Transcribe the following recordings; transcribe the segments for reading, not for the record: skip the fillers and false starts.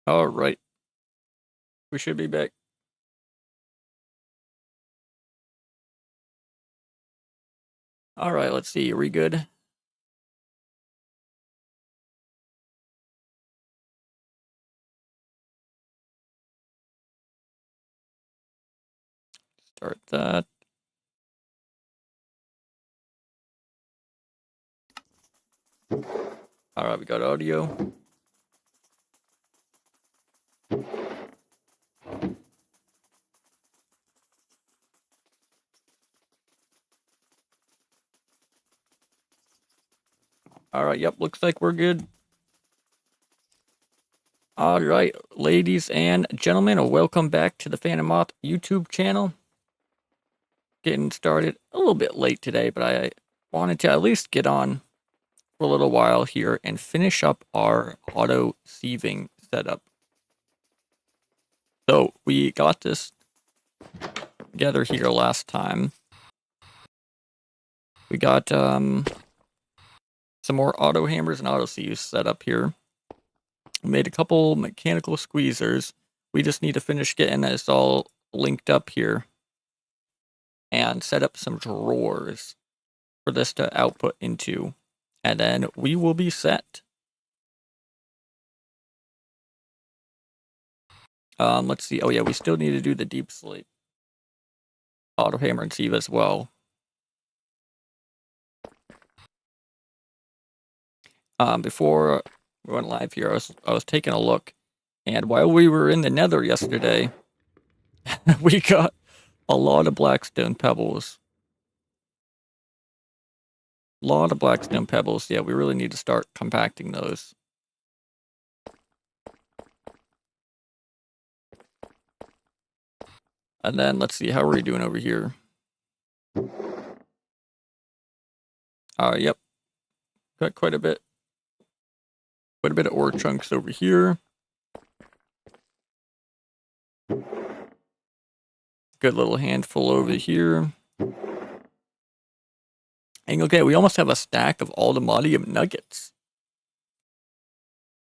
All right. We should be back. All right, let's see. Are we good? Start that. All right, we got audio. All right, yep, looks like we're good. All right, ladies and gentlemen, welcome back to the Phantom Moth YouTube channel. Getting started a little bit late today, but I wanted to at least get on for a little while here and finish up our auto sieving setup. So we got this together here last time. We got some more auto hammers and auto sieves set up here. We made a couple mechanical squeezers. We just need to finish getting this all linked up here and set up some drawers for this to output into, and then we will be set. Let's see. Oh yeah, we still need to do the deep slate auto hammer and sieve as well. Before we went live here, I was taking a look, and while we were in the Nether yesterday, we got a lot of blackstone pebbles. A lot of blackstone pebbles. Yeah, we really need to start compacting those. And then let's see, how are we doing over here? Yep. Got quite a bit of ore chunks over here. Good little handful over here. And okay, we almost have a stack of aluminium nuggets.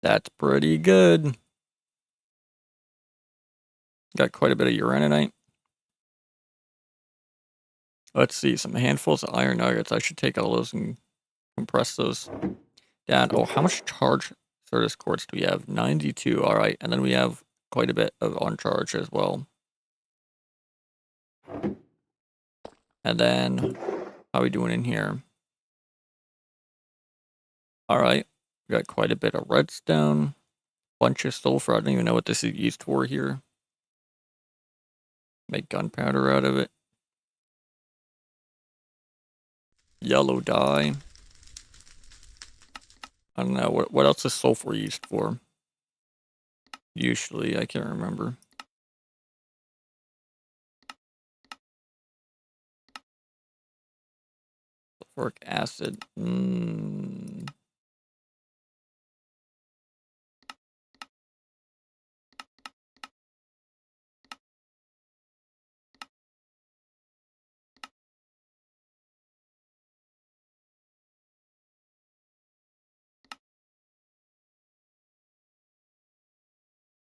That's pretty good. Got quite a bit of uraninite. Let's see, some handfuls of iron nuggets. I should take all those and compress those down. Oh, how much charge Certus quartz do we have? 92. All right, and then we have quite a bit of on charge as well. And then, how are we doing in here? All right, we got quite a bit of redstone, bunch of sulfur. I don't even know what this is used for here. Make gunpowder out of it. Yellow dye. I don't know, what else is sulfur used for? Usually, I can't remember. Sulfuric acid.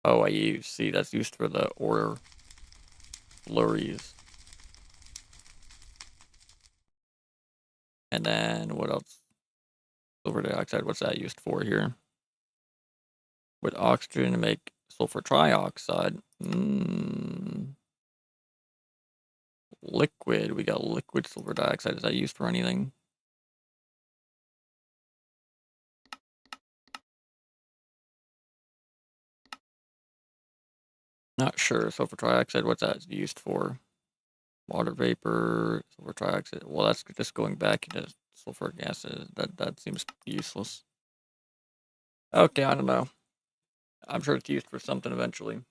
Oh, see, that's used for the ore slurries. And then, what else? Sulfur dioxide, what's that used for here? With oxygen to make sulfur trioxide. Liquid, we got liquid sulfur dioxide. Is that used for anything? Not sure. Sulfur trioxide, what's that used for? Water vapor, sulfur trioxide. Well, that's just going back into sulfuric acid. That seems useless. Okay, I don't know. I'm sure it's used for something eventually.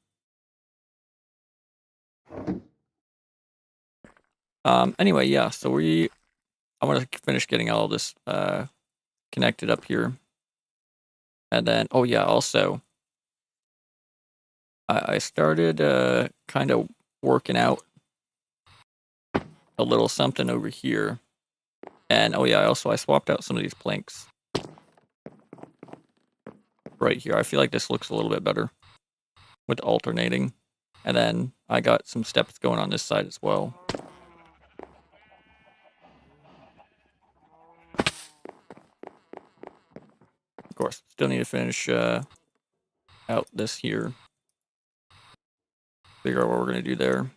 Anyway, yeah, so I want to finish getting all this connected up here. And then, oh yeah, also, I started kind of working out a little something over here. And oh yeah, I swapped out some of these planks right here. I feel like this looks a little bit better. with alternating. And then I got some steps going on this side as well. Of course, still need to finish out this here. Figure out what we're going to do there.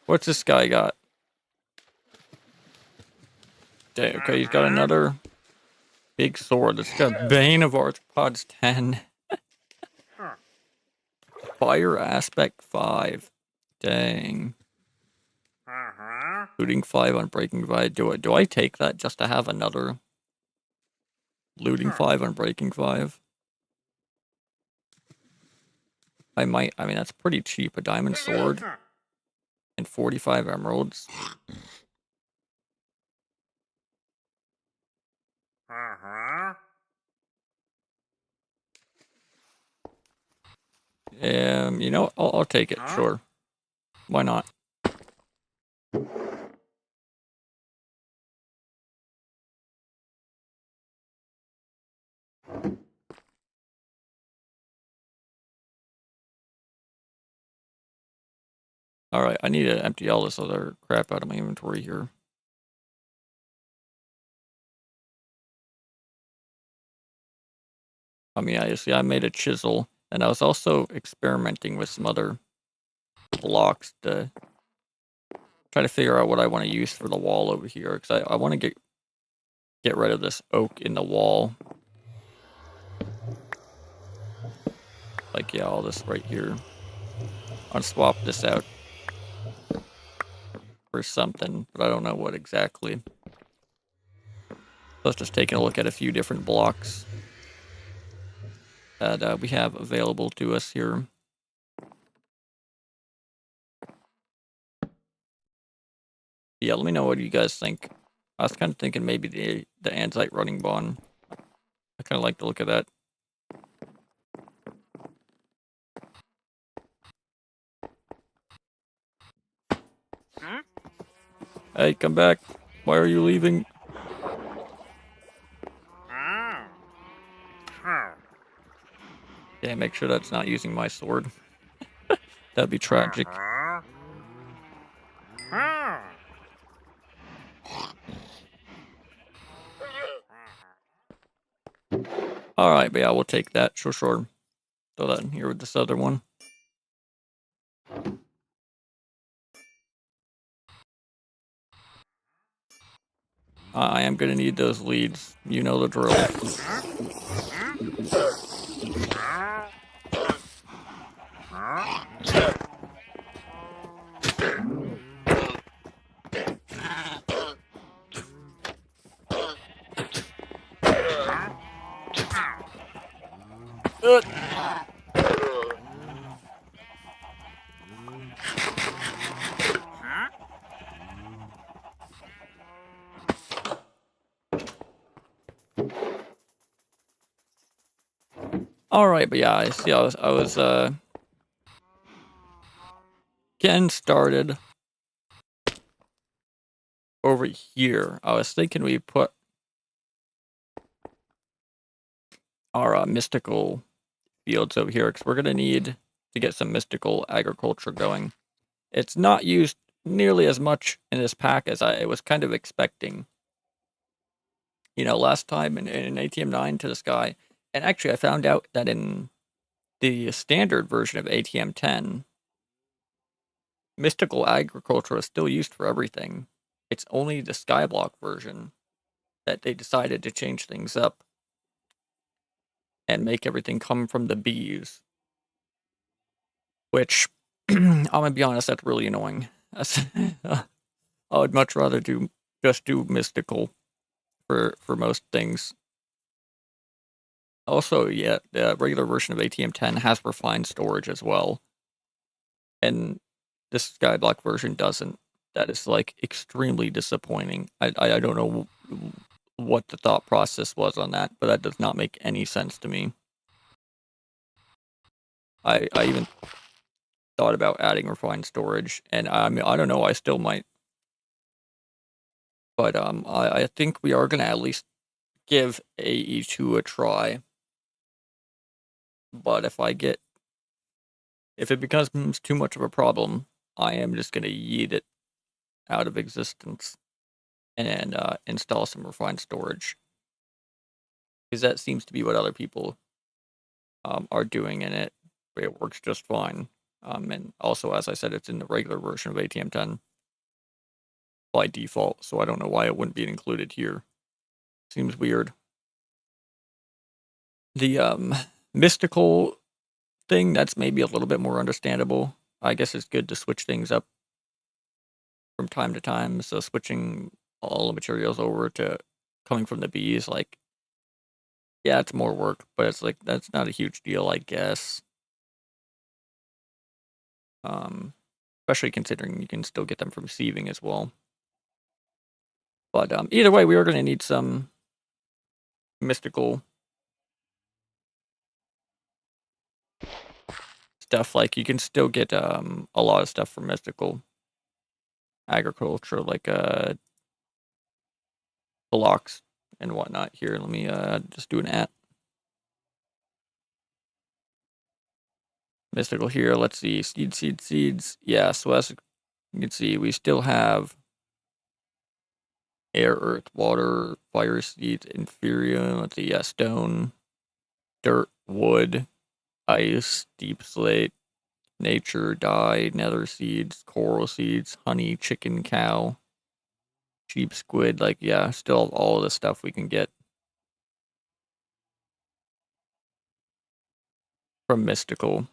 What's this guy got? Okay, he's got another big sword. This got Bane of Arthropods 10. Fire Aspect 5. Dang. Looting 5 on Breaking 5. Do I take that just to have another Looting 5 on Breaking 5? I might. I mean, that's pretty cheap. A diamond sword and 45 emeralds. You know, I'll take it. Sure. Why not? Alright, I need to empty all this other crap out of my inventory here. I mean, I made a chisel, and I was also experimenting with some other blocks to try to figure out what I want to use for the wall over here, because I want to get rid of this oak in the wall. Like, yeah, all this right here. I'll swap this out for something, but I don't know what exactly. So let's just take a look at a few different blocks that we have available to us here. Yeah, let me know what you guys think. I was kind of thinking maybe the andesite running bond. I kind of like the look of that. Hey, come back. Why are you leaving? Yeah, make sure that's not using my sword. That'd be tragic. Alright, but yeah, we'll take that. Sure. Throw that in here with this other one. I am going to need those leads. You know the drill. Alright, but yeah, I see I was getting started over here. I was thinking we put our mystical fields over here, because we're going to need to get some mystical agriculture going. It's not used nearly as much in this pack as I was kind of expecting. You know, last time in ATM 9 to the sky, and actually I found out that in the standard version of ATM 10, mystical agriculture is still used for everything. It's only the Skyblock version that they decided to change things up and make everything come from the bees. Which, I'm gonna be honest, that's really annoying. I would much rather just do mystical for most things. Also, yeah, the regular version of ATM 10 has refined storage as well. And this Skyblock version doesn't. That is, like, extremely disappointing. I don't know what the thought process was on that, but that does not make any sense to me. I even thought about adding refined storage, and I mean, I don't know, I still might. But I think we are gonna at least give AE2 a try. But if it becomes too much of a problem, I am just gonna yeet it out of existence and install some refined storage, because that seems to be what other people are doing, and it works just fine. And also, as I said, it's in the regular version of ATM 10 by default, so I don't know why it wouldn't be included here. Seems weird. The mystical thing, that's maybe a little bit more understandable. I guess it's good to switch things up from time to time. So switching all the materials over to coming from the bees, like, yeah, it's more work, but it's like that's not a huge deal, I guess. Um, Especially considering you can still get them from sieving as well. But either way, we are going to need some mystical stuff. Like you can still get a lot of stuff from mystical agriculture, like blocks and whatnot. Here, let me just do an at mystical here. Let's see, seeds. Yeah, so as you can see, we still have air, earth, water, fire seeds, inferior. Let's see, yeah, stone, dirt, wood, ice, deep slate, nature, dye, nether seeds, coral seeds, honey, chicken, cow, sheep, squid. Like, yeah, still all the stuff we can get from mystical.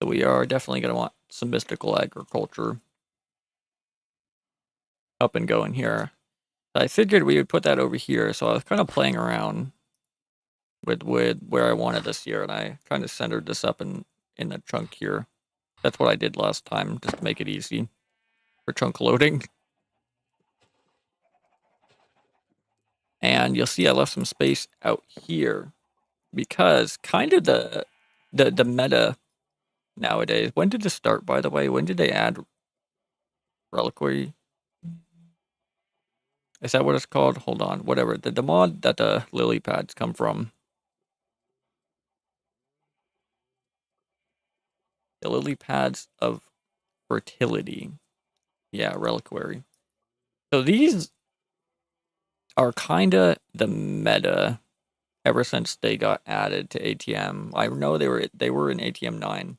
So we are definitely going to want some mystical agriculture up and going here. I figured we would put that over here, so I was kind of playing around with where I wanted this here, and I kind of centered this up in the chunk here. That's what I did last time, just to make it easy for chunk loading. And you'll see I left some space out here because kind of the meta nowadays. When did this start, by the way? When did they add reliquary? Is that what it's called? Hold on, whatever. The mod that the lily pads come from. The lily pads of fertility. Yeah, reliquary. So these are kinda the meta ever since they got added to ATM. I know they were in ATM 9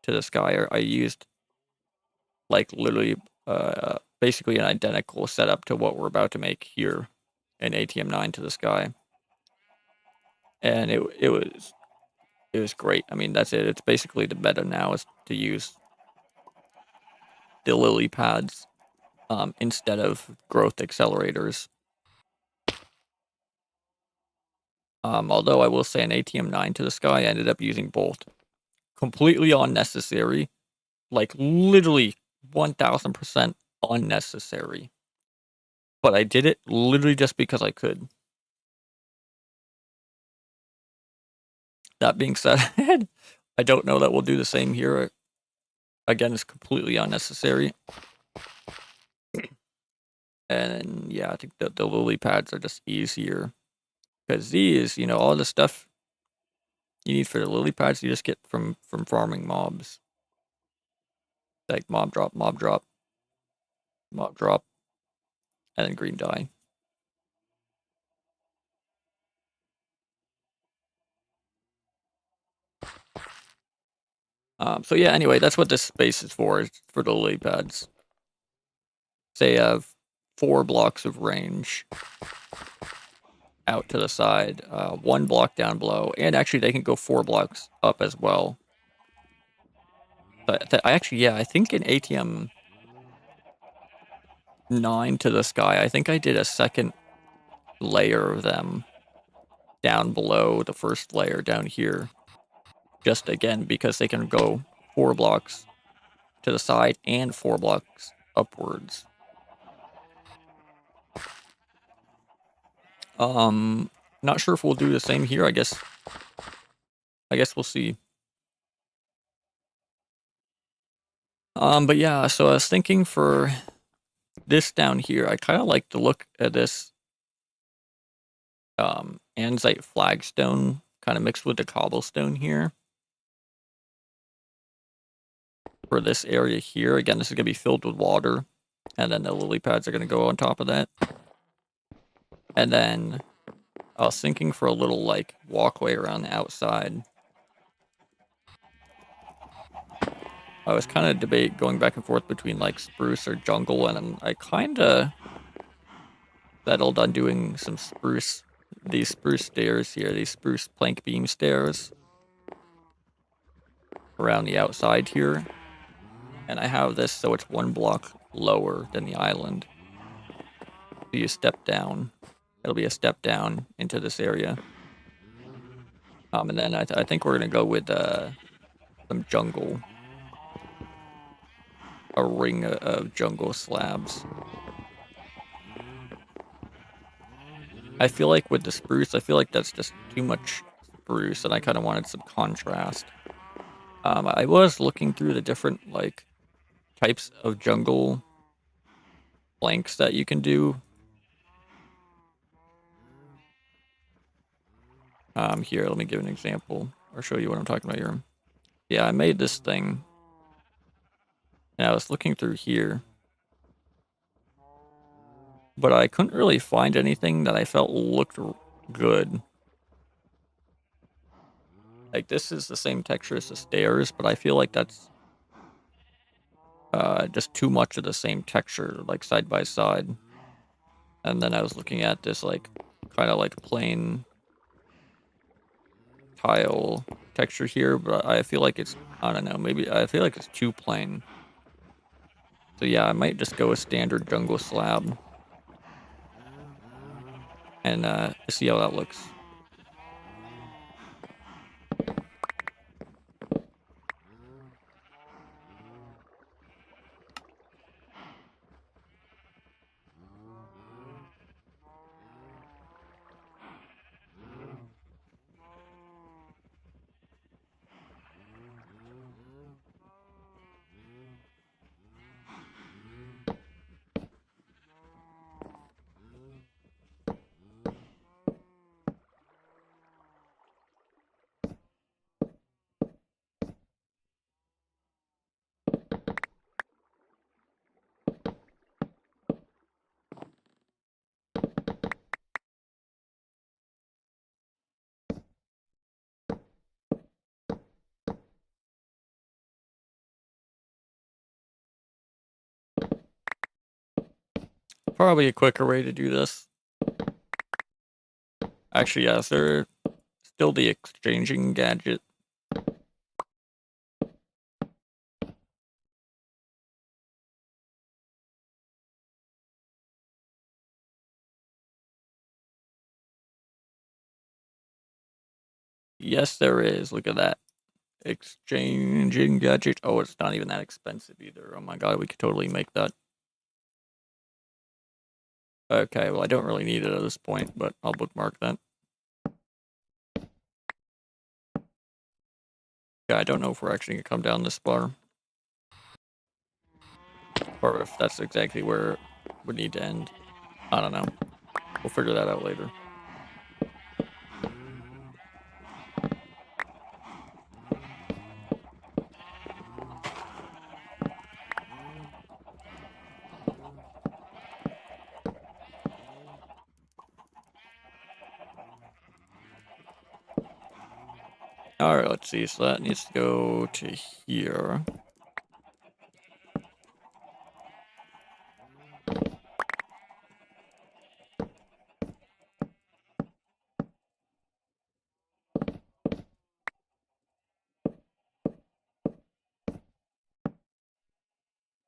to the sky. I used like literally basically an identical setup to what we're about to make here in ATM 9 to the sky. And it was great. I mean, that's it. It's basically the meta now is to use the lily pads instead of growth accelerators. Although I will say in ATM 9 to the sky, I ended up using both. Completely unnecessary. Like, literally 1000% unnecessary. But I did it literally just because I could. That being said, I don't know that we'll do the same here. Again, it's completely unnecessary. And yeah, I think the lily pads are just easier. Because these, all the stuff you need for the lily pads, you just get from farming mobs. Like mob drop, mob drop, mob drop, and then green dye. So yeah, anyway, that's what this space is for the lily pads. They have 4 blocks of range out to the side, 1 block down below, and actually they can go 4 blocks up as well. But I think in ATM 9 to the sky, I think I did a second layer of them down below the first layer down here. Just again, because they can go 4 blocks to the side and 4 blocks upwards. Not sure if we'll do the same here. I guess we'll see. But yeah, so I was thinking for this down here, I kind of like to look at this andesite flagstone kind of mixed with the cobblestone here. For this area here, again, this is going to be filled with water, and then the lily pads are going to go on top of that. And then I was thinking for a little, like, walkway around the outside. I was kind of going back and forth between, like, spruce or jungle, and I kind of settled on doing some these spruce stairs here, these spruce plank beam stairs around the outside here. And I have this so it's 1 block lower than the island. So you step down. It'll be a step down into this area. And then I think we're going to go with some jungle. A ring of jungle slabs. I feel like with the spruce, I feel like that's just too much spruce, and I kind of wanted some contrast. I was looking through the different, like, types of jungle planks that you can do. Here, let me give an example, or show you what I'm talking about here. Yeah, I made this thing, and I was looking through here, but I couldn't really find anything that I felt looked good. Like, this is the same texture as the stairs, but I feel like that's just too much of the same texture, like, side by side. And then I was looking at this, like, kind of like plain tile texture here, but I feel like it's, I don't know, maybe I feel like it's too plain. So yeah, I might just go with standard jungle slab and see how that looks. Probably a quicker way to do this. Actually, yes, there's still the exchanging gadget. Yes, there is. Look at that. Exchanging gadget. Oh, it's not even that expensive either. Oh my god, we could totally make that. Okay, well, I don't really need it at this point, but I'll bookmark that. Yeah, I don't know if we're actually going to come down this far. Or if that's exactly where it would need to end. I don't know. We'll figure that out later. Alright, let's see. So that needs to go to here.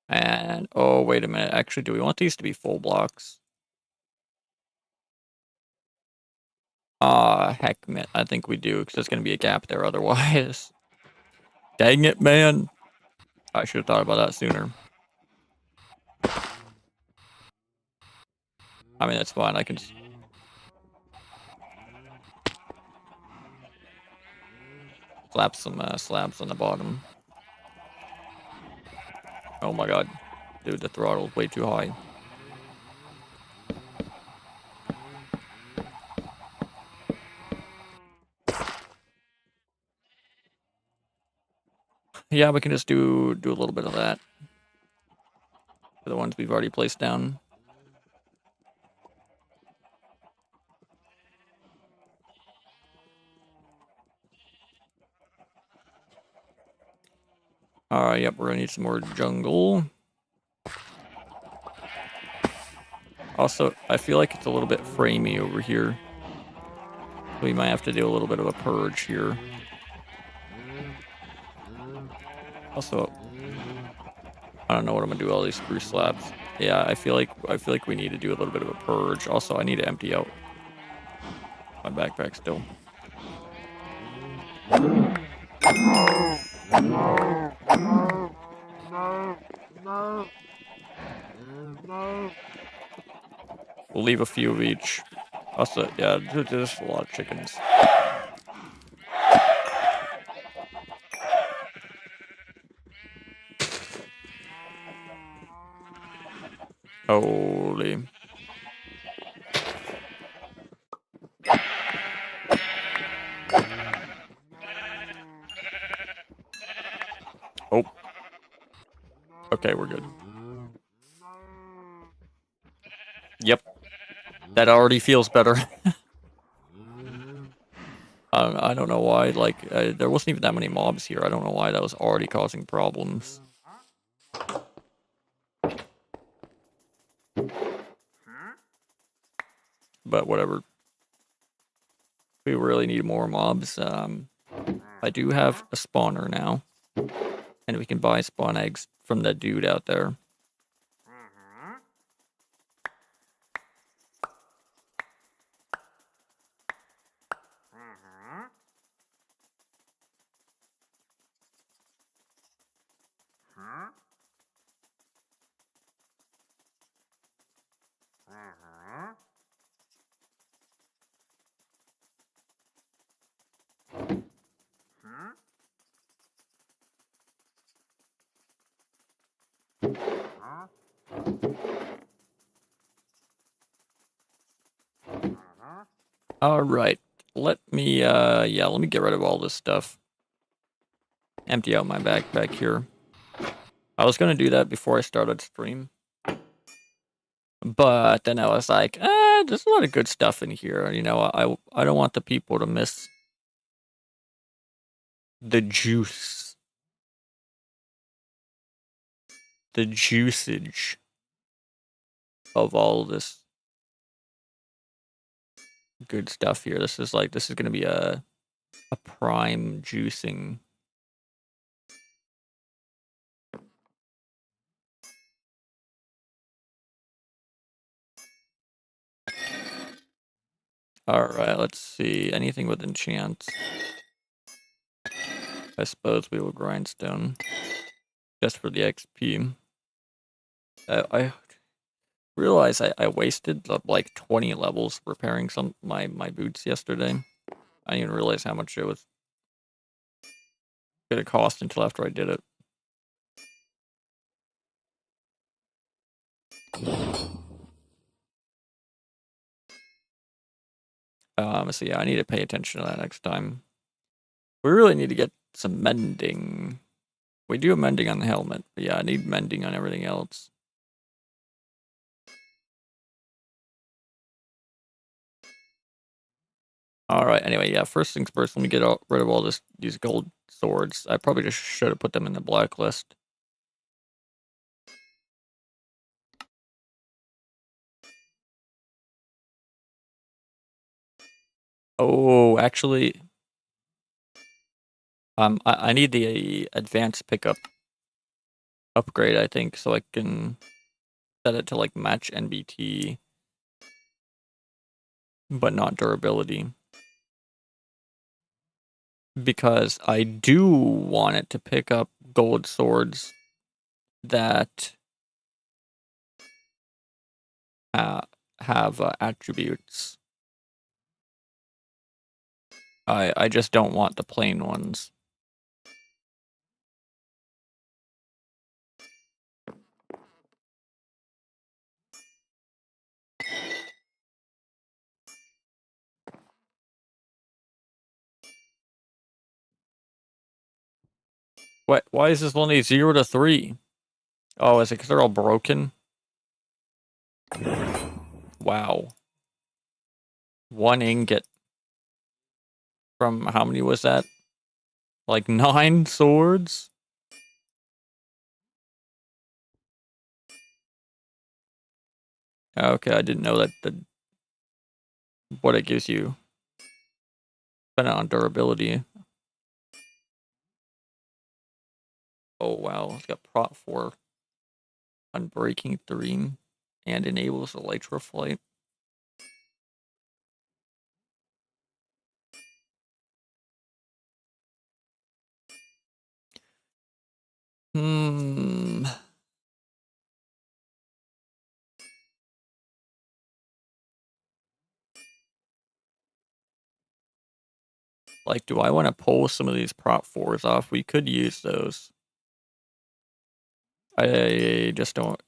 And, oh, wait a minute. Actually, do we want these to be full blocks? Heck, man. I think we do, because there's going to be a gap there otherwise. Dang it, man. I should have thought about that sooner. I mean, that's fine. I can slap some slabs on the bottom. Oh my god. Dude, the throttle's way too high. Yeah, we can just do a little bit of that for the ones we've already placed down. Alright, yep, we're gonna need some more jungle. Also, I feel like it's a little bit framey over here. We might have to do a little bit of a purge here. Also, I don't know what I'm gonna do with all these spruce slabs. Yeah, I feel like we need to do a little bit of a purge. Also, I need to empty out my backpack still. We'll leave a few of each. Also, yeah, there's a lot of chickens. Holy. Oh. Okay, we're good. Yep. That already feels better. I don't know why, like, there wasn't even that many mobs here. I don't know why that was already causing problems. But whatever. We really need more mobs. I do have a spawner now. And we can buy spawn eggs from that dude out there. Alright. Let me get rid of all this stuff. Empty out my backpack here. I was gonna do that before I started stream. But then I was like, there's a lot of good stuff in here. You know, I don't want the people to miss the juice. The juicage of all this good stuff here. This is gonna be a prime juicing. Alright, let's see. Anything with enchants. I suppose we will grindstone. Just for the XP. I realize I wasted like 20 levels repairing my boots yesterday. I didn't even realize how much it was gonna cost until after I did it. So yeah, I need to pay attention to that next time. We really need to get some mending. We do have mending on the helmet, but yeah, I need mending on everything else. Alright, anyway, yeah, first things first, let me get rid of all these gold swords. I probably just should have put them in the blacklist. Oh, actually, I need the advanced pickup upgrade, I think, so I can set it to like match NBT, but not durability. Because I do want it to pick up gold swords that have attributes. I just don't want the plain ones. What? Why is this only 0 to 3? Oh, is it because they're all broken? Wow. 1 ingot. From how many was that? Like 9 swords? Okay, I didn't know that what it gives you. Depending on durability. Oh wow, it's got prot 4, unbreaking 3, and enables elytra flight. Like, do I want to pull some of these prot 4s off? We could use those. I just don't,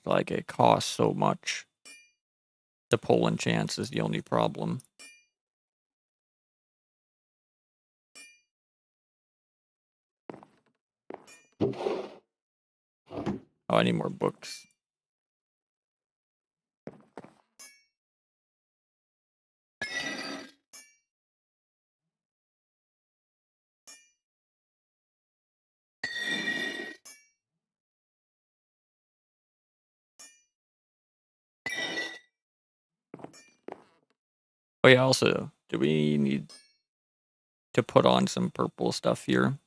like, it costs so much. The pulling chance is the only problem. Oh, I need more books. Oh yeah, also, do we need to put on some purple stuff here?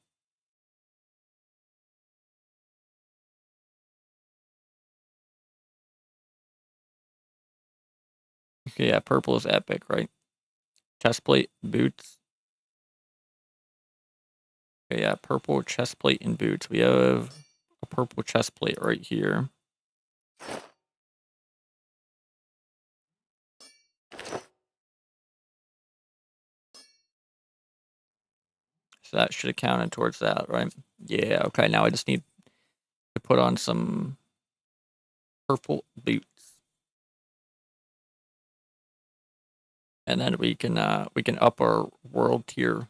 Okay, yeah, purple is epic, right? Chestplate, boots. Okay, yeah, purple chestplate and boots. We have a purple chestplate right here. So that should have counted towards that, right? Yeah, okay, now I just need to put on some purple boots. And then we can up our world tier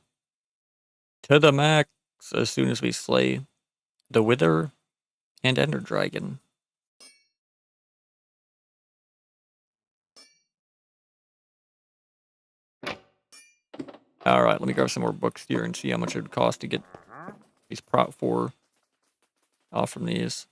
to the max as soon as we slay the Wither and Ender Dragon. Alright, let me grab some more books here and see how much it would cost to get these prot 4 off from these.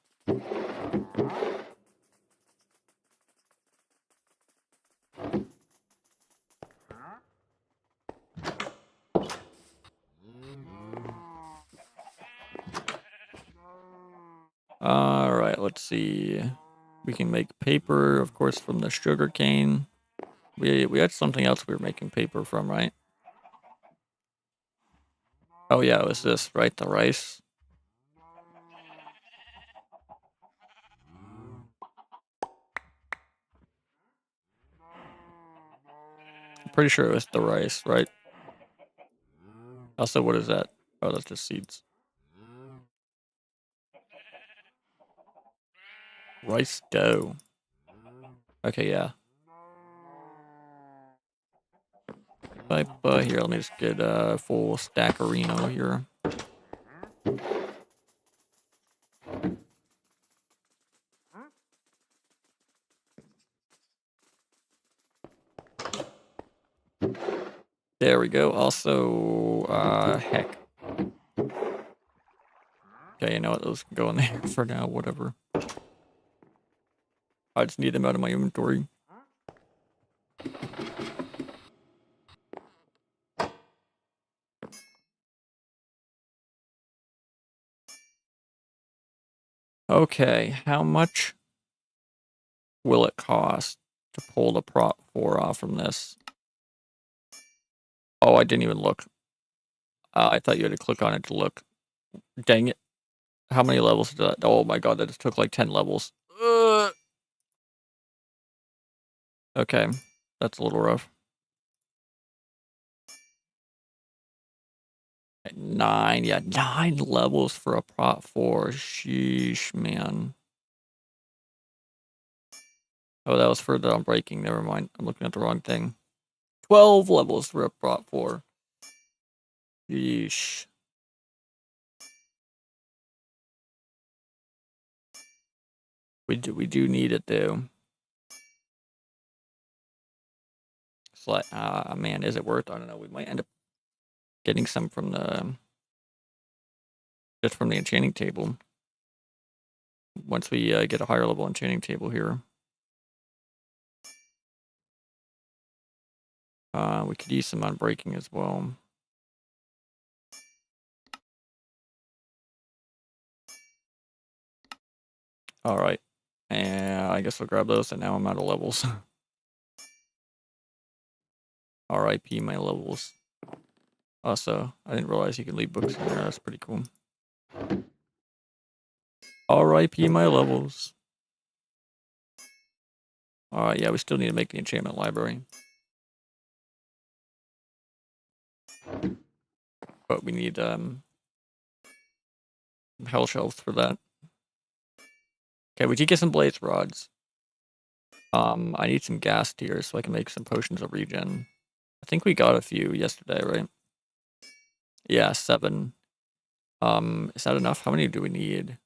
Alright, let's see. We can make paper, of course, from the sugar cane. We had something else we were making paper from, right? Oh yeah, it was this, right? The rice. I'm pretty sure it was the rice, right? Also, what is that? Oh, that's just seeds. Rice dough. Okay, yeah. But here, let me just get a full stack of Reno here. There we go. Also, heck. Okay, you know what? Those can go in there for now, whatever. I just need them out of my inventory. Okay, how much will it cost to pull the prot 4 off from this? Oh, I didn't even look. I thought you had to click on it to look. Dang it. How many levels did that? Oh my god, that just took like 10 levels. Okay, that's a little rough. 9, yeah, 9 levels for a prot 4. Sheesh, man. Oh, that was for the unbreaking. Never mind. I'm looking at the wrong thing. 12 levels for a prot 4. Yeesh. We do need it though. Man, is it worth? I don't know. We might end up getting some from the just from the enchanting table. Once we get a higher level enchanting table here, we could use some unbreaking as well. All right, and I guess we'll grab those. And now I'm out of levels. R.I.P. my levels. Also, I didn't realize you could leave books in there. That's pretty cool. R.I.P. my levels. Alright, yeah, we still need to make the enchantment library. But we need hell shelves for that. Okay, we did get some blaze rods. I need some gas tiers so I can make some potions of regen. I think we got a few yesterday, right? Yeah, 7. Is that enough? How many do we need?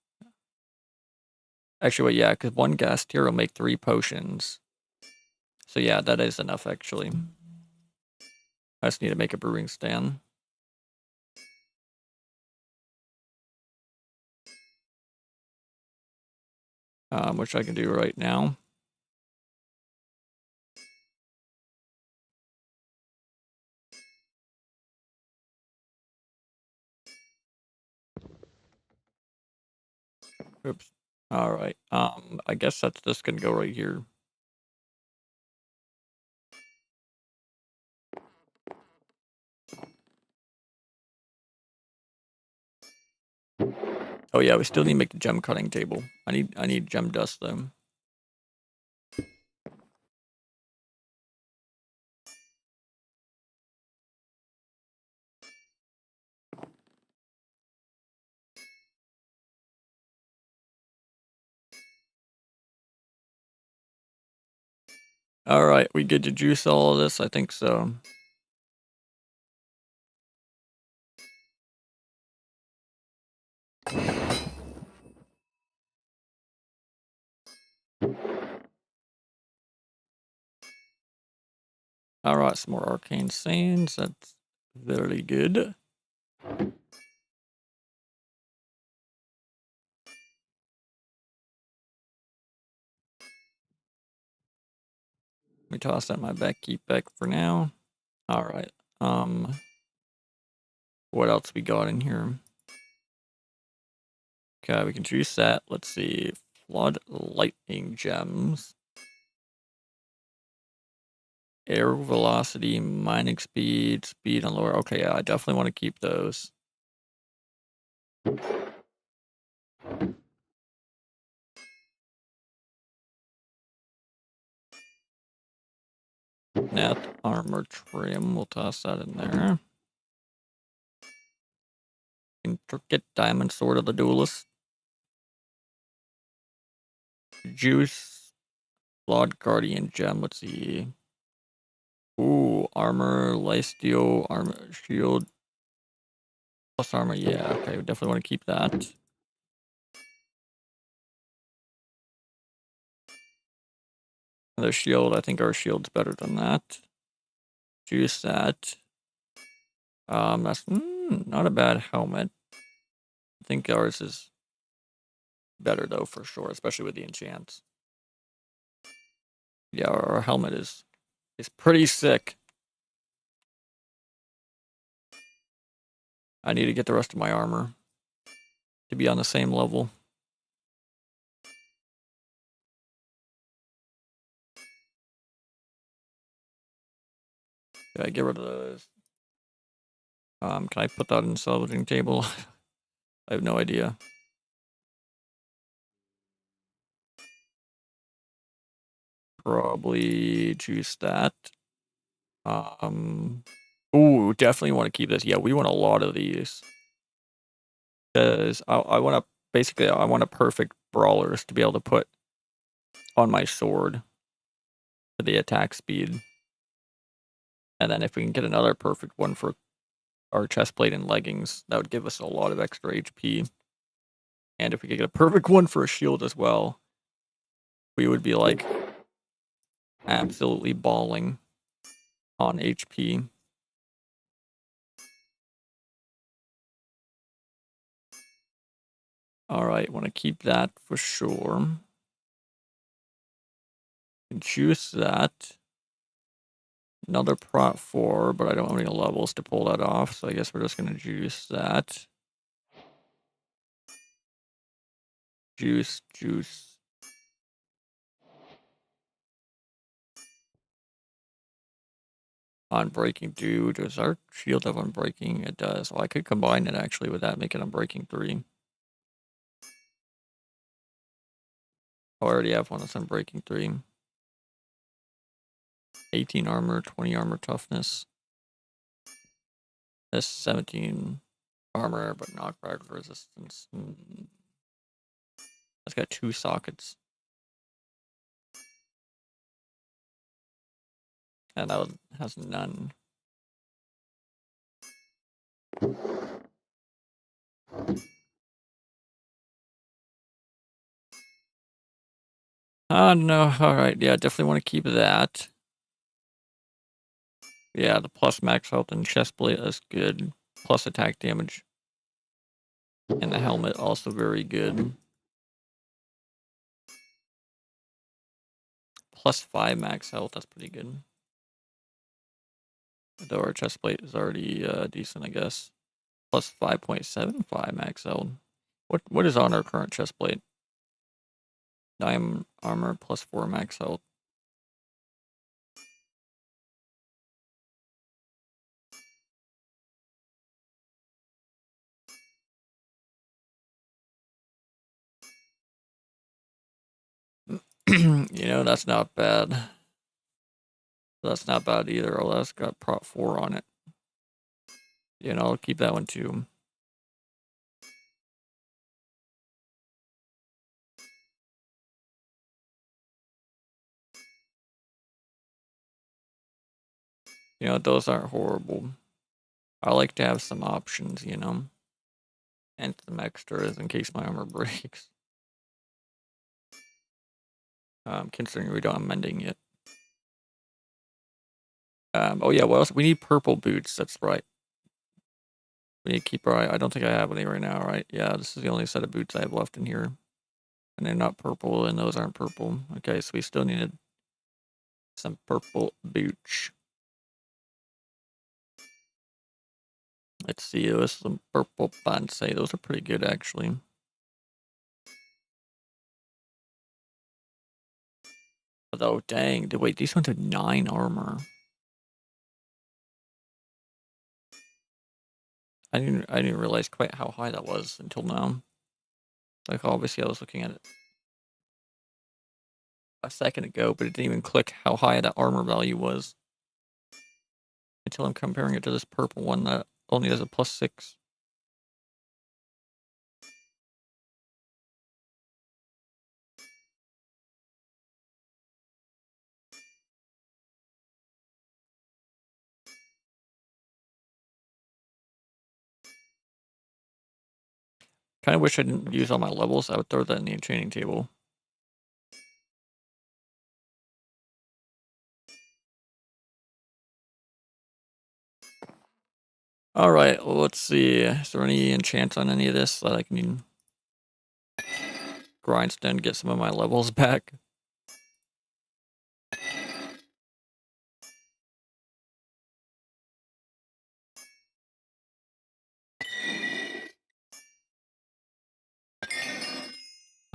Actually, wait, yeah, because 1 gas tier will make 3 potions. So yeah, that is enough, actually. I just need to make a brewing stand. Which I can do right now. Oops. Alright, I guess that's just gonna go right here. Oh yeah, we still need to make the gem cutting table. I need gem dust though. Alright, we good to juice all of this? I think so. Alright, some more arcane sands. That's very good. Let me toss that in my back, keep back for now. Alright. What else we got in here? Okay, we can juice that. Let's see. Flood lightning gems. Air velocity, mining speed, speed on lower. Okay, yeah, I definitely want to keep those. Net armor trim. We'll toss that in there. Intricate diamond sword of the duelist. Juice. Flawed guardian gem. Let's see. Ooh, armor, lifesteal, armor, shield. Plus armor, yeah, okay, we definitely want to keep that. Another shield, I think our shield's better than that. Juice that. That's not a bad helmet. I think ours is better though, for sure, especially with the enchants. Yeah, our helmet is pretty sick. I need to get the rest of my armor to be on the same level. Yeah, get rid of those. Can I put that in the salvaging table? I have no idea. Probably choose that. Ooh, definitely want to keep this. Yeah, we want a lot of these. Because I want to, basically, I want a perfect brawlers to be able to put on my sword for the attack speed. And then if we can get another perfect one for our chest plate and leggings, that would give us a lot of extra HP. And if we could get a perfect one for a shield as well, we would be like absolutely balling on HP. Alright, want to keep that for sure. Juice that. Another prot 4, but I don't have any levels to pull that off, so I guess we're just going to juice that. Juice. Unbreaking 2. Does our shield have Unbreaking? It does. Well, I could combine it actually with that, make it Unbreaking 3. Oh, I already have one that's Unbreaking 3. 18 armor, 20 armor toughness. This 17 armor, but knockback resistance. That's got 2 sockets. And that one has none. No. Alright, yeah, definitely want to keep that. Yeah, the plus max health and chest plate is good. Plus attack damage. And the helmet also very good. Plus 5 max health, that's pretty good. Though our chest plate is already decent, I guess. Plus 5.75 max health. What is on our current chest plate? Diamond armor plus 4 max health. You know, that's not bad. That's not bad either. Oh, that's got prot 4 on it. You know, I'll keep that one too. You know, those aren't horrible. I like to have some options, you know. And some extras in case my armor breaks. Considering we don't have mending yet. Oh yeah, what else? We need purple boots, that's right. We need to keep our eye. I don't think I have any right now, right? Yeah, this is the only set of boots I have left in here. And they're not purple, and those aren't purple. Okay, so we still needed some purple boots. Let's see, there's some purple fancy. Those are pretty good, actually. Although, dang, wait, these ones have 9 armor. I didn't realize quite how high that was until now. Like, obviously I was looking at it a second ago, but it didn't even click how high that armor value was. Until I'm comparing it to this purple one that only has a plus 6. Kind of wish I didn't use all my levels. I would throw that in the enchanting table. Alright, well, let's see. Is there any enchants on any of this that I can grindstone, get some of my levels back?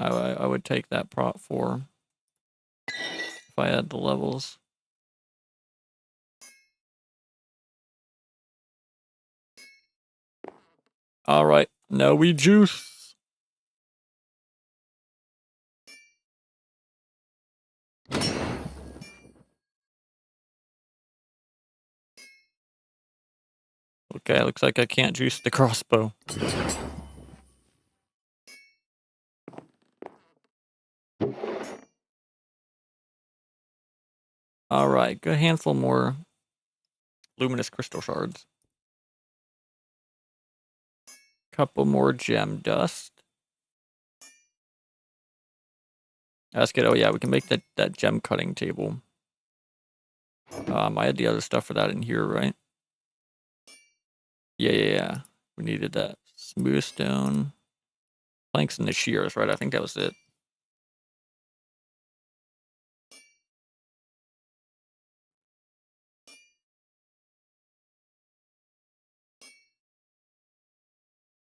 I would take that prot 4 if I had the levels. Alright, now we juice. Okay, looks like I can't juice the crossbow. Alright, good handful more luminous crystal shards. Couple more gem dust. That's good. Oh yeah, we can make that gem cutting table. I had the other stuff for that in here, right? Yeah. We needed that smooth stone, planks, and the shears, right? I think that was it.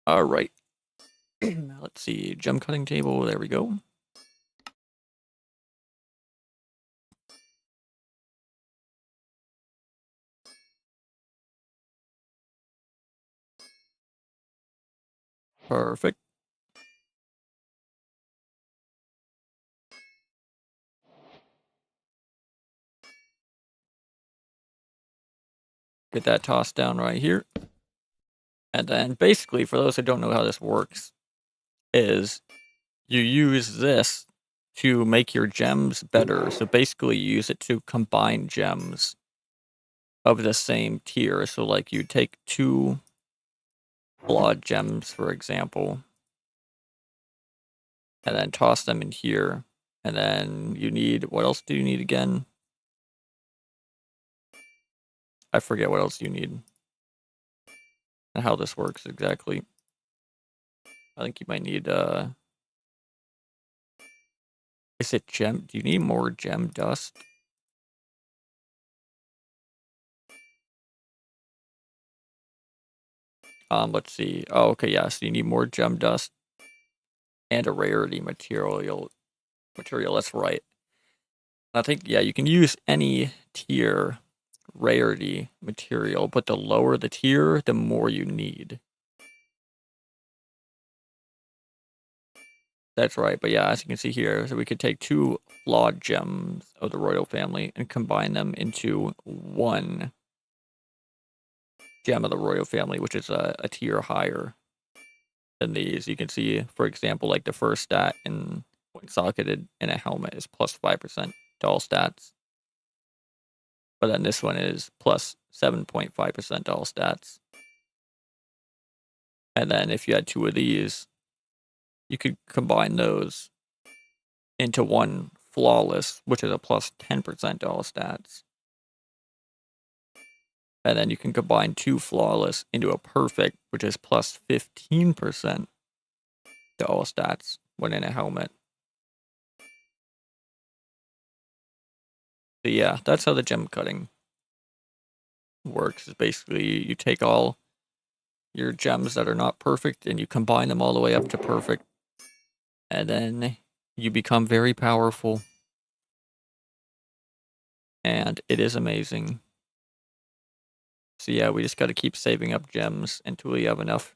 All right. Let's see, gem cutting table. There we go. Perfect. Get that tossed down right here. And then basically, for those who don't know how this works, is you use this to make your gems better. So basically, you use it to combine gems of the same tier. So like you take two flawed gems, for example, and then toss them in here. And then you need, what else do you need again? I forget what else you need and how this works exactly. I think you might need, is it gem? Do you need more gem dust? Let's see. Oh, okay, yeah. So you need more gem dust and a rarity material. That's right. I think, yeah, you can use any tier rarity material, but the lower the tier, the more you need. That's right. But yeah, as you can see here, so we could take two flawed gems of the royal family and combine them into one gem of the royal family, which is a tier higher than these. You can see, for example, like the first stat in point socketed in a helmet is plus 5% to all stats. But then this one is plus 7.5% to all stats. And then if you had two of these, you could combine those into one flawless, which is a plus 10% to all stats. And then you can combine two flawless into a perfect, which is plus 15% to all stats when in a helmet. So yeah, that's how the gem cutting works. Is basically you take all your gems that are not perfect and you combine them all the way up to perfect. And then you become very powerful. And it is amazing. So yeah, we just got to keep saving up gems until we have enough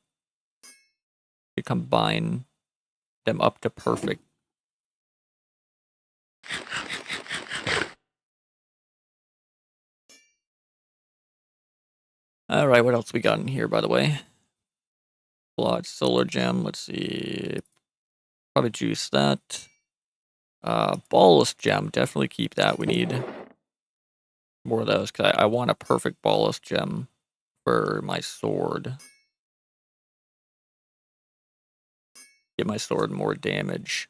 to combine them up to perfect. All right, what else we got in here, by the way? Blood solar gem. Let's see. Probably juice that. Ballless gem. Definitely keep that. We need more of those because I want a perfect ballless gem for my sword. Get my sword more damage.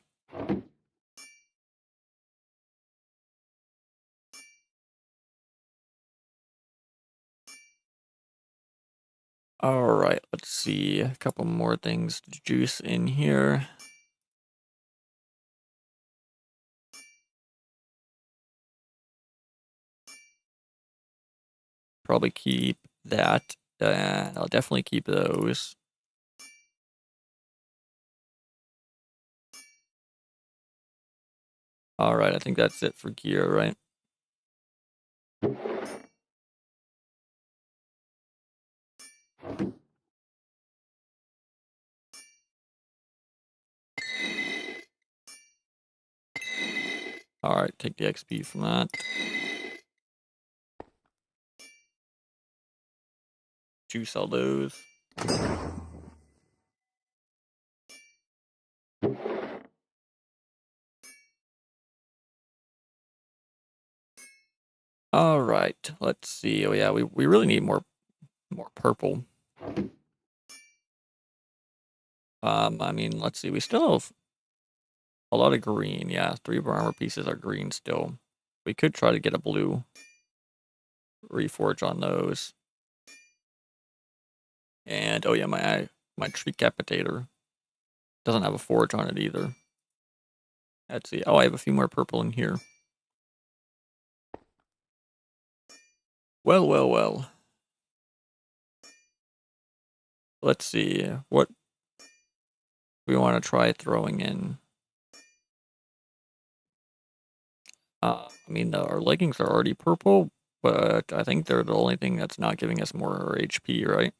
All right, let's see. A couple more things to juice in here. Probably keep that. I'll definitely keep those. All right, I think that's it for gear, right? All right, take the XP from that. Juice all those. All right, let's see. Oh yeah, we really need more purple. I mean, let's see. We still have A lot of green, yeah. 3 of our armor pieces are green still. We could try to get a blue reforge on those. And oh yeah, my tree capitator doesn't have a forge on it either. Let's see. Oh, I have a few more purple in here. Well, well, well. Let's see what we want to try throwing in. I mean, our leggings are already purple, but I think they're the only thing that's not giving us more HP, right?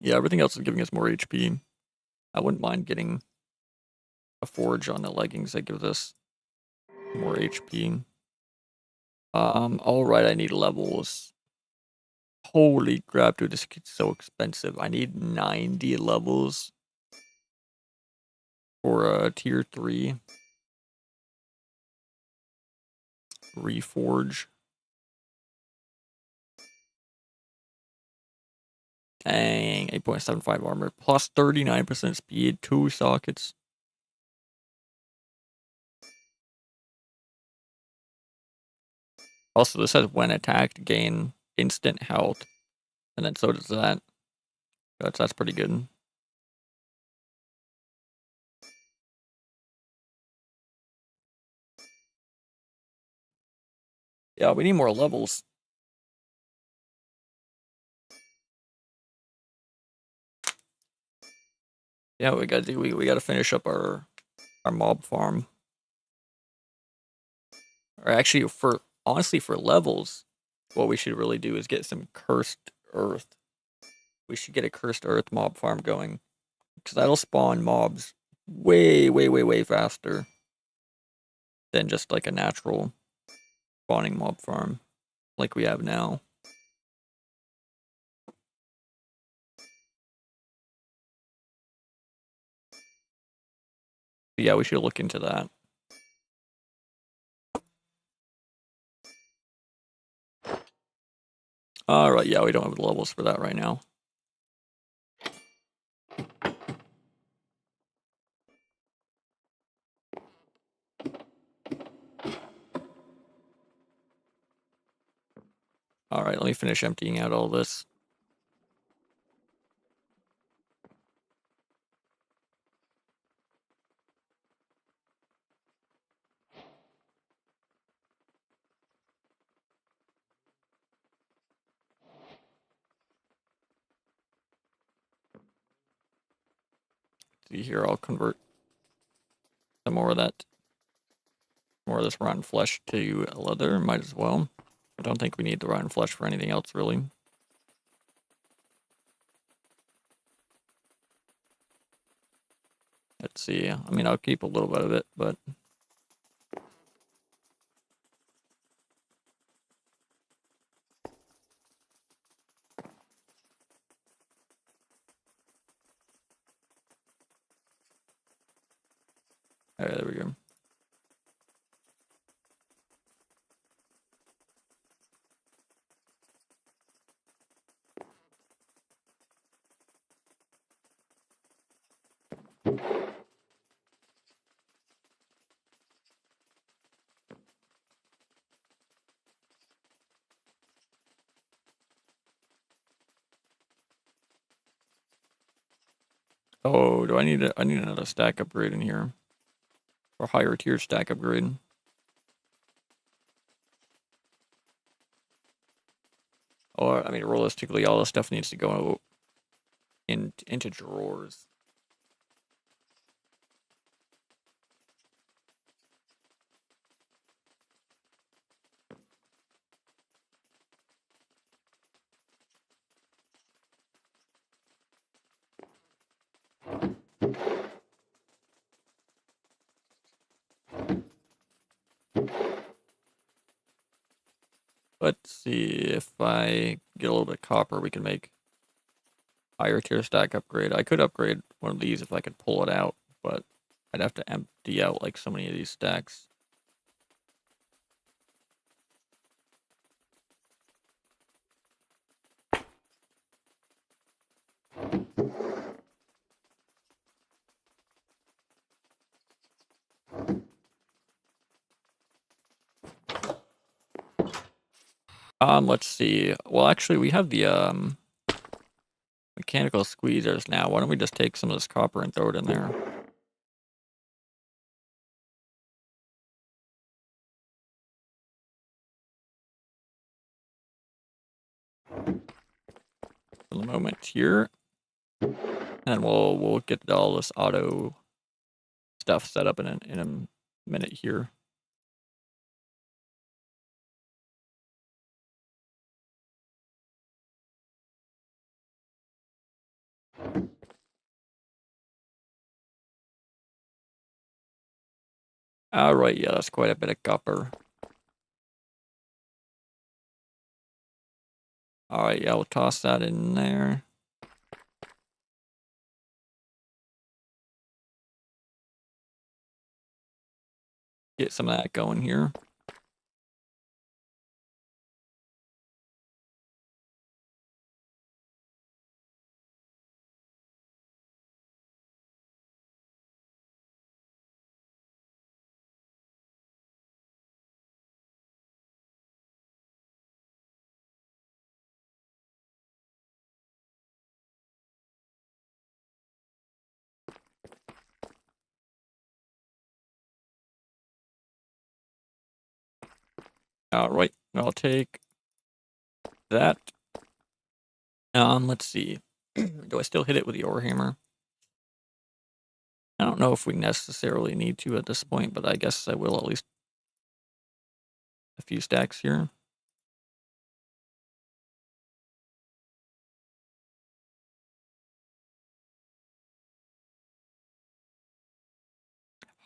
Yeah, everything else is giving us more HP. I wouldn't mind getting a forge on the leggings that gives us more HP. Alright, I need levels. Holy crap, dude, this gets so expensive. I need 90 levels for a tier 3 reforge. Dang, 8.75 armor, plus 39% speed, 2 sockets. Also, this says when attacked, gain instant health. And then so does that. That's pretty good. Yeah, we need more levels. Yeah, we gotta do. We gotta finish up our mob farm. Or actually, honestly, for levels, what we should really do is get some cursed earth. We should get a cursed earth mob farm going, because that'll spawn mobs way, way, way, way faster than just like a natural spawning mob farm like we have now. But yeah, we should look into that. Alright, yeah, we don't have the levels for that right now. Alright, let me finish emptying out all this. See here, I'll convert some more of this rotten flesh to leather. Might as well. I don't think we need the rotten flesh for anything else, really. Let's see. I mean, I'll keep a little bit of it, but... Alright, there we go. Oh, I need another stack upgrade in here. Or higher tier stack upgrade. Or, I mean, realistically, all this stuff needs to go into drawers. Let's see, if I get a little bit of copper, we can make higher tier stack upgrade. I could upgrade one of these if I could pull it out, but I'd have to empty out like so many of these stacks. Let's see. Well, actually, we have the mechanical squeezers now. Why don't we just take some of this copper and throw it in there? For the moment here, and we'll get all this auto stuff set up in a minute here. All right, yeah, that's quite a bit of copper. All right, yeah, we'll toss that in there. Get some of that going here. All right, I'll take that. Let's see. Do I still hit it with the ore hammer? I don't know if we necessarily need to at this point, but I guess I will at least a few stacks here.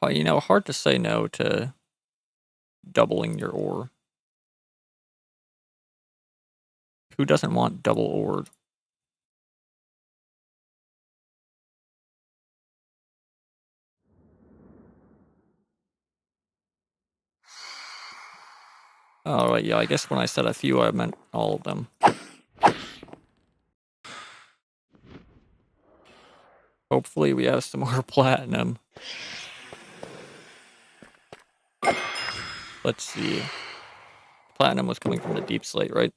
Oh, you know, hard to say no to doubling your ore. Who doesn't want double ored? All right, yeah, I guess when I said a few, I meant all of them. Hopefully we have some more platinum. Let's see. Platinum was coming from the deep slate, right?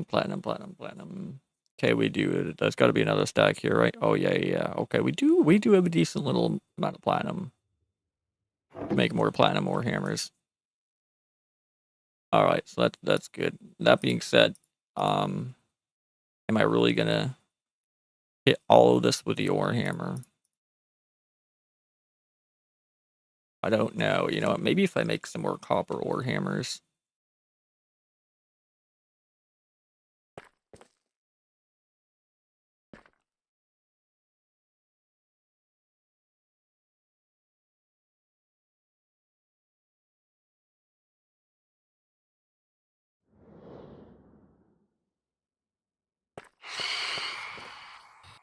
Platinum. Okay, we do. There's got to be another stack here, right? Oh yeah. Okay, we do have a decent little amount of platinum. Make more platinum, more hammers. All right, so that's good. That being said, am I really gonna hit all of this with the ore hammer? I don't know. You know what? Maybe if I make some more copper ore hammers.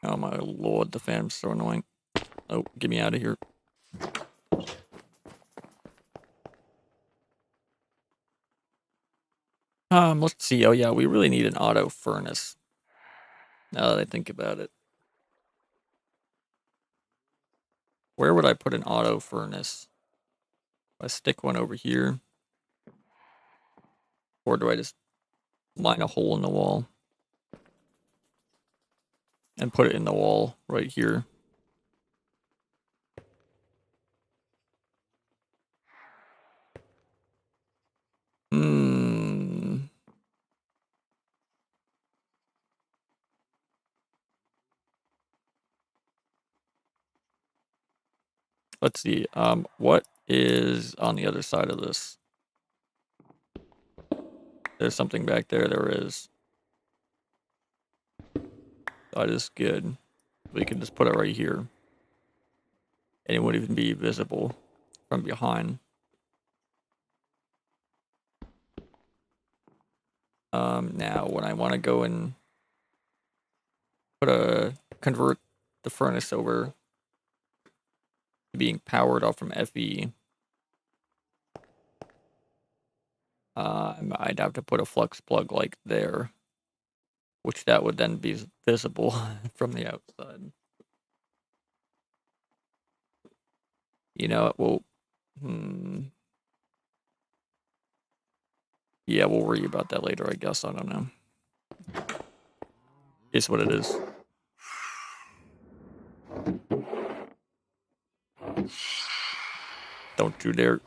Oh my lord, the phantom's so annoying. Oh, get me out of here. Let's see. Oh yeah, we really need an auto furnace. Now that I think about it. Where would I put an auto furnace? I stick one over here. Or do I just line a hole in the wall? And put it in the wall right here. Hmm. Let's see. What is on the other side of this? There's something back there. There is. That is good. We can just put it right here. And it wouldn't even be visible from behind. Now when I want to go and convert the furnace over to being powered off from FE, I'd have to put a flux plug like there, which that would then be visible from the outside. You know, it will. Yeah, we'll worry about that later, I guess. I don't know. It's what it is. Don't you dare.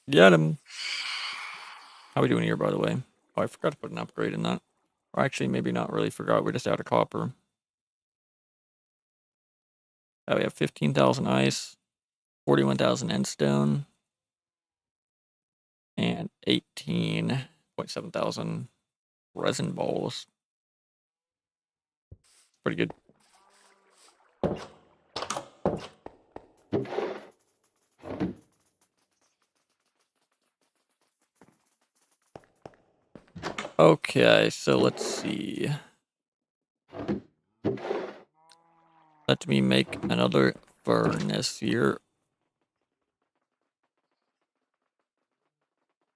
Get him. How we doing here, by the way? Oh, I forgot to put an upgrade in that. Or actually, maybe not really forgot. We're just out of copper. Oh, we have 15,000 ice, 41,000 endstone, and 18.7 thousand resin balls. Pretty good. Okay, so let's see. Let me make another furnace here.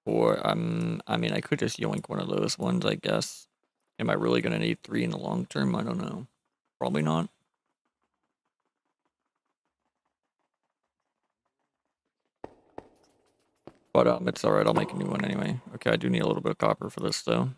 Or, I mean, I could just yoink one of those ones, I guess. Am I really going to need 3 in the long term? I don't know. Probably not. But, it's alright. I'll make a new one anyway. Okay, I do need a little bit of copper for this, though.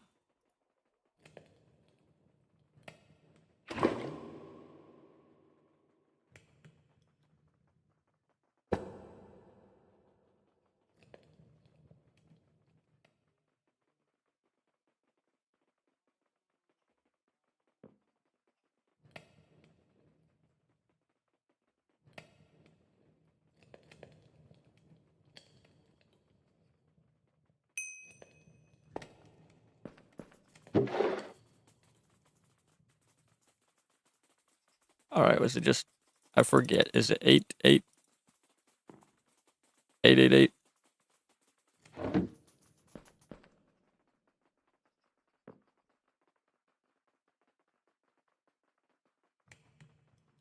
Alright, was it just... I forget. Is it 888?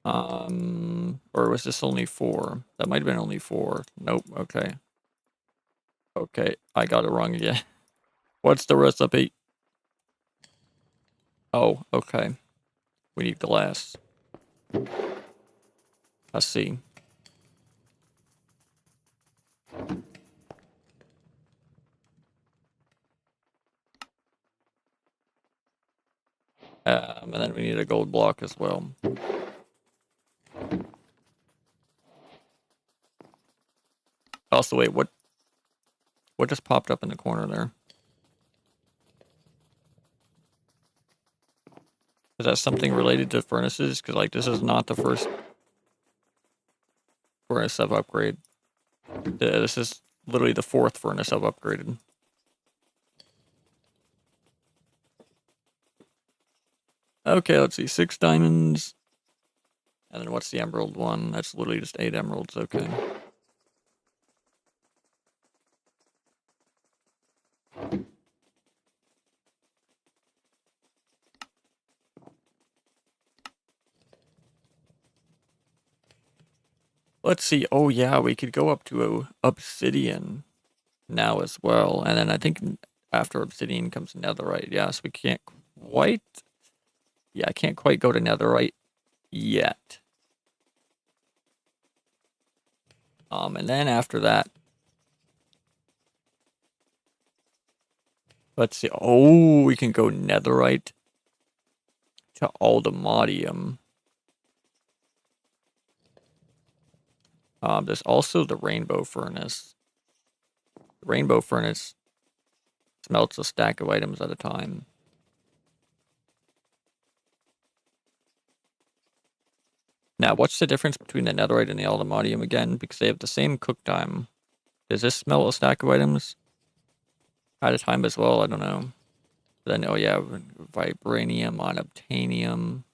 Or was this only 4? That might have been only 4. Nope, okay. Okay, I got it wrong again. What's the recipe? Oh, okay. We need glass. I see. And then we need a gold block as well. Also, wait, what just popped up in the corner there? Is that something related to furnaces? Because, like, this is not the first furnace I've upgraded. This is literally the 4th furnace I've upgraded. Okay, let's see. 6 diamonds. And then what's the emerald one? That's literally just 8 emeralds. Okay. Let's see. Oh, yeah, we could go up to obsidian now as well. And then I think after obsidian comes netherite. Yes, we can't quite... Yeah, I can't quite go to netherite yet. And then after that... Let's see. Oh, we can go netherite to aldermodium. There's also the rainbow furnace. The rainbow furnace smelts a stack of items at a time. Now, what's the difference between the netherite and the aldermodium again? Because they have the same cook time. Does this smell a stack of items at a time as well? I don't know. Then, oh yeah, vibranium, unobtainium.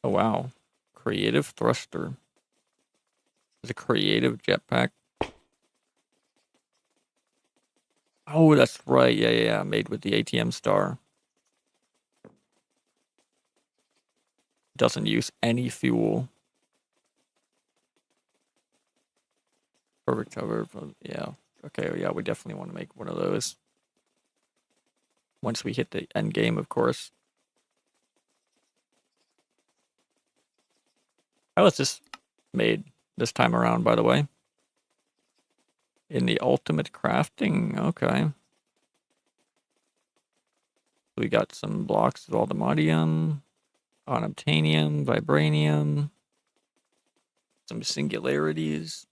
Oh wow. Creative thruster. Is a creative jetpack. Oh, that's right. Yeah. Made with the ATM star. Doesn't use any fuel. Perfect cover. Yeah. Okay. Yeah, we definitely want to make one of those once we hit the end game, of course. How was this made this time around, by the way? In the ultimate crafting? Okay. We got some blocks of adamantium, unobtainium, vibranium, some singularities.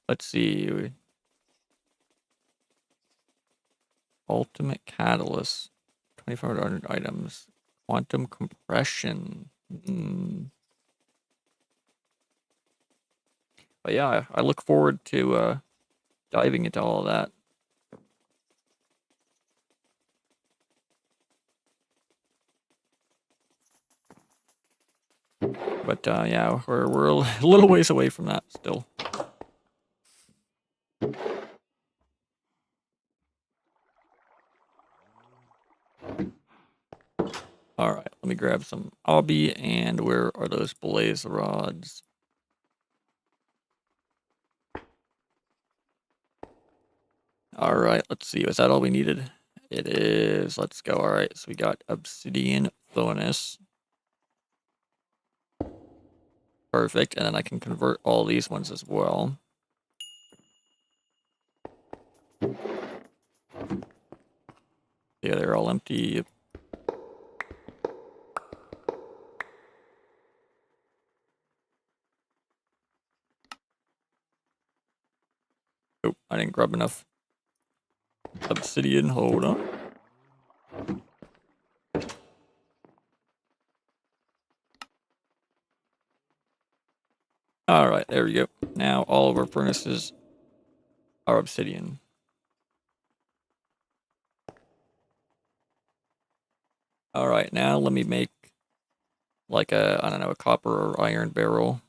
Let's see. Ultimate catalyst. 2,500 items. Quantum compression. But yeah, I look forward to diving into all of that. But yeah, we're a little ways away from that still. All right, let me grab some obby, and where are those blaze rods? All right, let's see. Is that all we needed? It is. Let's go. All right, so we got obsidian bonus. Perfect, and then I can convert all these ones as well. Yeah, they're all empty. Oh, I didn't grab enough obsidian. Hold on. All right, there we go. Now all of our furnaces are obsidian. All right, now let me make like a, I don't know, a copper or iron barrel.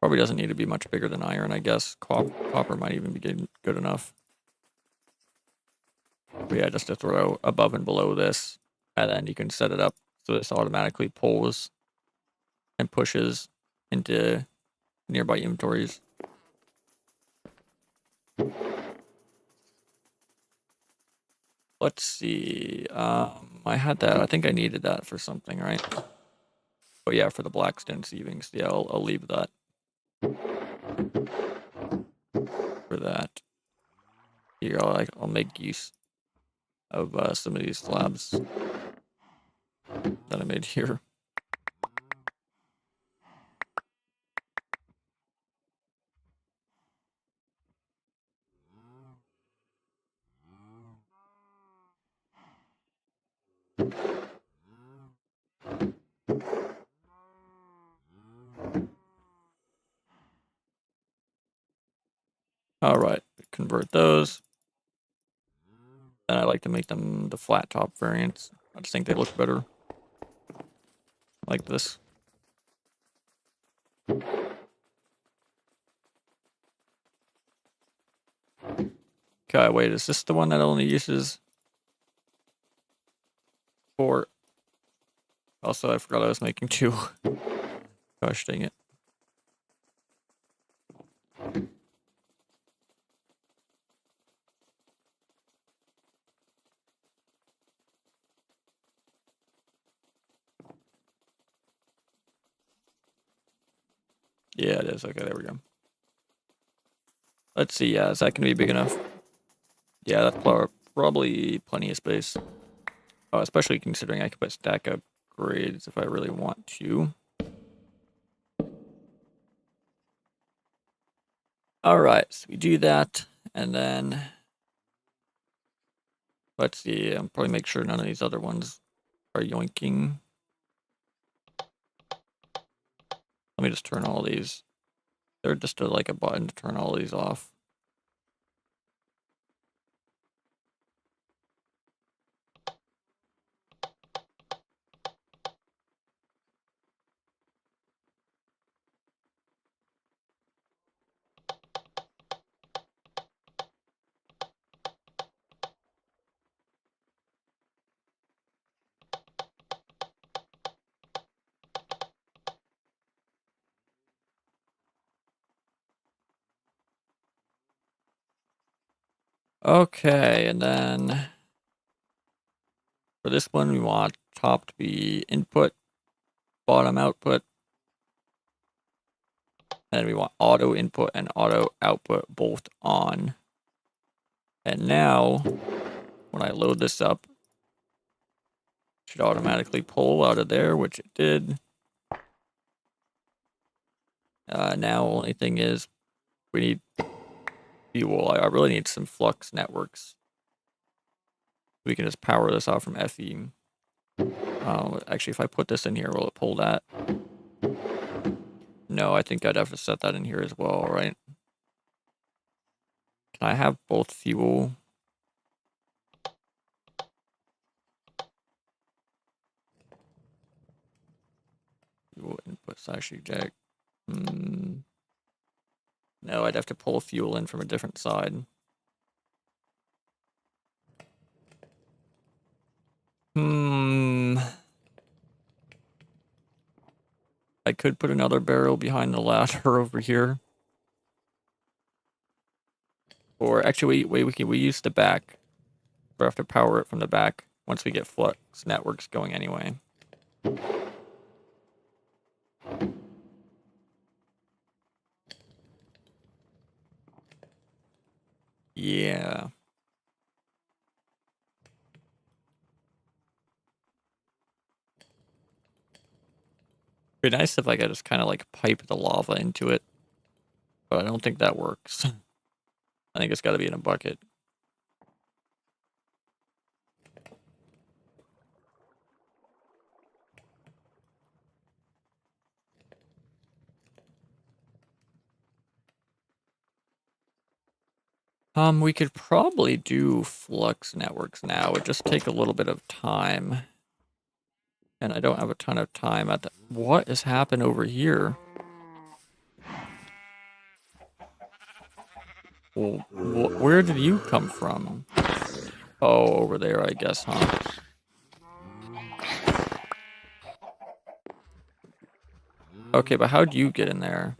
Probably doesn't need to be much bigger than iron, I guess. Copper might even be good enough. But yeah, just to throw above and below this, and then you can set it up so this automatically pulls and pushes into nearby inventories. Let's see. I had that. I think I needed that for something, right? Oh yeah, for the blackstone sievings. Yeah, I'll leave that for that. Here, I'll make use of some of these slabs that I made here. All right, convert those. And I like to make them the flat top variants. I just think they look better like this. Okay, wait, is this the one that only uses 4? Also, I forgot I was making 2. Gosh dang it. Yeah, it is. Okay, there we go. Let's see. Yeah, is that going to be big enough? Yeah, that's probably plenty of space. Oh, especially considering I can put stack upgrades if I really want to. All right, so we do that, and then let's see. I'll probably make sure none of these other ones are yoinking. Let me just turn all these. They're just like a button to turn all these off. Okay, and then for this one, we want top to be input, bottom output. And we want auto input and auto output both on. And now, when I load this up, it should automatically pull out of there, which it did. Now, only thing is, we need fuel. I really need some flux networks. We can just power this off from FE. Actually, if I put this in here, will it pull that? No, I think I'd have to set that in here as well, right? Can I have both fuel? Fuel input slash eject. No, I'd have to pull fuel in from a different side. I could put another barrel behind the ladder over here. Or actually, wait, we use the back. We have to power it from the back once we get flux networks going anyway. Yeah. Be nice if I could just kind of like pipe the lava into it. But I don't think that works. I think it's got to be in a bucket. We could probably do flux networks now. It just take a little bit of time. And I don't have a ton of time at the... What has happened over here? Well, where did you come from? Oh, over there, I guess, huh? Okay, but how'd you get in there?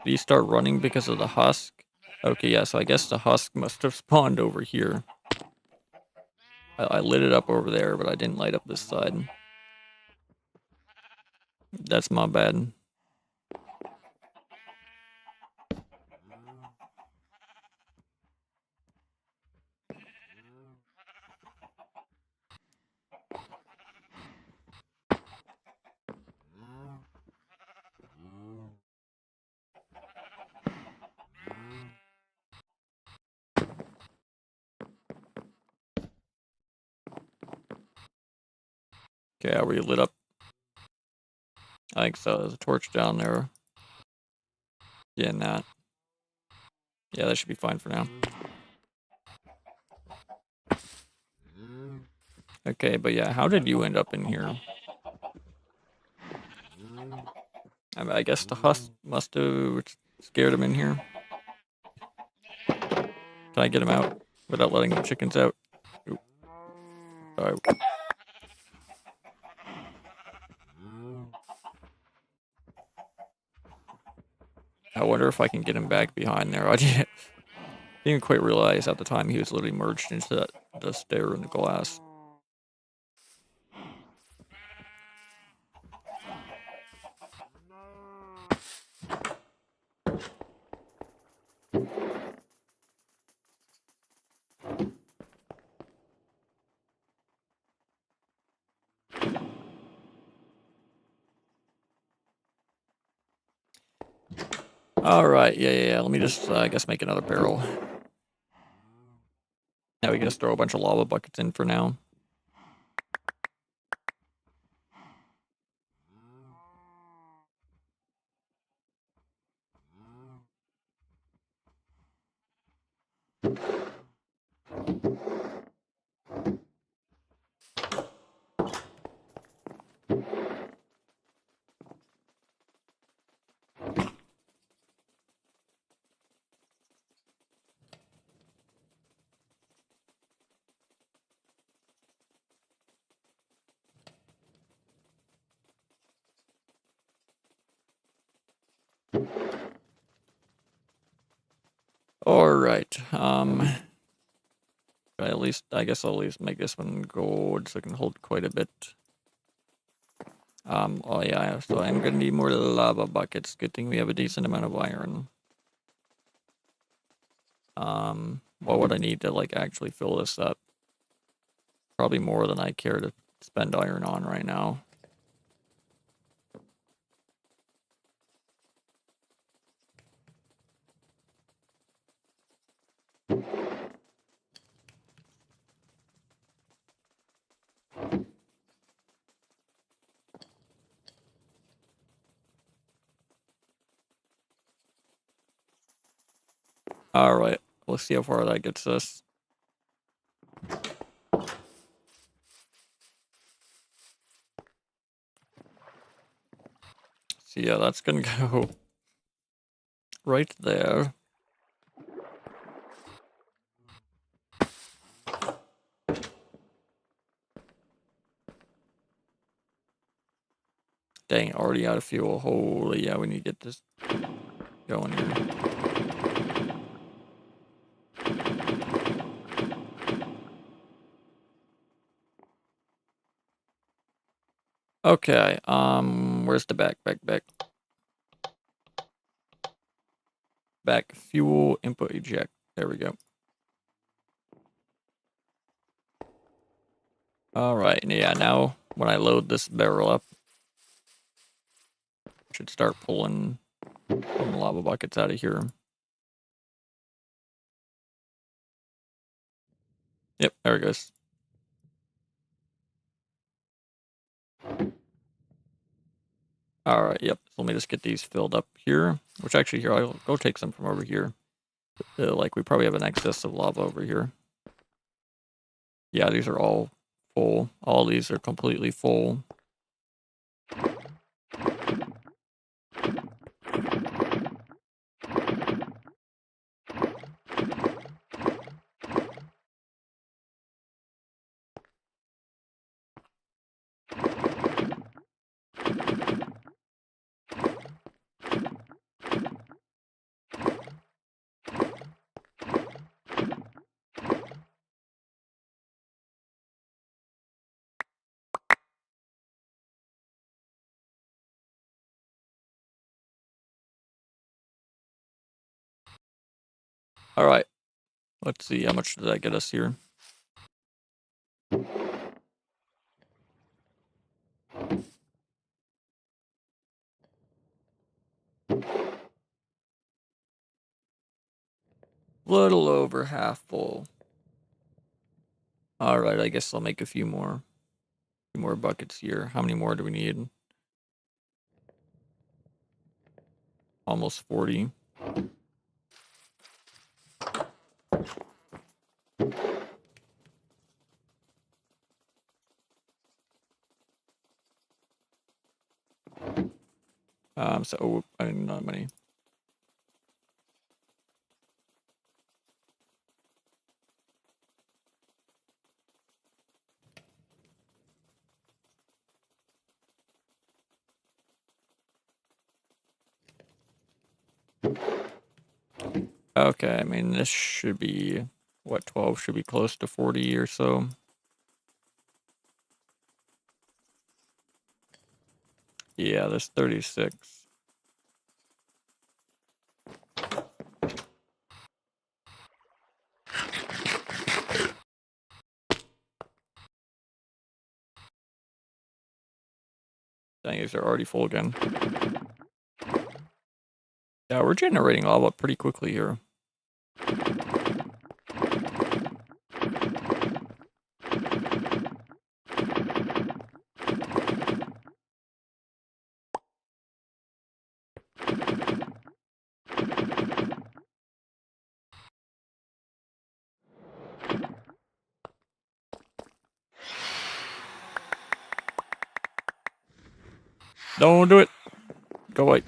Did you start running because of the husk? Okay, yeah, so I guess the husk must have spawned over here. I lit it up over there, but I didn't light up this side. That's my bad. Okay, are we lit up? I think so. There's a torch down there. Yeah, not. Yeah, that should be fine for now. Okay, but yeah, how did you end up in here? I guess the husk must have scared him in here. Can I get him out without letting the chickens out? Oop. Sorry. I wonder if I can get him back behind there. I didn't quite realize at the time he was literally merged into that the stair in the glass. Alright, yeah. Let me just, I guess, make another barrel. Now we can just throw a bunch of lava buckets in for now. Alright, I guess I'll at least make this one gold so it can hold quite a bit. Oh yeah, so I'm gonna need more lava buckets. Good thing we have a decent amount of iron. What would I need to, like, actually fill this up? Probably more than I care to spend iron on right now. Alright, let's see how far that gets us. So yeah, that's gonna go right there. Dang, already out of fuel. Holy, yeah, we need to get this going here. Okay, where's the back? Back, fuel, input, eject. There we go. Alright, yeah, now when I load this barrel up, I should start pulling some lava buckets out of here. Yep, there it goes. Alright, yep. So let me just get these filled up here. Which actually, here, I'll go take some from over here. Like, we probably have an excess of lava over here. Yeah, these are all full. All these are completely full. Alright. Let's see, how much did that get us here? Little over half full. Alright, I guess I'll make a few more buckets here. How many more do we need? Almost 40. So I didn't know how many. Okay, I mean, this should be, what, 12 should be close to 40 or so. Yeah, there's 36. Dang, these are already full again. Yeah, we're generating lava pretty quickly here. Don't do it. Go away.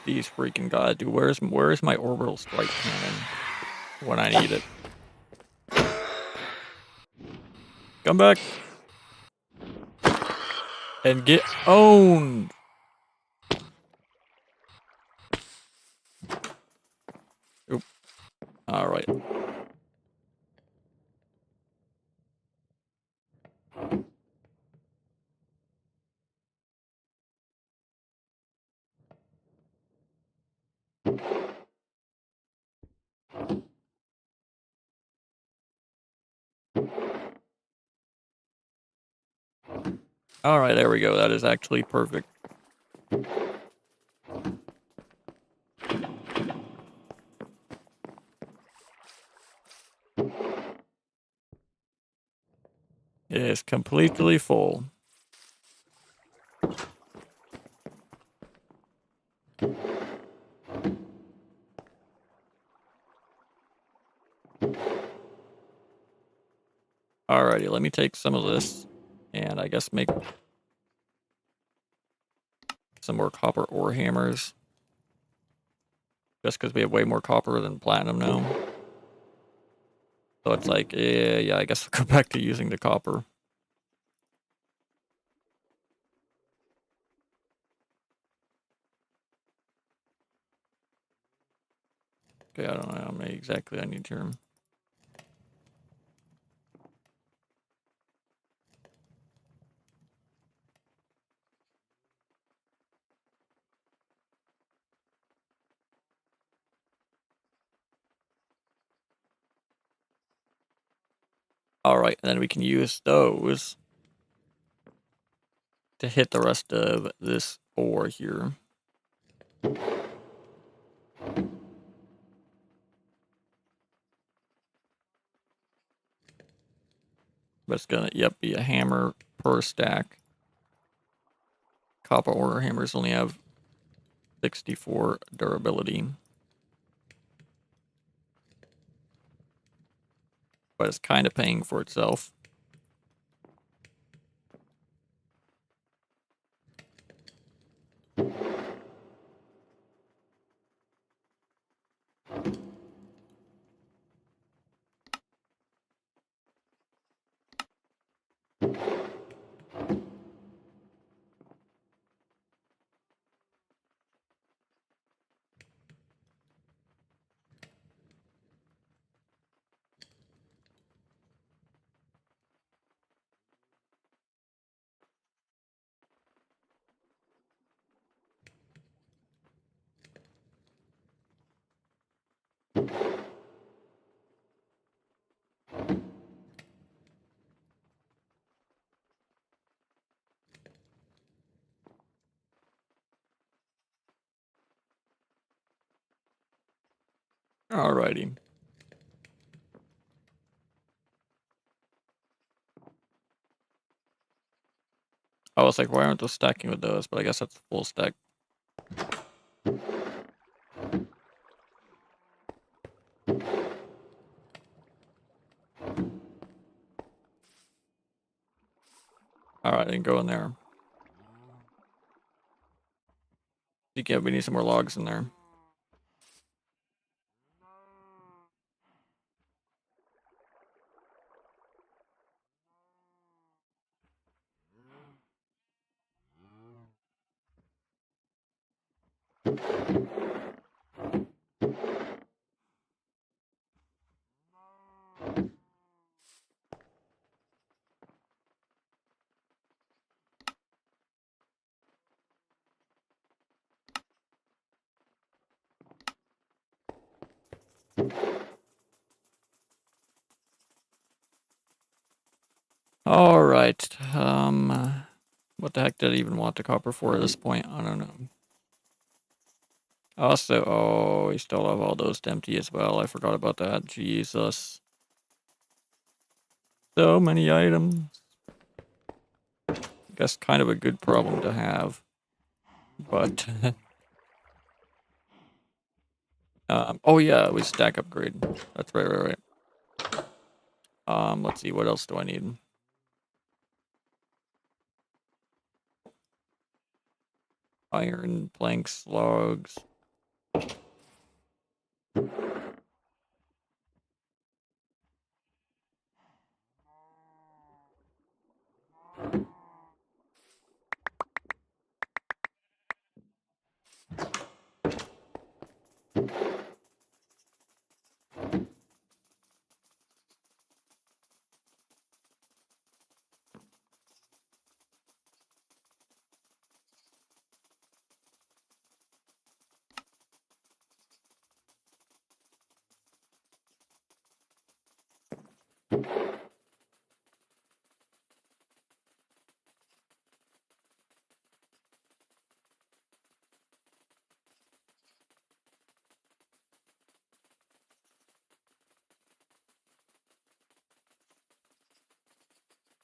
These freaking god, dude. Where's my orbital strike cannon when I need it? Come back. And get owned. Oop. All right. All right, there we go. That is actually perfect. It is completely full. Alrighty, let me take some of this and I guess make some more copper ore hammers. Just because we have way more copper than platinum now. So it's like, yeah, I guess we'll go back to using the copper. Okay, I don't know how many exactly I need here. Alright, and then we can use those to hit the rest of this ore here. But it's gonna, yep, be a hammer per stack. Copper ore hammers only have 64 durability. But it's kind of paying for itself. Alrighty. I was like, why aren't those stacking with those? But I guess that's a full stack. Alright, I can go in there. Yeah, we need some more logs in there. Alright. What the heck did I even want the copper for at this point? I don't know. Also, oh, we still have all those empty as well. I forgot about that. Jesus. So many items. I guess kind of a good problem to have. But, oh yeah, we stack upgrade. That's right. Let's see, what else do I need? Iron, planks, logs.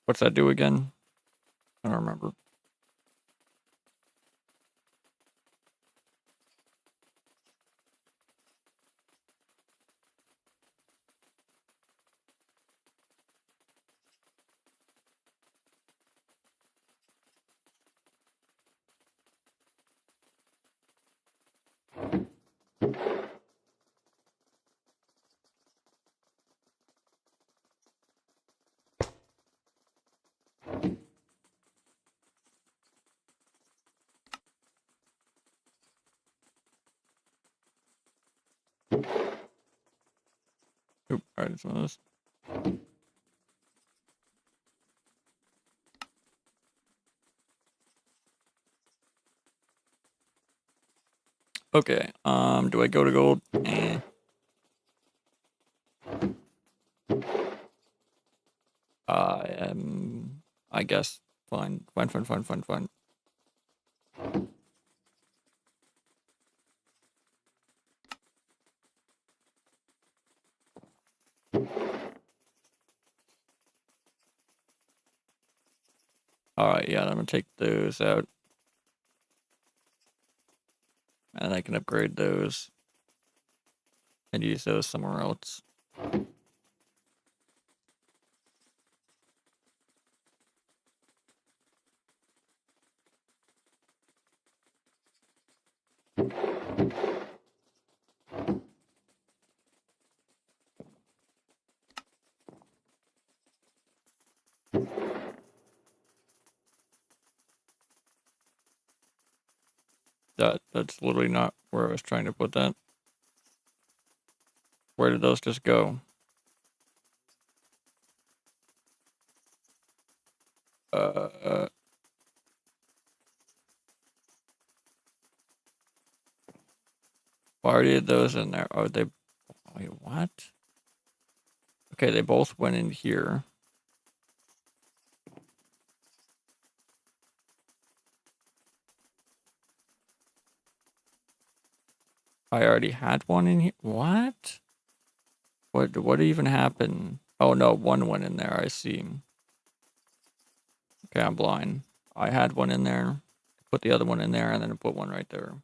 What's that do again? I don't remember. Oop, alright, it's one of those. Okay, do I go to gold? I guess. Fine. Alright, yeah, I'm gonna take those out. And I can upgrade those. And use those somewhere else. That's literally not where I was trying to put that. Where did those just go? Why did those in there? Oh, they... Wait, what? Okay, they both went in here. I already had one in here. What? What even happened? Oh no, one went in there, I see. Okay, I'm blind. I had one in there, put the other one in there, and then put one right there.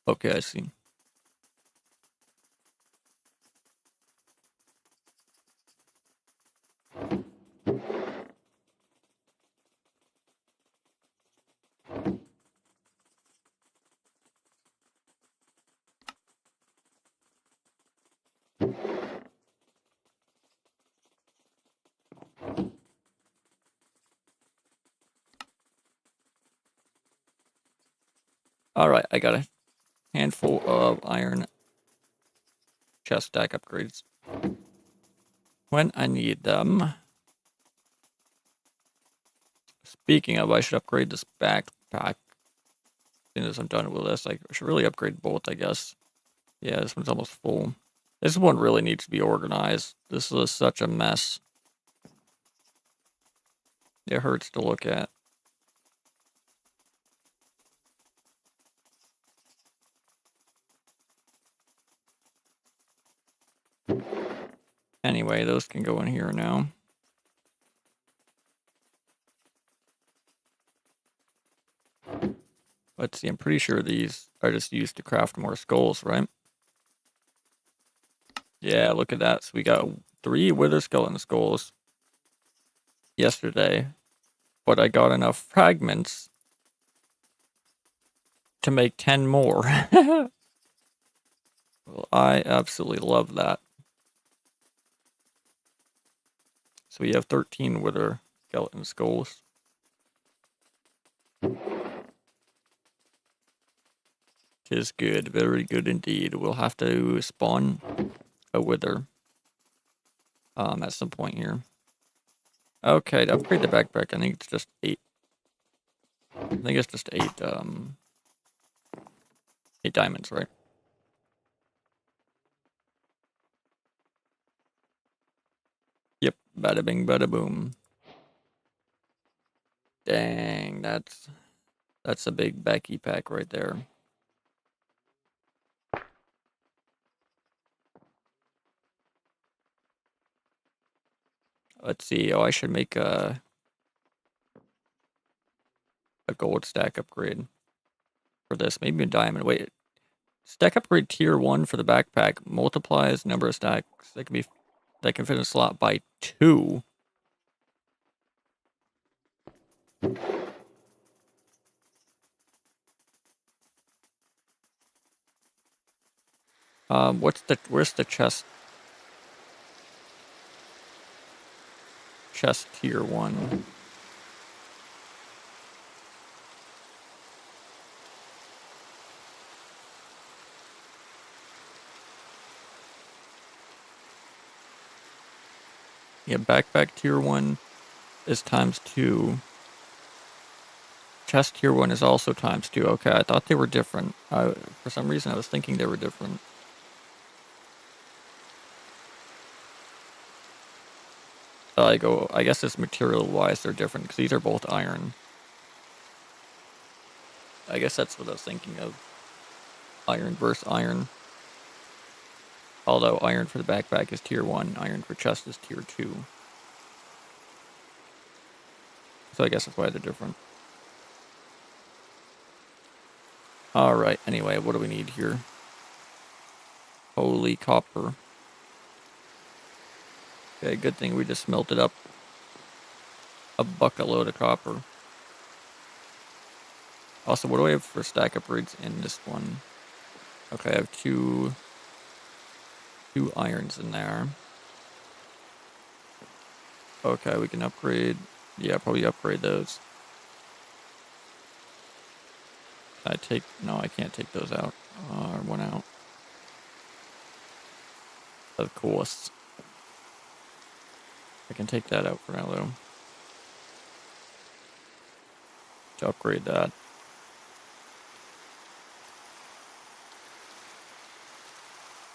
Okay, I see. Alright, I got a handful of iron chest stack upgrades. When I need them. Speaking of, I should upgrade this backpack. As soon as I'm done with this, I should really upgrade both, I guess. Yeah, this one's almost full. This one really needs to be organized. This is such a mess. It hurts to look at. Anyway, those can go in here now. Let's see, I'm pretty sure these are just used to craft more skulls, right? Yeah, look at that. So we got 3 wither skeleton skulls yesterday, but I got enough fragments to make 10 more. Well, I absolutely love that. So we have 13 wither skeleton skulls. Tis good, very good indeed. We'll have to spawn a wither at some point here. Okay, to upgrade the backpack, I think it's just 8. I think it's just 8 8 diamonds, right? Yep. Bada bing, bada boom. Dang, that's a big Becky pack right there. Let's see. Oh, I should make a gold stack upgrade for this. Maybe a diamond. Wait. Stack upgrade tier 1 for the backpack multiplies number of stacks that can fit in a slot by 2. Where's the chest tier 1? Yeah, backpack tier 1 is times 2. Chest tier 1 is also times 2. Okay, I thought they were different. For some reason, I was thinking they were different. I guess it's material-wise they're different, because these are both iron. I guess that's what I was thinking of. Iron versus iron. Although iron for the backpack is tier 1, iron for chest is tier 2. So I guess that's why they're different. Alright, anyway, what do we need here? Holy copper. Okay, good thing we just melted up a bucket load of copper. Also, what do I have for stack upgrades in this one? Okay, I have two irons in there. Okay, we can upgrade. Yeah, probably upgrade those. No, I can't take those out. One out. Of course. I can take that out for now, though. To upgrade that.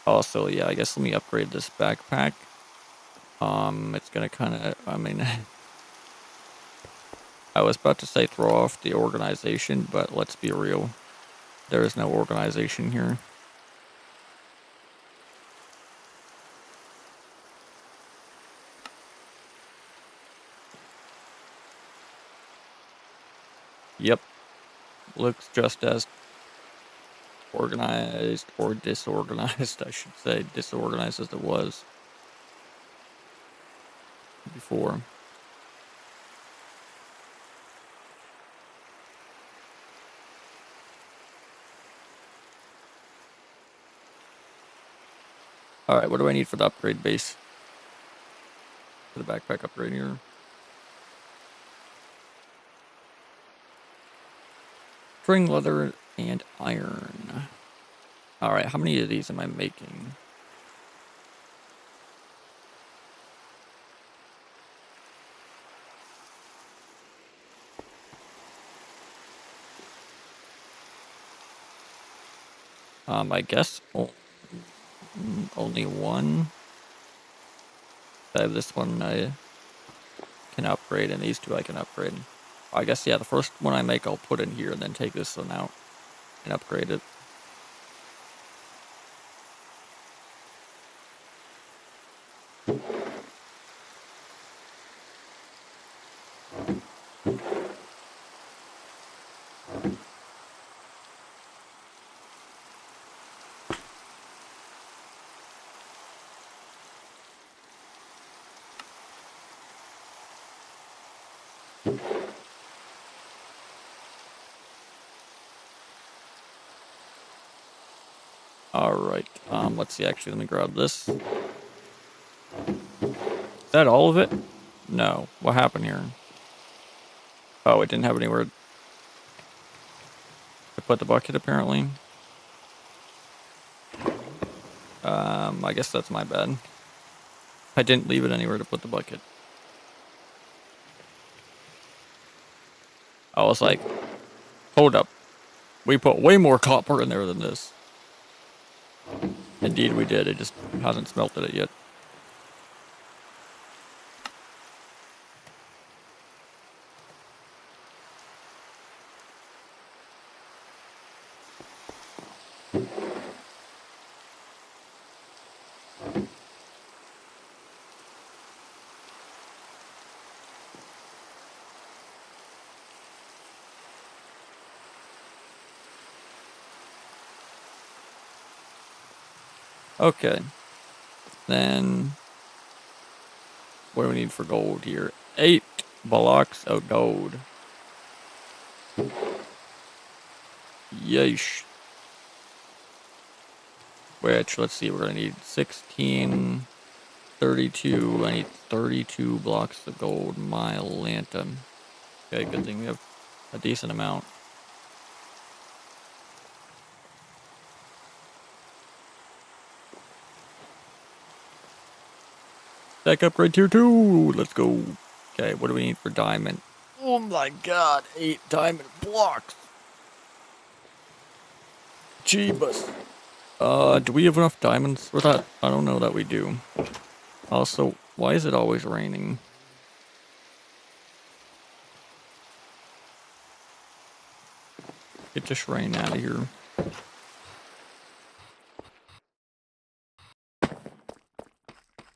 Also, yeah, I guess let me upgrade this backpack. It's gonna kind of, I mean, I was about to say throw off the organization, but let's be real. There is no organization here. Yep. Looks just as organized or disorganized, I should say. Disorganized as it was before. Alright, what do I need for the upgrade base? For the backpack upgrade here. String, leather, and iron. Alright, how many of these am I making? I guess only one. I have this one I can upgrade, and these two I can upgrade. I guess, yeah, the first one I make I'll put in here, and then take this one out and upgrade it. Alright, let's see, actually, let me grab this. Is that all of it? No. What happened here? Oh, it didn't have anywhere to put the bucket, apparently. I guess that's my bad. I didn't leave it anywhere to put the bucket. I was like, hold up. We put way more copper in there than this. Indeed we did, it just hasn't smelted it yet. Okay. Then, what do we need for gold here? 8 blocks of gold. Yeesh. Which, let's see, we're gonna need 16, 32. I need 32 blocks of gold. My lanta. Okay, good thing we have a decent amount. Stack upgrade tier 2. Let's go. Okay, what do we need for diamond? Oh my god, 8 diamond blocks. Jeebus. Do we have enough diamonds for that? I don't know that we do. Also, why is it always raining? Get this rain out of here.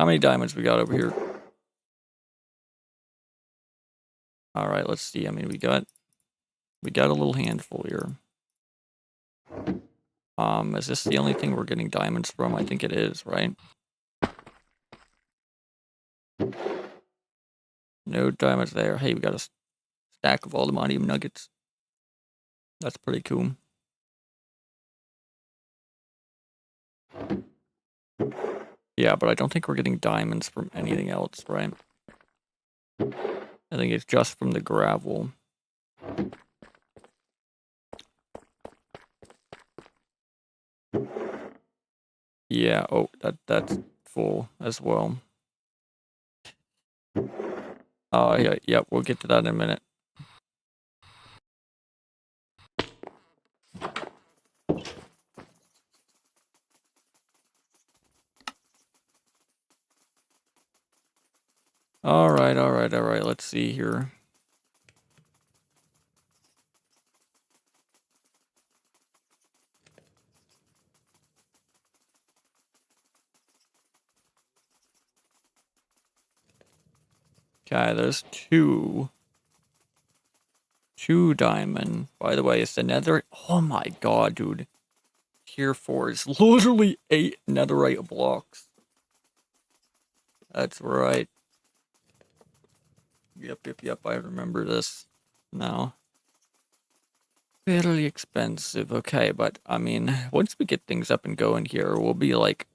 How many diamonds we got over here? Alright, let's see. I mean, we got a little handful here. Is this the only thing we're getting diamonds from? I think it is, right? No diamonds there. Hey, we got a stack of all the Modium nuggets. That's pretty cool. Yeah, but I don't think we're getting diamonds from anything else, right? I think it's just from the gravel. Yeah, oh, that's full as well. Oh, yeah, we'll get to that in a minute. Alright, let's see here. Okay, there's two diamond. By the way, it's the nether. Oh my god, dude. Tier 4 is literally 8 netherite blocks. That's right. Yep, I remember this now. Fairly expensive, okay, but I mean, once we get things up and going here, we'll be like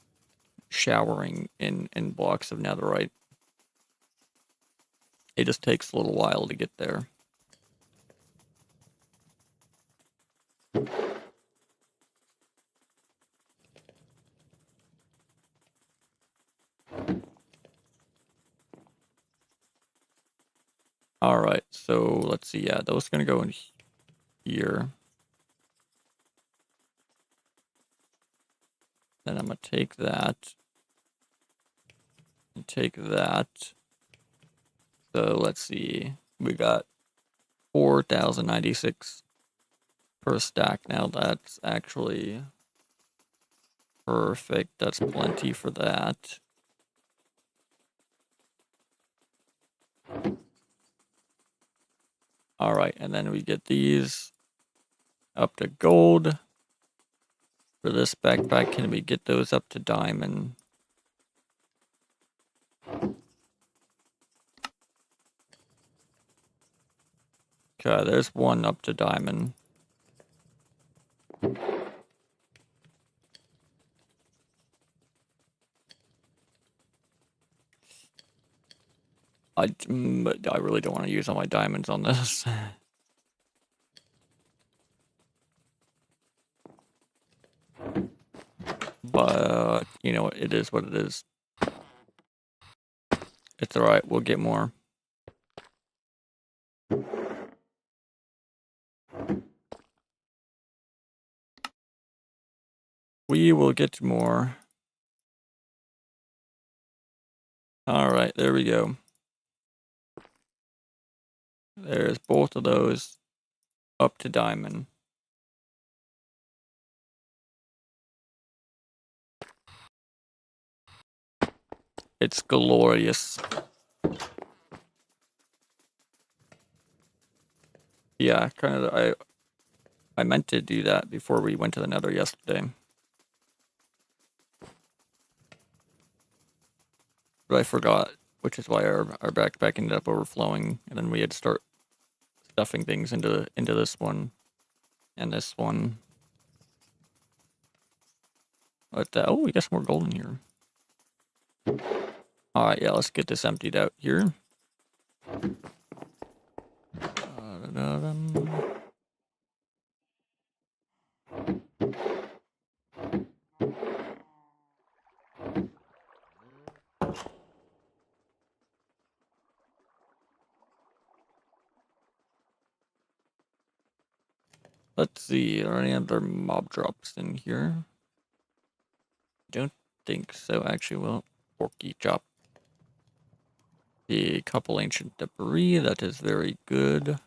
showering in blocks of netherite. It just takes a little while to get there. Alright, so let's see, yeah, those are gonna go in here. Then I'm gonna take that. And take that. So let's see, we got 4,096 per stack. Now that's actually perfect. That's plenty for that. Alright, and then we get these up to gold. For this backpack, can we get those up to diamond? Okay, there's one up to diamond. But I really don't want to use all my diamonds on this. But, you know, it is what it is. It's alright, we'll get more. We will get more. Alright, there we go. There's both of those up to diamond. It's glorious. Yeah, kind of. I meant to do that before we went to the Nether yesterday, but I forgot, which is why our backpack ended up overflowing, and then we had to start stuffing things into this one and this one. But oh, we got some more gold in here. All right, yeah, let's get this emptied out here. Let's see, are there any other mob drops in here? Don't think so. Actually, well, porky chop. A couple ancient debris, that is very good.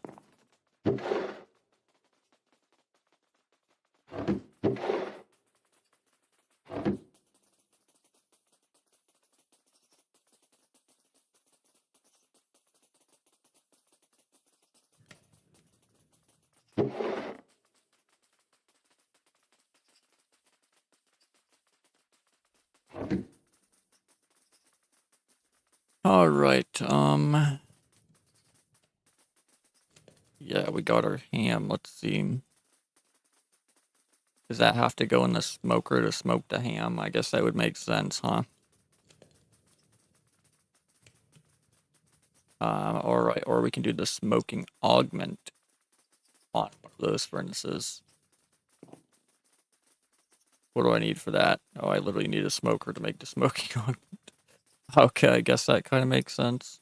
All right, yeah, we got our ham. Let's see. Does that have to go in the smoker to smoke the ham? I guess that would make sense, huh? All right, or we can do the smoking augment on one of those furnaces. What do I need for that? Oh, I literally need a smoker to make the smoking augment. Okay, I guess that kind of makes sense.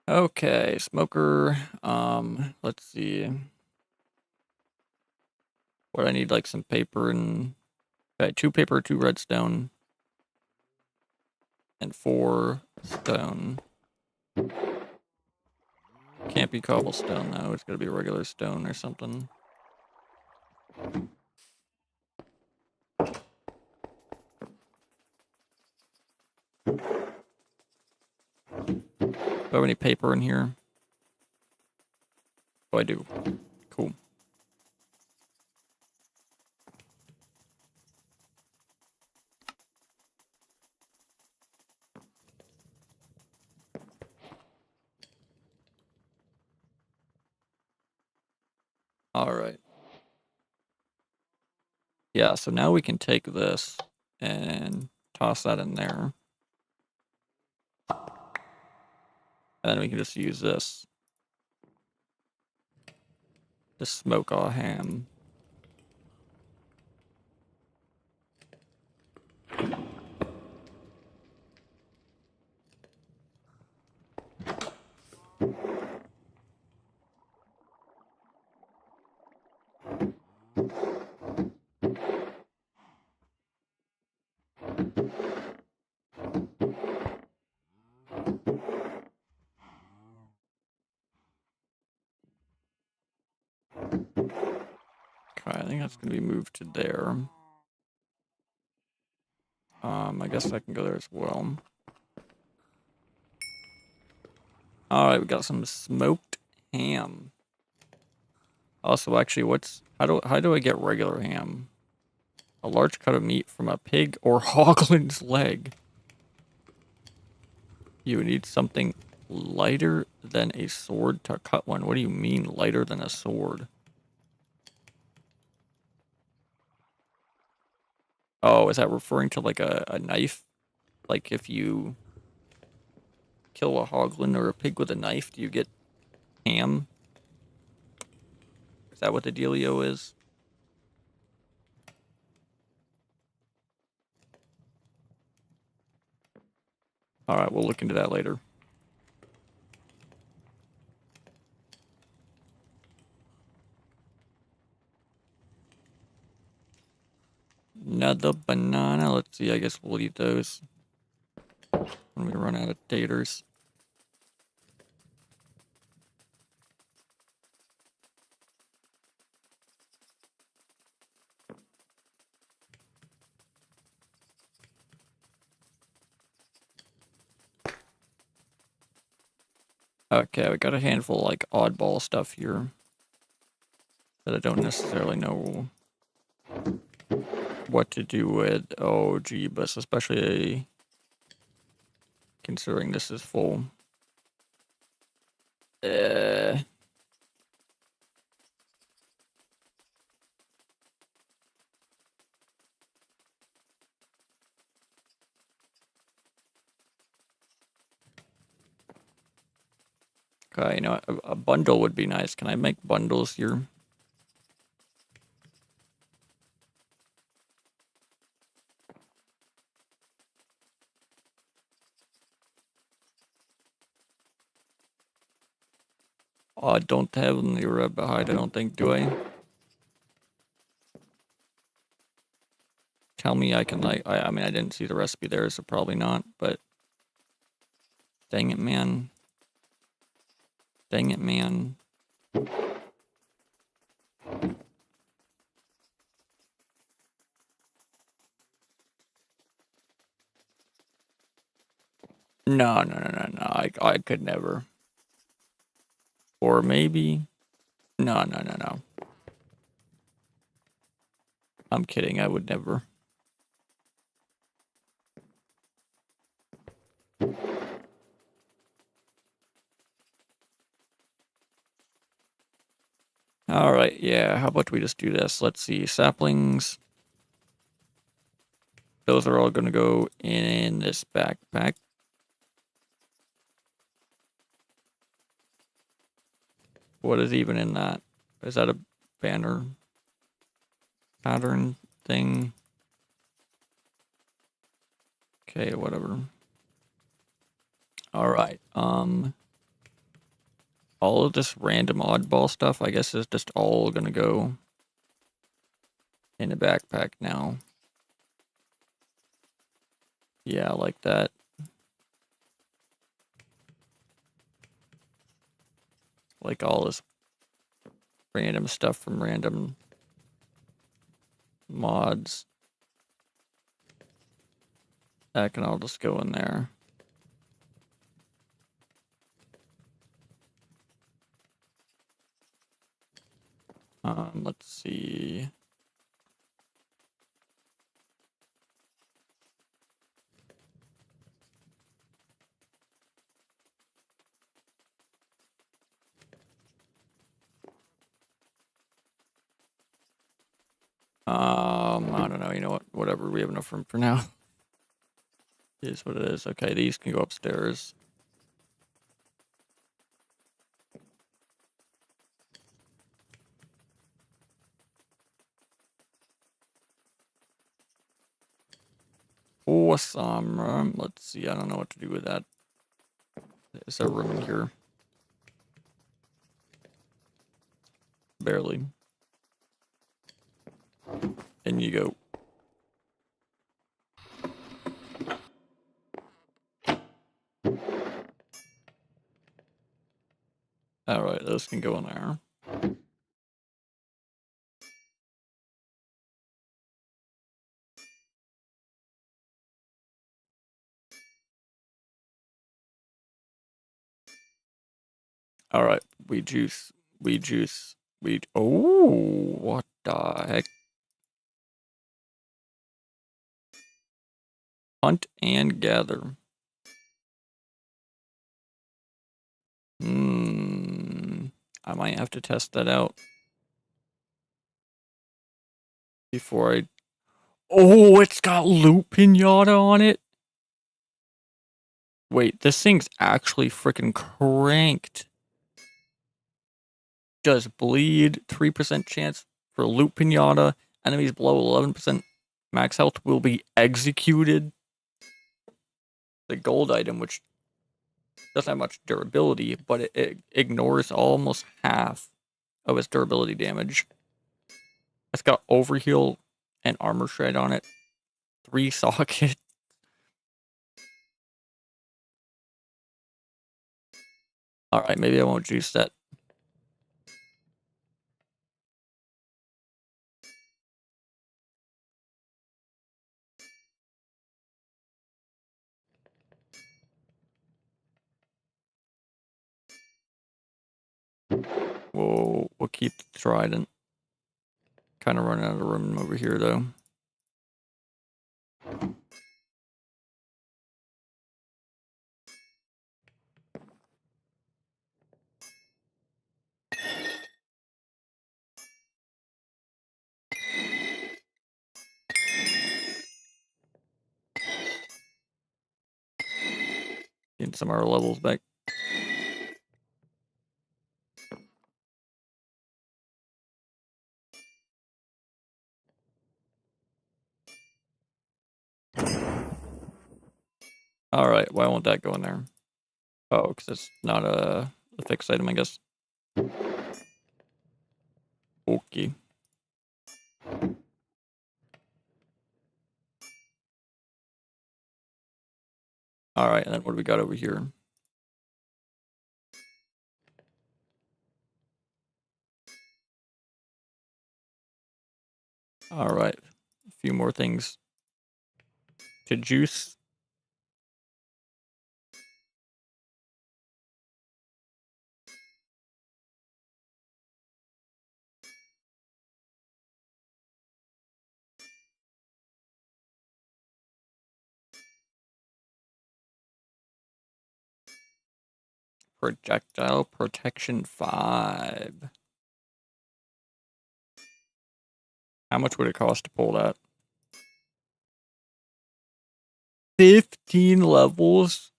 Okay, smoker. Let's see. What I need, like some paper and okay, 2 paper, 2 redstone, and 4 stone. Can't be cobblestone though. It's gotta be regular stone or something. Do I have any paper in here? Oh, I do. Cool. All right. Yeah, so now we can take this and toss that in there. And then we can just use this to smoke our ham. Okay, I think that's gonna be moved to there. I guess I can go there as well. Alright, we got some smoked ham. Also, actually, how do I get regular ham? A large cut of meat from a pig or hoglin's leg. You need something lighter than a sword to cut one. What do you mean lighter than a sword? Oh, is that referring to like a knife? Like if you kill a hoglin or a pig with a knife, do you get ham? Is that what the dealio is? Alright, we'll look into that later. Another banana. Let's see, I guess we'll eat those when we run out of taters. Okay, we got a handful of like oddball stuff here that I don't necessarily know what to do with. Oh, gee, but especially considering this is full. Uh, okay, you know, a bundle would be nice. Can I make bundles here? I don't have any rabbit hide, I don't think, do I? Tell me I can, like, I mean, I didn't see the recipe there, so probably not, but dang it, man. Dang it, man. No, no, no, no, no. I could never. Or maybe. No, no, no, no. I'm kidding. I would never. All right. Yeah. How about we just do this? Let's see. Saplings. Those are all going to go in this backpack. What is even in that? Is that a banner pattern thing? Okay, whatever. All right. All of this random oddball stuff, I guess, is just all gonna go in a backpack now. Yeah, like that. Like all this random stuff from random mods. That can all just go in there. Let's see. I don't know. You know what? Whatever. We have enough room for now. It is what it is. Okay, these can go upstairs. Awesome. Let's see. I don't know what to do with that. Is there room in here? Barely. In you go. All right, those can go in there. All right, we juice. Oh, what the heck? Hunt and gather. I might have to test that out before I. Oh, it's got loot pinata on it. Wait, this thing's actually freaking cranked. Does bleed, 3% chance for loot pinata. Enemies below 11% max health will be executed. The gold item, which doesn't have much durability, but it ignores almost half of its durability damage. It's got overheal and armor shred on it. 3 sockets. Alright, maybe I won't juice that. We'll keep the trident. Kind of running out of room over here, though. Getting some of our levels back. Alright, why won't that go in there? Oh, because it's not a fixed item, I guess. Okay. Alright, and then what do we got over here? Alright, a few more things to juice. Projectile protection 5. How much would it cost to pull that? 15 levels?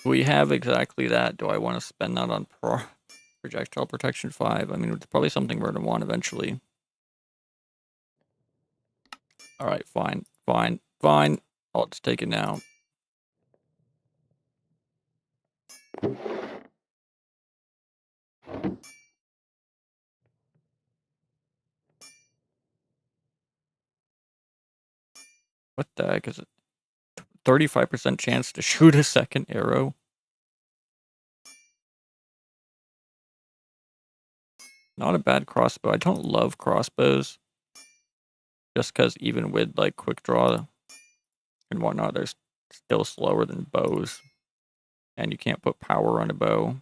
We have exactly that. Do I want to spend that on projectile protection 5? I mean, it's probably something we're going to want eventually. Alright, fine. I'll just take it now. What the heck is it? 35% chance to shoot a second arrow? Not a bad crossbow. I don't love crossbows. Just because even with, like, quick draw and whatnot, they're still slower than bows. And you can't put power on a bow.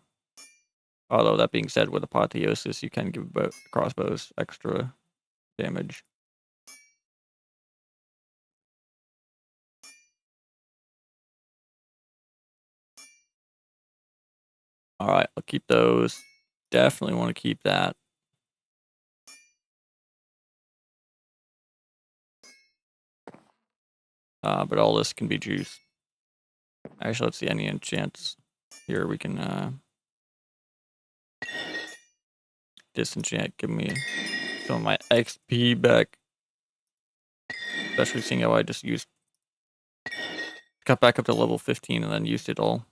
Although, that being said, with Apotheosis, you can give crossbows extra damage. Alright, I'll keep those. Definitely want to keep that. But all this can be juiced. Actually, let's see any enchants. Here we can disenchant. Give me some of my XP back. Especially seeing how I just got back up to level 15 and then used it all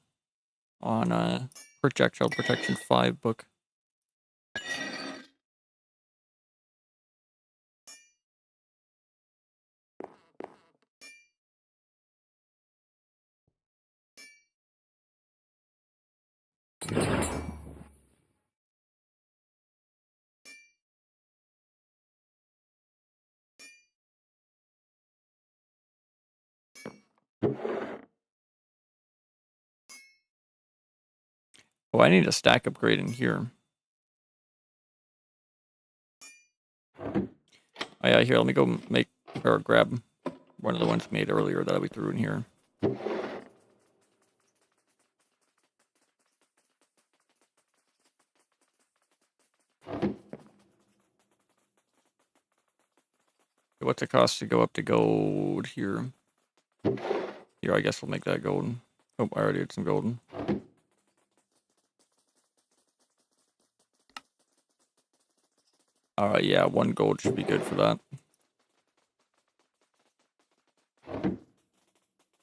on Projectile Protection 5 book. Oh, I need a stack upgrade in here. Oh yeah, here, let me go make or grab one of the ones made earlier that we threw in here. What's it cost to go up to gold here? Here, I guess we'll make that golden. Oh, I already did some golden. Alright, yeah, 1 gold should be good for that.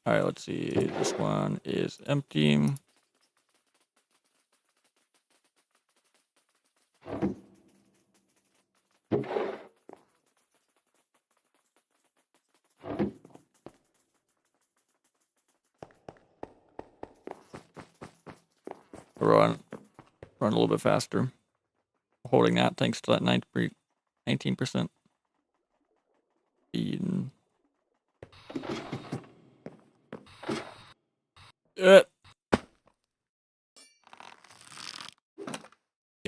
Alright, let's see. This one is empty. Run a little bit faster. Holding that thanks to that 19% speed. Yeah,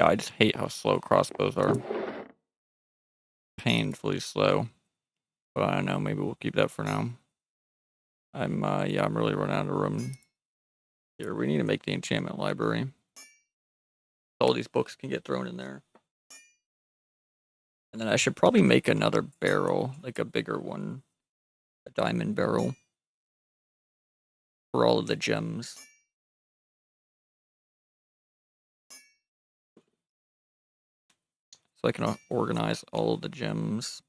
I just hate how slow crossbows are. Painfully slow. But I don't know, maybe we'll keep that for now. I'm really running out of room. Here, we need to make the enchantment library. All these books can get thrown in there. And then I should probably make another barrel, like a bigger one. A diamond barrel. For all of the gems. So I can organize all of the gems.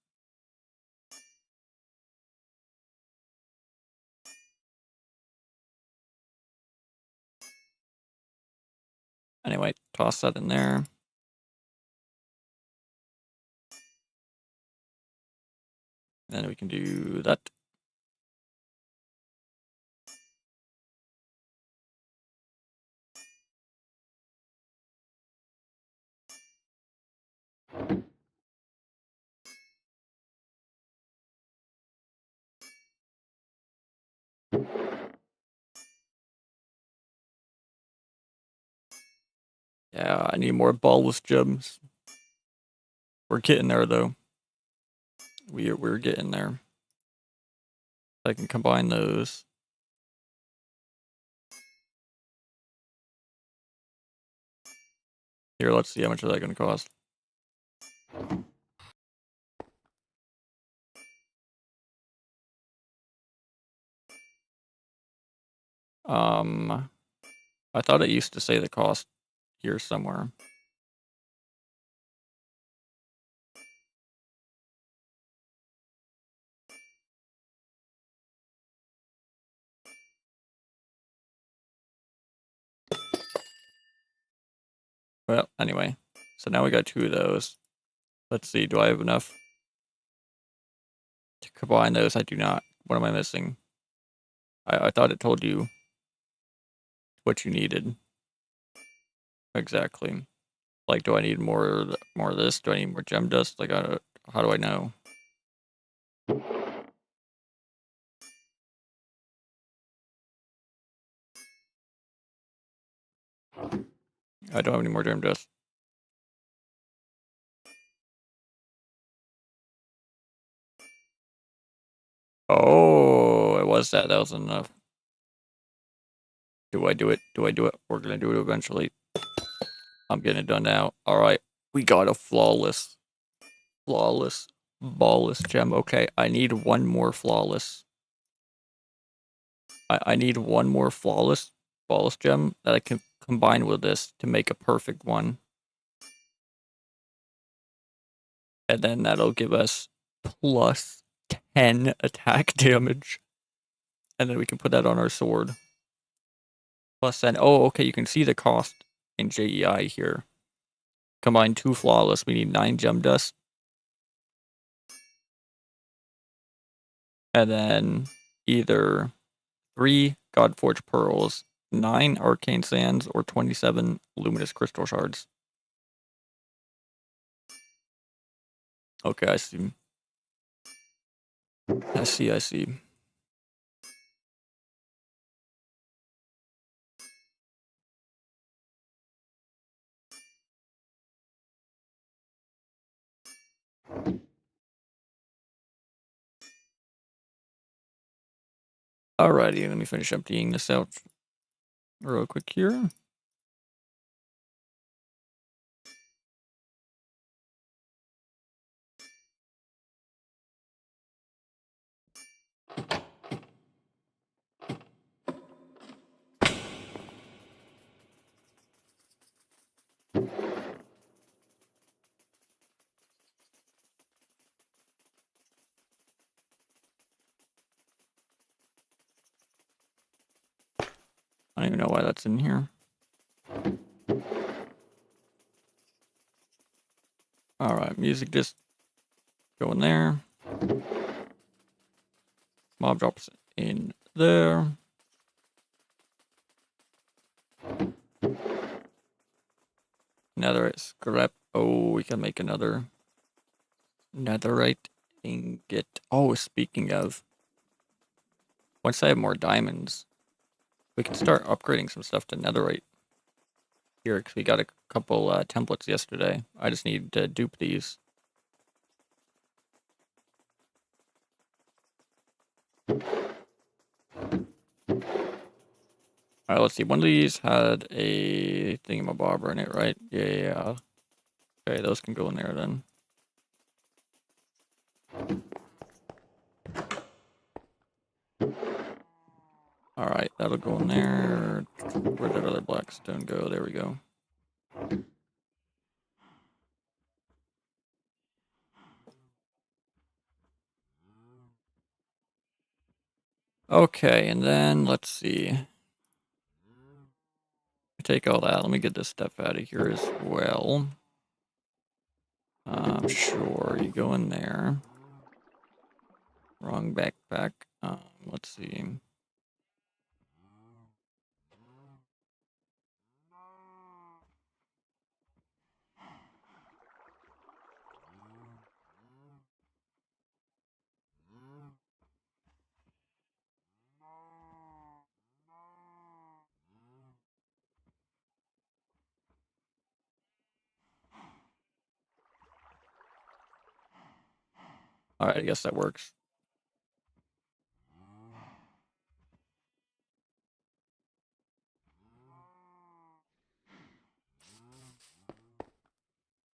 Anyway, toss that in there. And then we can do that. Yeah, I need more ballless gems. We're getting there though. We're getting there. I can combine those. Here, let's see how much is that going to cost. I thought it used to say the cost here somewhere. Well, anyway, so now we got 2 of those. Let's see, do I have enough to combine those? I do not. What am I missing? I thought it told you what you needed. Exactly. Like, do I need more of this? Do I need more gem dust? Like, how do I know? I don't have any more gem dust. Oh, it was that. That was enough. Do I do it? Do I do it? We're gonna do it eventually. I'm getting it done now. Alright. We got a flawless, ballless gem. Okay, I need one more flawless. I need one more flawless, ballless gem that I can combine with this to make a perfect one. And then that'll give us plus 10 attack damage. And then we can put that on our sword. Plus 10. Oh, okay, you can see the cost in JEI here. Combine 2 flawless, we need 9 gem dust. And then either 3 Godforged pearls, 9 arcane sands, or 27 luminous crystal shards. Okay, I see. I see. Alrighty, let me finish emptying this out real quick here. don't even know why that's in here. Alright, music just going there. Mob drops in there. Netherite scrap. Oh, we can make another netherite ingot. Oh, speaking of, once I have more diamonds, we can start upgrading some stuff to netherite here, because we got a couple templates yesterday. I just need to dupe these. Alright, let's see. One of these had a thingamabobber in it, right? Yeah. Okay, those can go in there then. Alright, that'll go in there. Where'd that other black stone go? There we go. Okay, and then let's see. Take all that. Let me get this stuff out of here as well. Sure, you go in there. Wrong backpack. Let's see. Alright, I guess that works.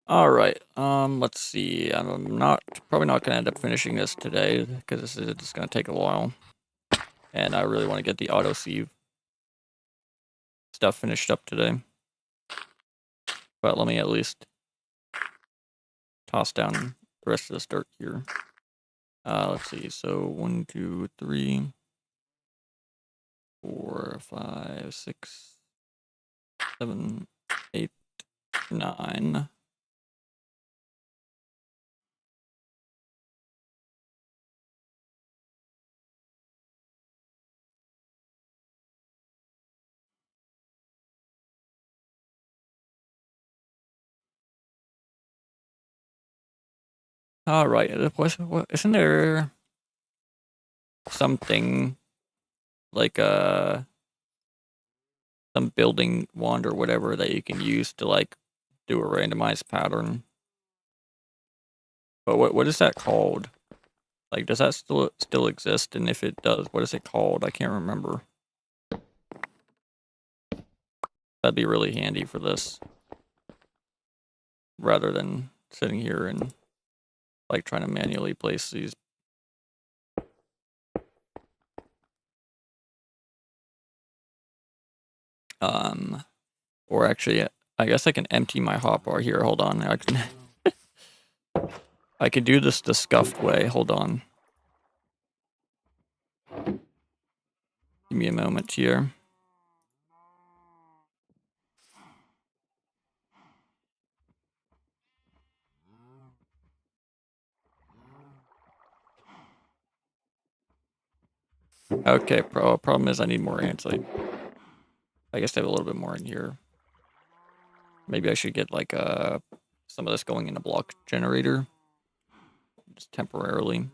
Alright, let's see. I'm probably not gonna end up finishing this today, because this is just gonna take a while. And I really want to get the auto-sieve stuff finished up today. But let me at least toss down the rest of this dirt here. Let's see. So 1, 2, 3, 4, 5, 6, 7, 8, 9. All right. Isn't there something like some building wand or whatever that you can use to like do a randomized pattern? But what is that called? Like, does that still exist? And if it does, what is it called? I can't remember. That'd be really handy for this, rather than sitting here and like trying to manually place these. Or actually, I guess I can empty my hotbar here. Hold on, I can do this the scuffed way. Hold on. Give me a moment here. Okay, problem is I need more andesite. I guess I have a little bit more in here. Maybe I should get like some of this going in a block generator, just temporarily.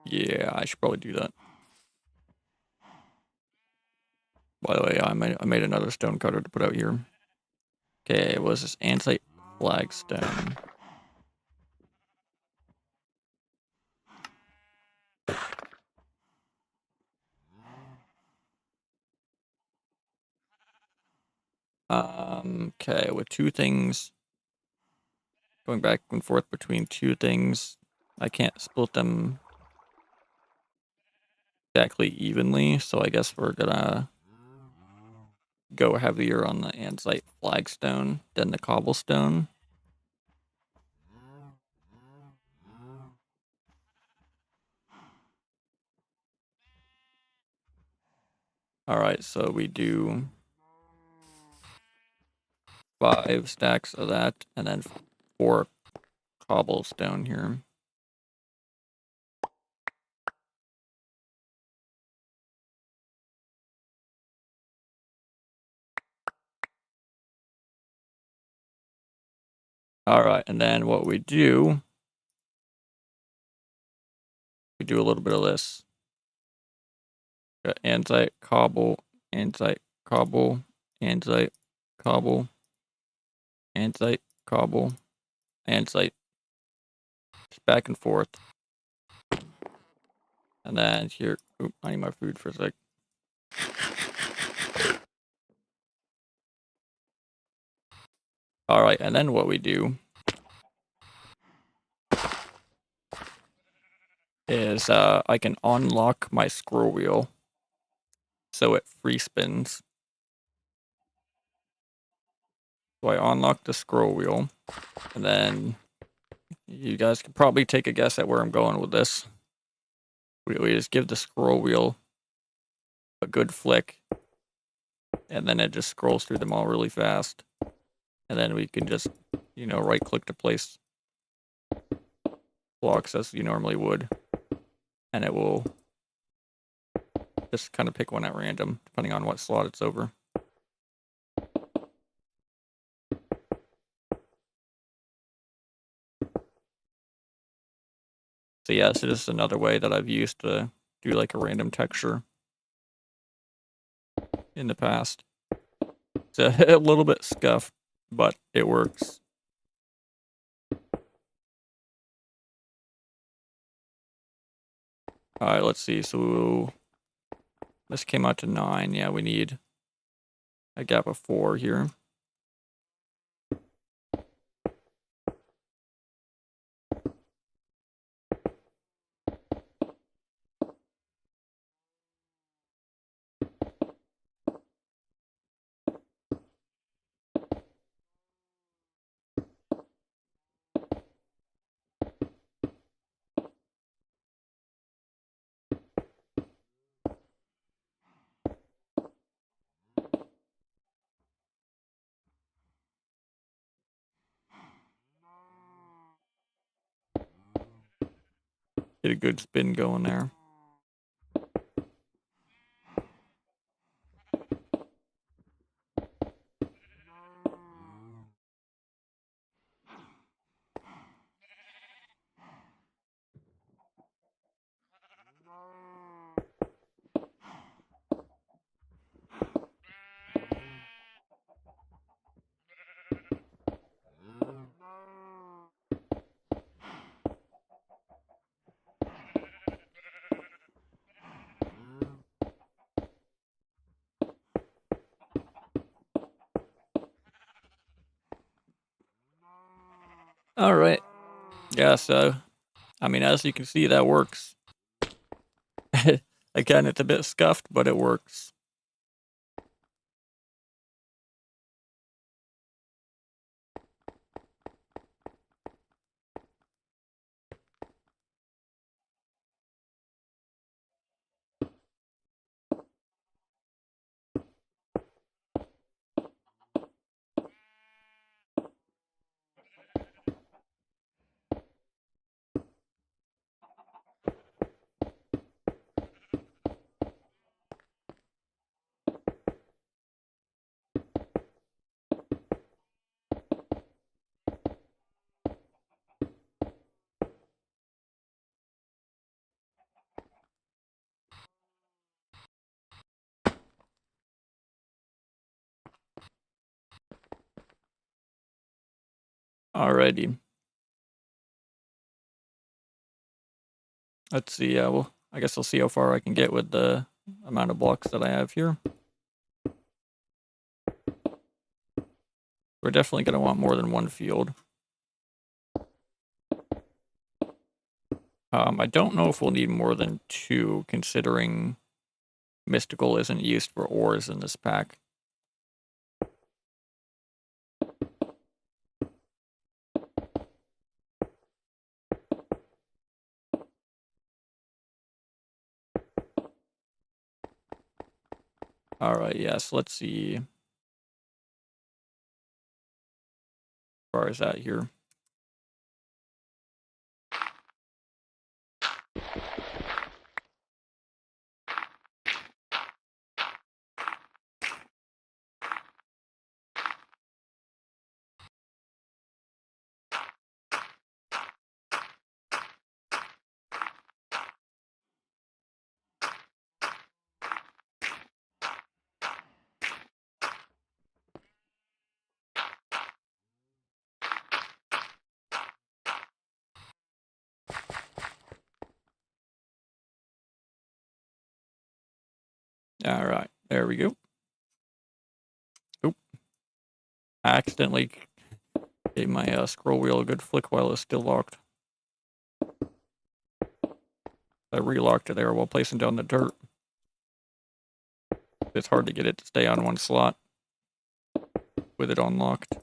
Yeah, I should probably do that. By the way, I made another stone cutter to put out here. Okay, what is this? Andesite flagstone. Okay, with two things going back and forth between two things, I can't split them. exactly evenly, so I guess we're gonna go heavier on the andesite flagstone than the cobblestone. Alright, so we do 5 stacks of that, and then 4 cobblestone here. Alright, and then what we do a little bit of this. Got andesite, cobble, andesite, cobble, andesite, cobble, andesite, cobble, andesite. Just back and forth. And then here, oop, I need my food for a sec. Alright, and then what we do is I can unlock my scroll wheel so it free spins. So I unlock the scroll wheel, and then you guys can probably take a guess at where I'm going with this. We just give the scroll wheel a good flick, and then it just scrolls through them all really fast. And then we can just, right click to place blocks as you normally would. And it will just kind of pick one at random, depending on what slot it's over. So yeah, this is just another way that I've used to do like a random texture in the past. It's a little bit scuffed, but it works. Alright, let's see. So this came out to 9. Yeah, we need a gap of 4 here. Get a good spin going there. Alright. Yeah, so, I mean, as you can see, that works. Again, it's a bit scuffed, but it works. Alrighty. Let's see, well, I guess I'll see how far I can get with the amount of blocks that I have here. We're definitely going to want more than one field. I don't know if we'll need more than 2, considering mystical isn't used for ores in this pack. Alright, yes, let's see. As far as that here. Alright, there we go. Oop. I accidentally gave my scroll wheel a good flick while it's still locked. I relocked it there while placing down the dirt. It's hard to get it to stay on one slot with it unlocked.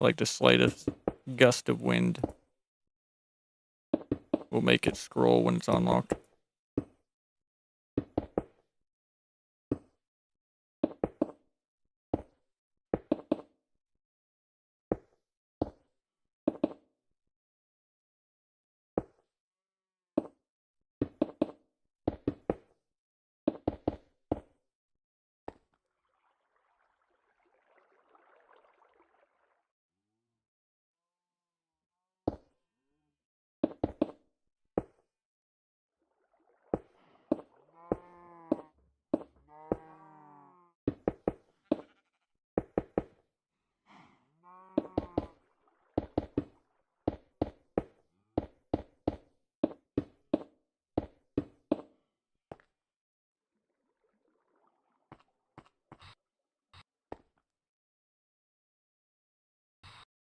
Like the slightest gust of wind will make it scroll when it's unlocked.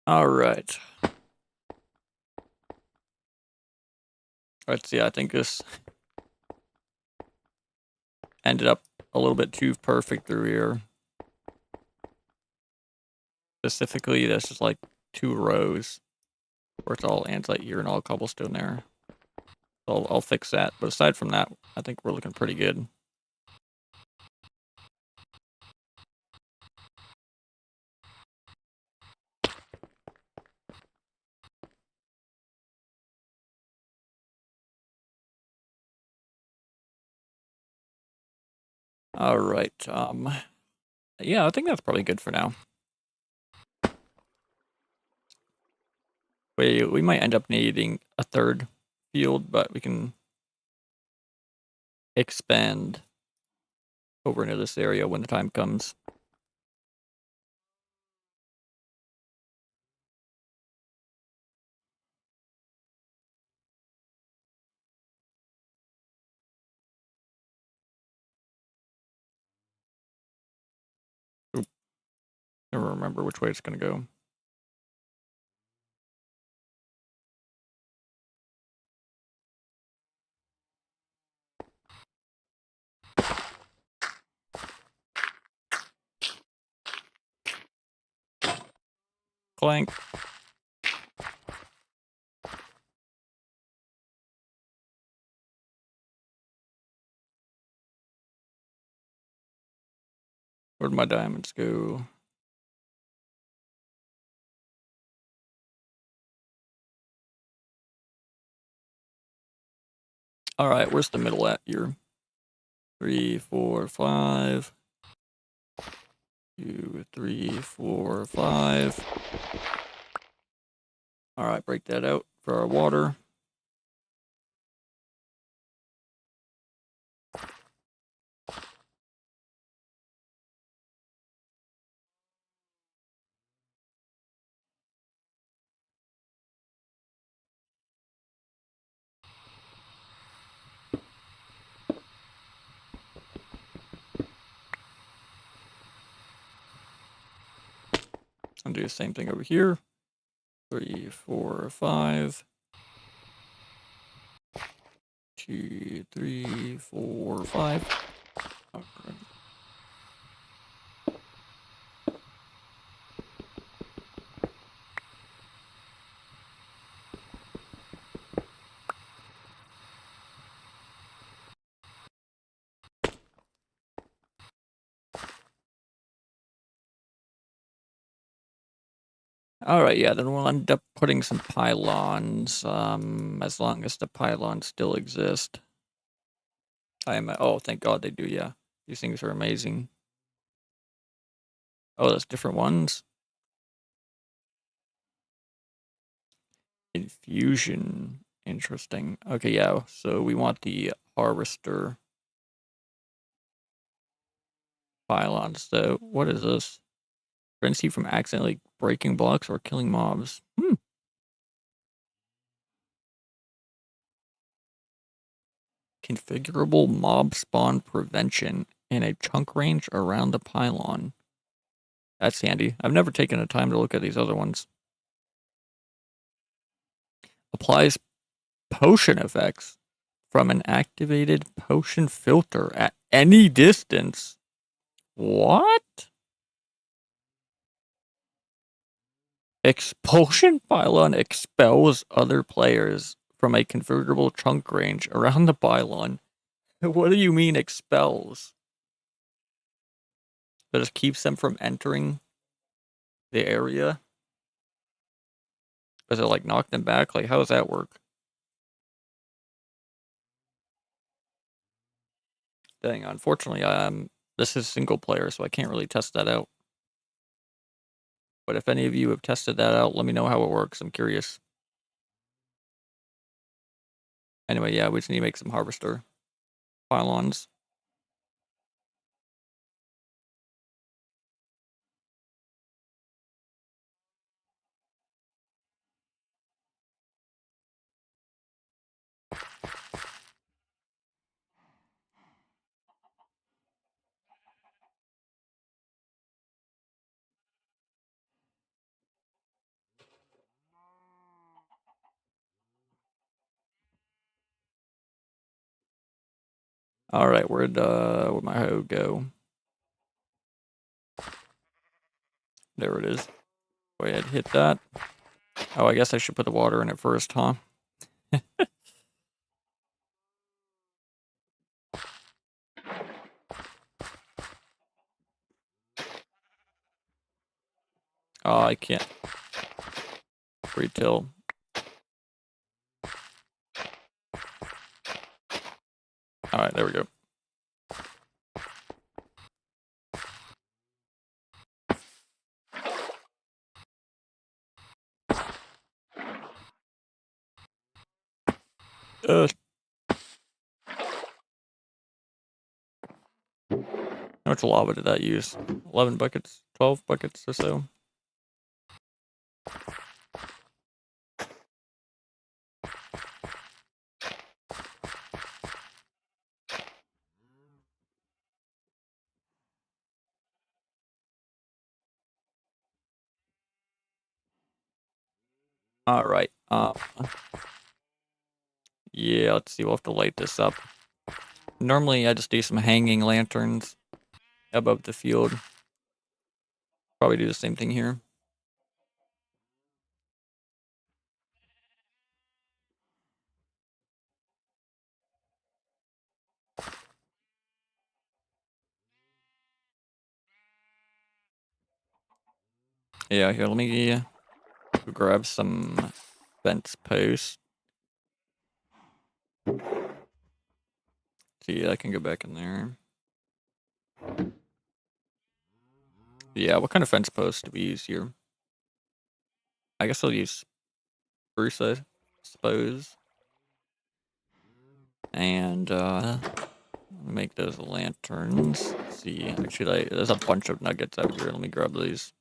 Alright. Let's see, I think this ended up a little bit too perfect through here. Specifically, that's just like 2 rows where it's all andesite here and all cobblestone there. So I'll fix that. But aside from that, I think we're looking pretty good. Alright, yeah, I think that's probably good for now. We might end up needing a 3rd field, but we can expand over into this area when the time comes. Oop, never remember which way it's gonna go. Clank. Where'd my diamonds go? Alright, where's the middle at here? 3, 4, 5. 2, 3, 4, 5. Alright, break that out for our water. I'll do the same thing over here. 3, 4, 5. 2, 3, 4, 5. Okay. Alright, yeah, then we'll end up putting some pylons, as long as the pylons still exist. Oh, thank God they do, yeah. These things are amazing. Oh, that's different ones? Infusion. Interesting. Okay, yeah, so we want the harvester pylons. So, what is this? Prevents you from accidentally breaking blocks or killing mobs. Configurable mob spawn prevention in a chunk range around the pylon. That's handy. I've never taken the time to look at these other ones. Applies potion effects from an activated potion filter at any distance. What? Expulsion pylon expels other players from a configurable chunk range around the pylon. What do you mean expels? That just keeps them from entering the area? Does it like knock them back? Like, how does that work? Dang, unfortunately, this is single player, so I can't really test that out. But if any of you have tested that out, let me know how it works. I'm curious. Anyway, yeah, we just need to make some harvester pylons. All right, where'd my hoe go? There it is. Go ahead, hit that. Oh, I guess I should put the water in it first, huh? Oh, I can't retail. All right, there we go. How much lava did that use? 11 buckets? 12 buckets or so? All right. Yeah, let's see. We'll have to light this up. Normally, I just do some hanging lanterns above the field. Probably do the same thing here. Yeah, here, let me grab some fence posts. See, I can go back in there. Yeah, what kind of fence posts do we use here? I guess I'll use spruce, I suppose. And, make those lanterns. Let's see, actually, there's a bunch of nuggets out here. Let me grab these.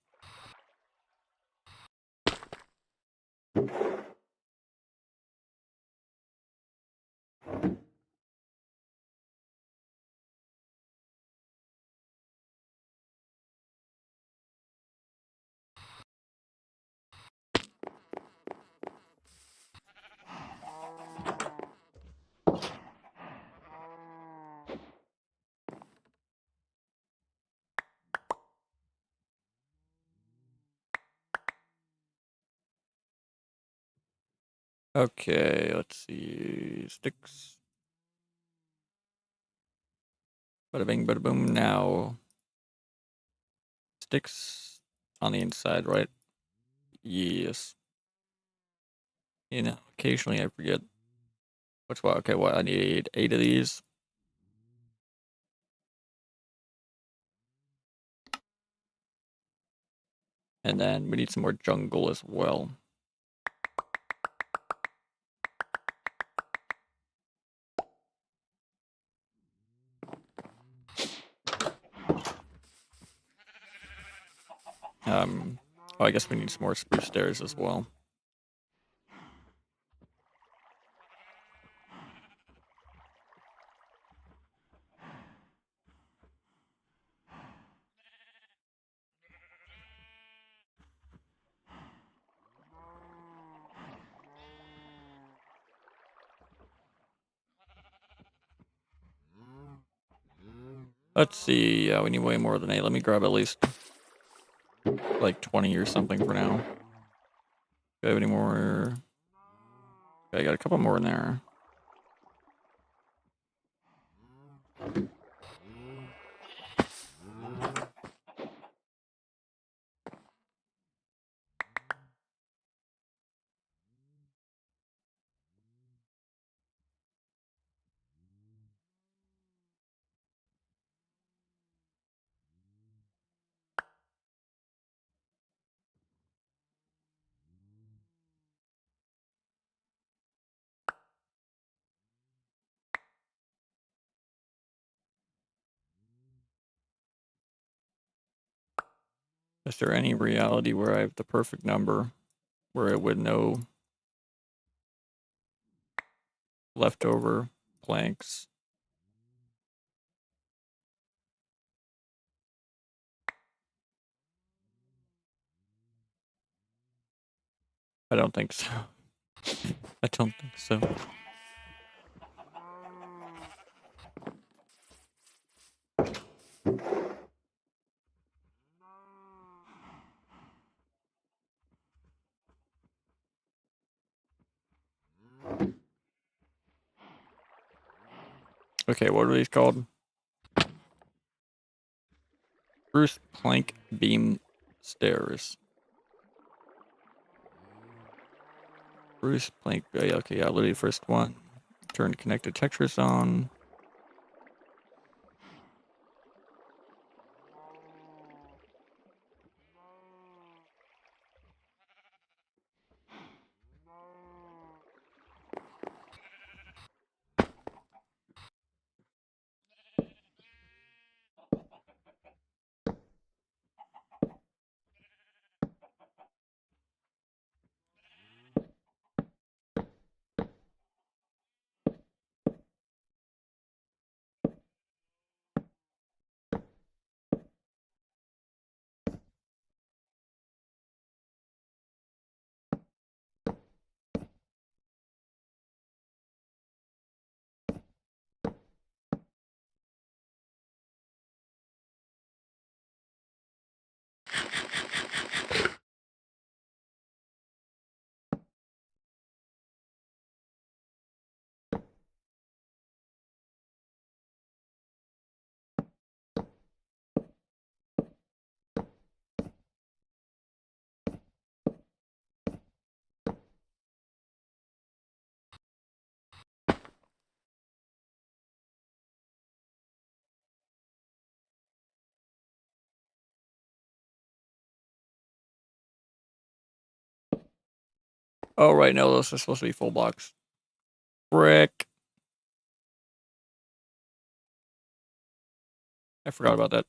Okay, let's see. Sticks. Bada bing, bada boom. Now, sticks on the inside, right? Yes. You know, occasionally I forget which one. Okay, what? I need 8 of these. And then we need some more jungle as well. Oh, I guess we need some more spruce stairs as well. Let's see. Yeah, we need way more than 8. Let me grab at least like 20 or something for now. Do I have any more? Okay, I got a couple more in there. Is there any reality where I have the perfect number where it would no leftover planks? I don't think so. I don't think so. Okay, what are these called? Spruce plank beam stairs. Spruce plank. Okay, yeah, literally first one. Turn connected textures on. Oh, right, no, those are supposed to be full blocks. Brick. I forgot about that.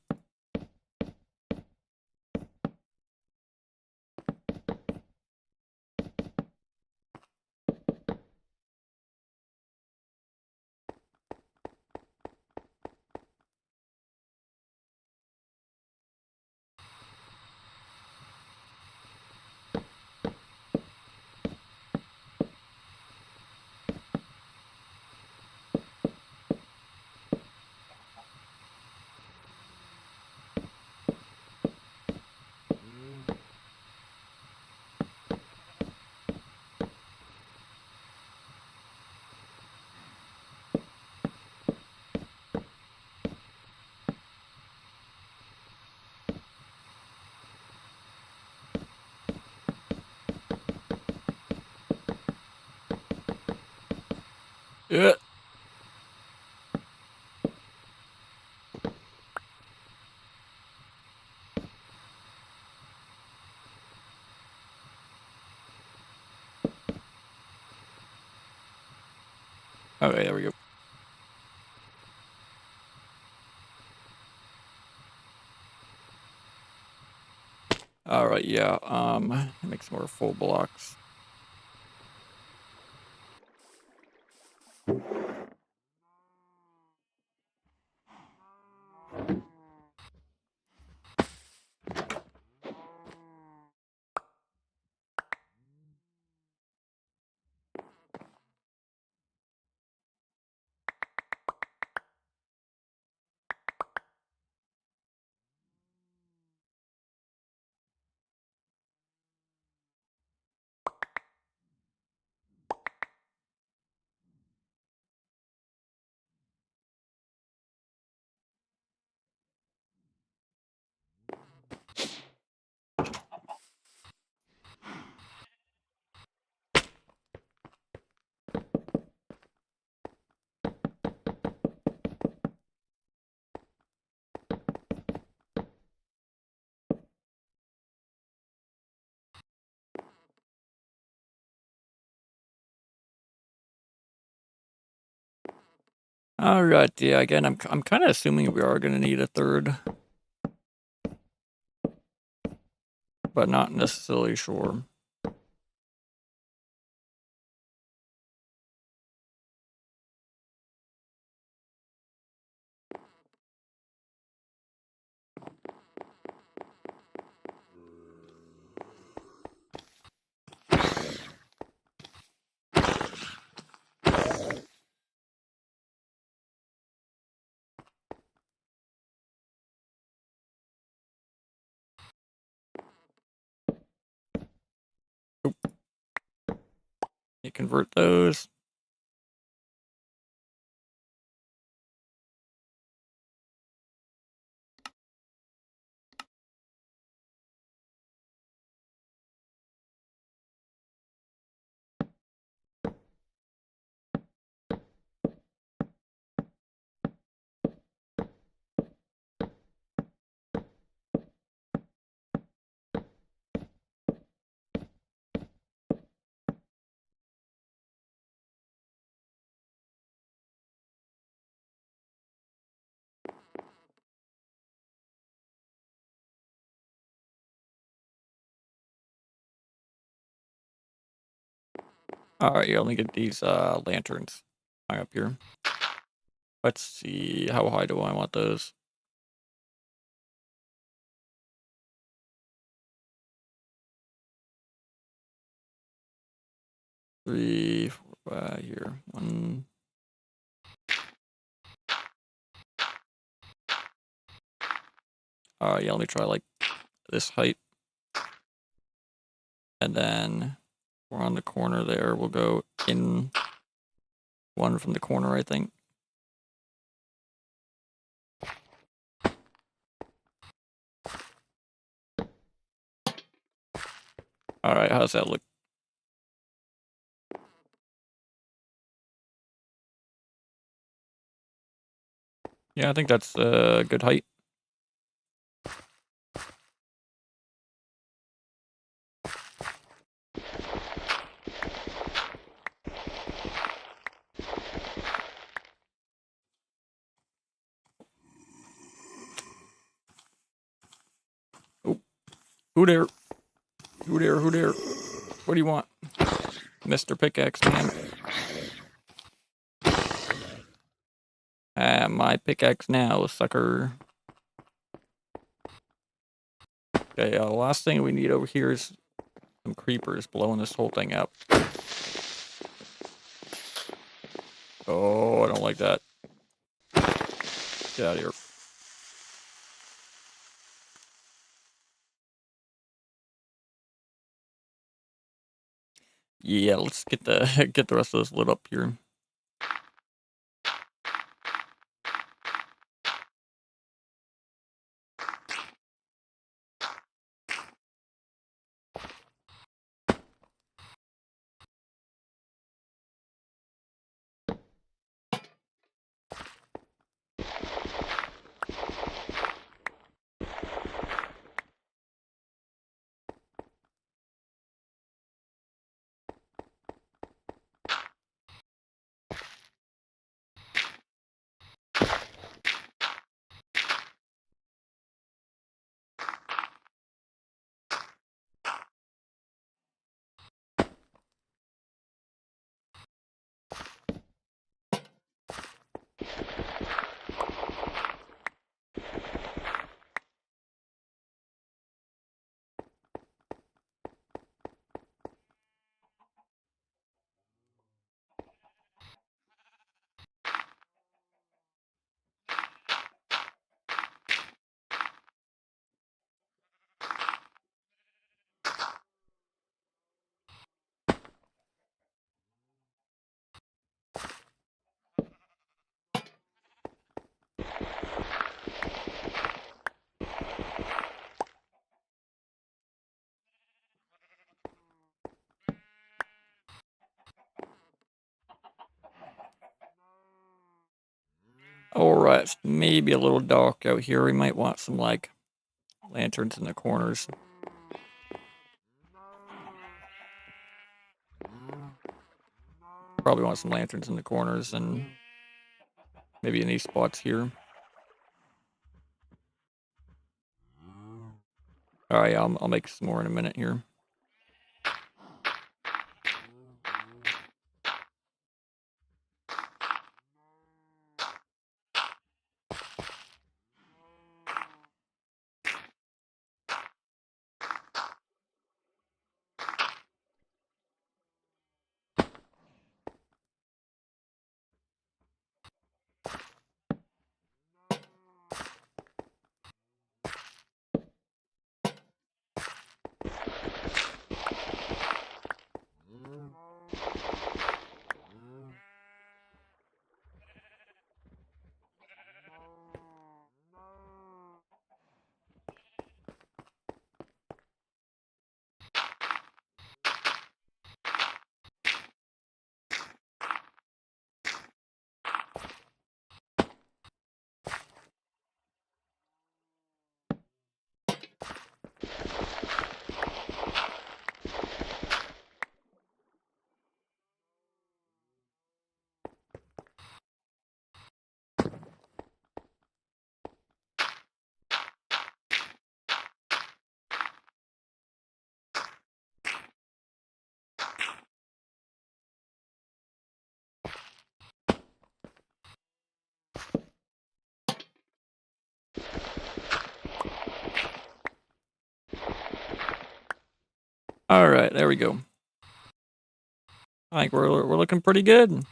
Yeah. Okay, there we go. All right, yeah. Make some more full blocks. All right, yeah. Again, I'm kind of assuming we are gonna need a third, but not necessarily sure. You convert those. All right, you only get these lanterns high up here. Let's see, how high do I want those? Three, four, here. One. All right, yeah, let me try like this height. And then we're on the corner there. We'll go in one from the corner, I think. All right, how's that look? Yeah, I think that's a good height. Oh, who there? Who there? Who there? What do you want? Mr. Pickaxe Man. My pickaxe now, sucker. Okay, last thing we need over here is some creepers blowing this whole thing up. Oh, I don't like that. Get out of here. Yeah, let's get the get the rest of this lit up here. Alright, it's maybe a little dark out here. We might want some, like, lanterns in the corners. Probably want some lanterns in the corners and maybe in these spots here. Alright, yeah, I'll make some more in a minute here. Alright, there we go. I think we're looking pretty good.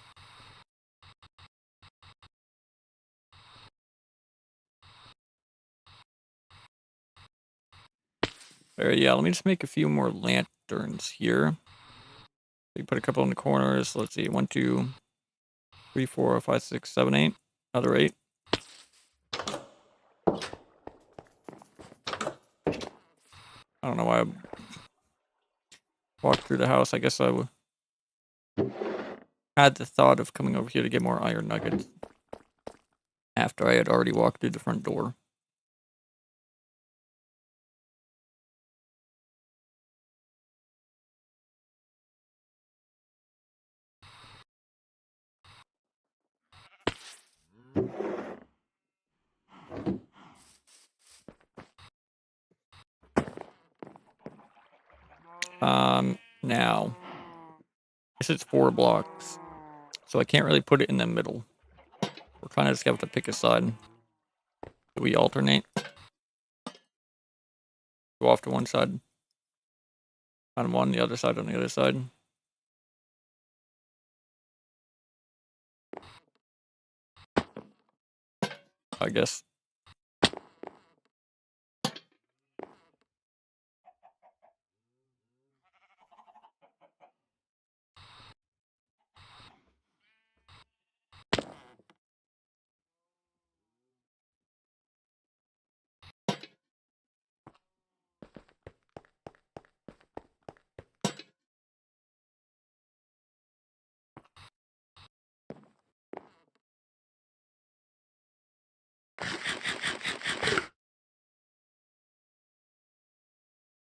Alright, yeah, let me just make a few more lanterns here. We put a couple in the corners. Let's see, 1, 2, 3, 4, 5, 6, 7, 8. Another 8. I don't know why I walked through the house. I guess I had the thought of coming over here to get more iron nuggets after I had already walked through the front door. Now, this is 4 blocks, so I can't really put it in the middle. We're kind of just gonna have to pick a side. Do we alternate? Go off to one side on one, the other side on the other side. I guess.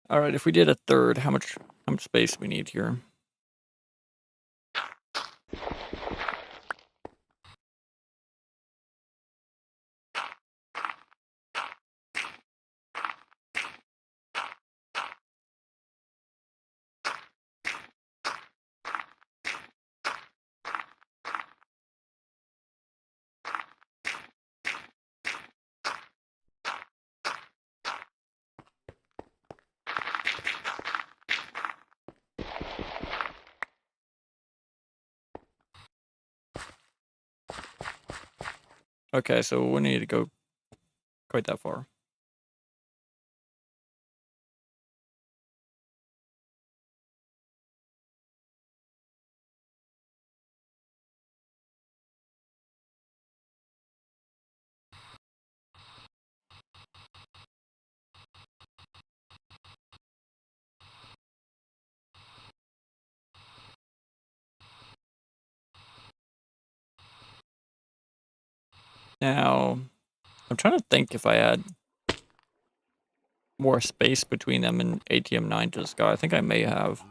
All right, if we did a third, how much space we need here? Okay, so we need to go quite that far. Now, I'm trying to think if I had more space between them and ATM 9 to the sky. I think I may have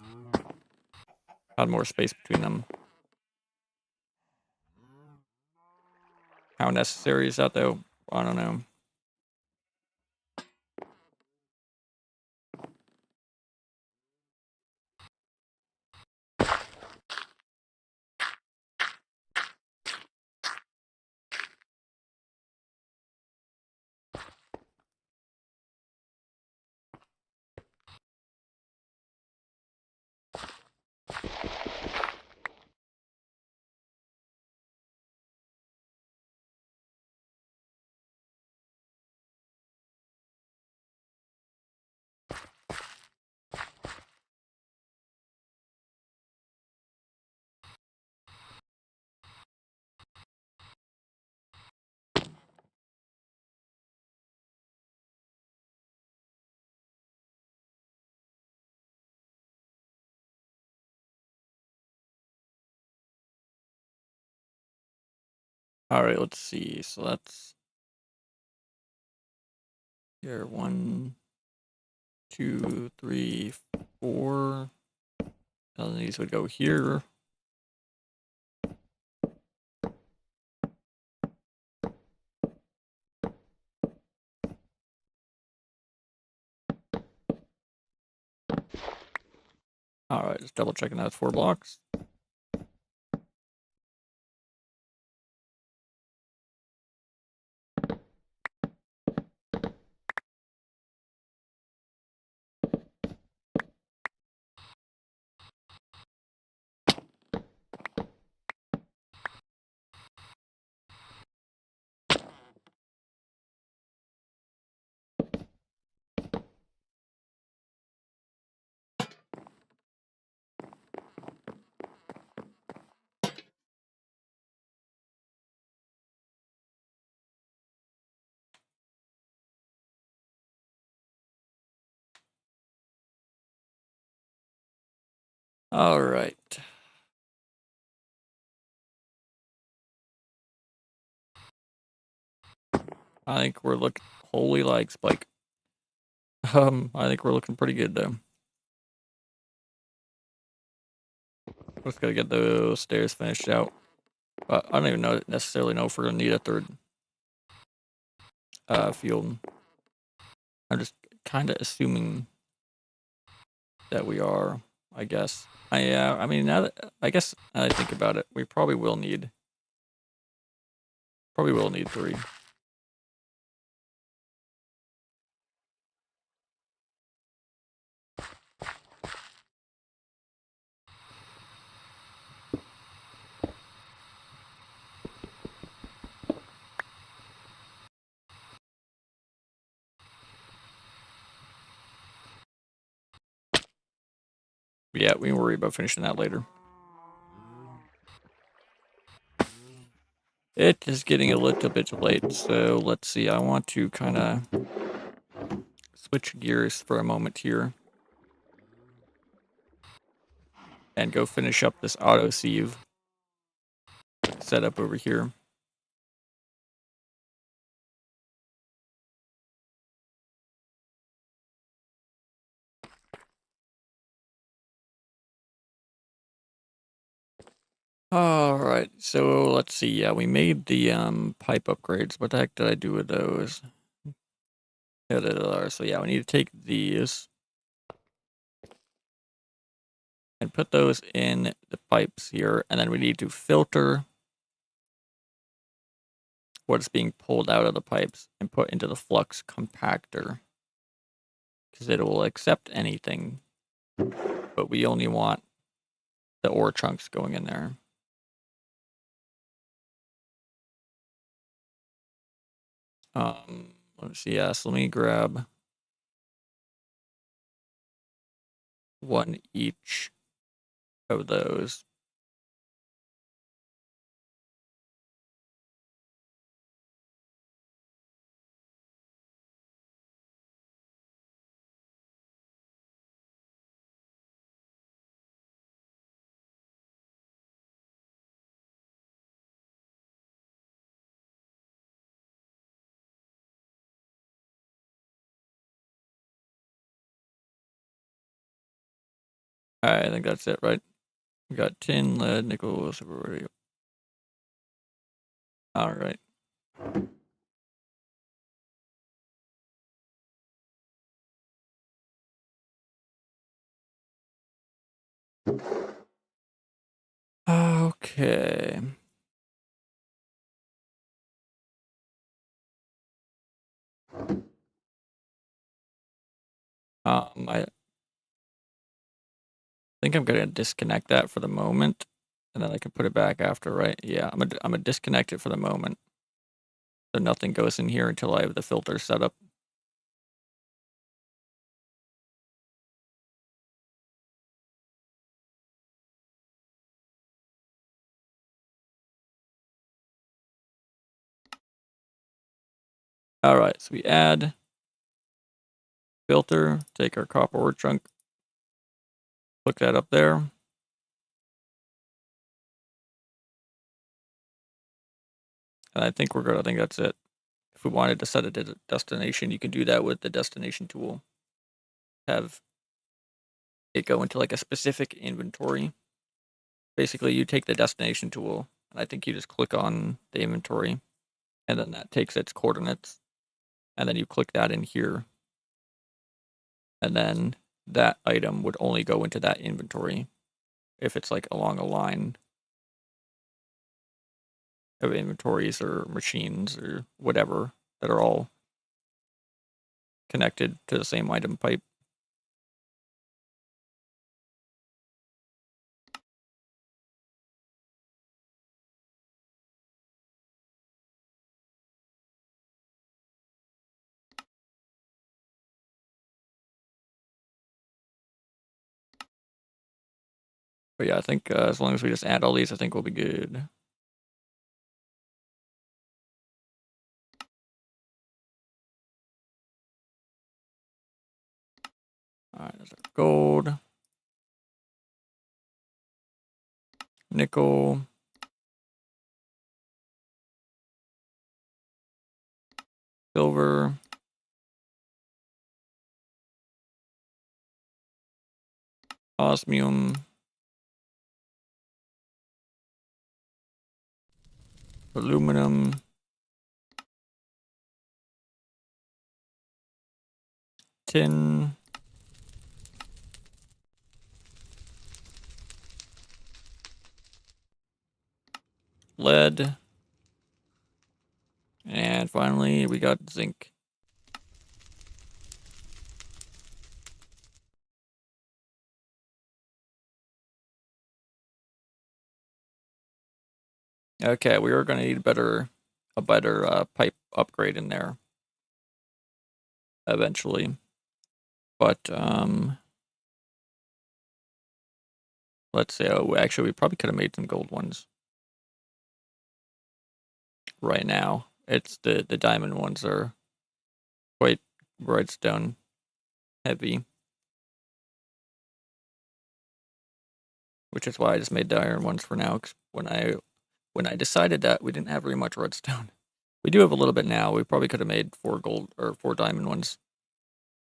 had more space between them. How necessary is that, though? I don't know. All right, let's see. So that's here. 1, 2, 3, 4. And these would go here. All right, just double checking that's 4 blocks. All right. I think we're looking. Holy like spike. I think we're looking pretty good though. Just gotta get those stairs finished out. But I don't even necessarily know if we're gonna need a third field. I'm just kind of assuming that we are. I guess. I mean, now that I guess now that I think about it, we probably will need 3. But yeah, we can worry about finishing that later. It is getting a little bit late, so let's see. I want to kind of switch gears for a moment here and go finish up this auto sieve setup over here. All right, so let's see. Yeah, we made the pipe upgrades. What the heck did I do with those? Yeah, there they are. So yeah, we need to take these and put those in the pipes here, and then we need to filter what's being pulled out of the pipes and put into the flux compactor because it will accept anything, but we only want the ore chunks going in there. Let's see. Yeah, so let me grab one each of those. Alright, I think that's it, right? We got tin, lead, nickel, silver. Alright. Okay. I think I'm gonna disconnect that for the moment, and then I can put it back after, right? Yeah, I'm gonna disconnect it for the moment, so nothing goes in here until I have the filter set up. Alright, so we add filter, take our copper ore chunk, hook that up there. And I think we're good. I think that's it. If we wanted to set a destination, you can do that with the destination tool. Have it go into like a specific inventory. Basically, you take the destination tool, and I think you just click on the inventory, and then that takes its coordinates, and then you click that in here, and then that item would only go into that inventory if it's like along a line of inventories or machines or whatever that are all connected to the same item pipe. But yeah, I think as long as we just add all these, I think we'll be good. All right, there's our gold, nickel, silver, osmium, aluminum, tin, lead, and finally we got zinc. Okay, we are going to need a better pipe upgrade in there eventually. But let's say, oh, actually, we probably could have made some gold ones right now. It's the diamond ones are quite redstone heavy, which is why I just made the iron ones for now. 'Cause when I decided that we didn't have very much redstone, we do have a little bit now. We probably could have made 4 gold or 4 diamond ones.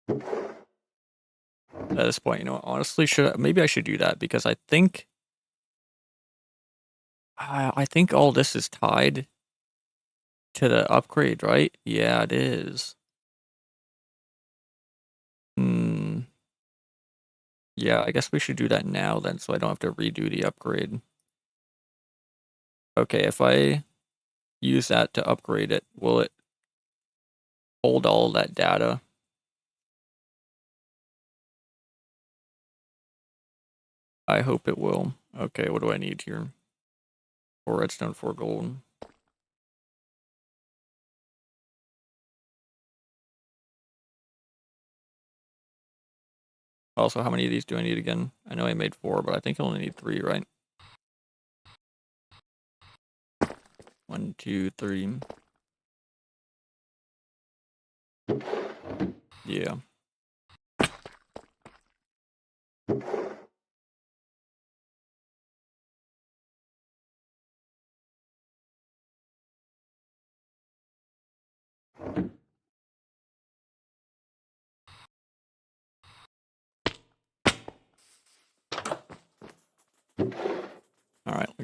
At this point, you know, honestly, maybe I should do that because I think all this is tied to the upgrade, right? Yeah, it is. Hmm. Yeah, I guess we should do that now then, so I don't have to redo the upgrade. Okay, if I use that to upgrade it, will it hold all that data? I hope it will. Okay, what do I need here? 4 redstone, 4 gold. Also, how many of these do I need again? I know I made 4, but I think I only need 3, right? 1, 2, 3. Yeah.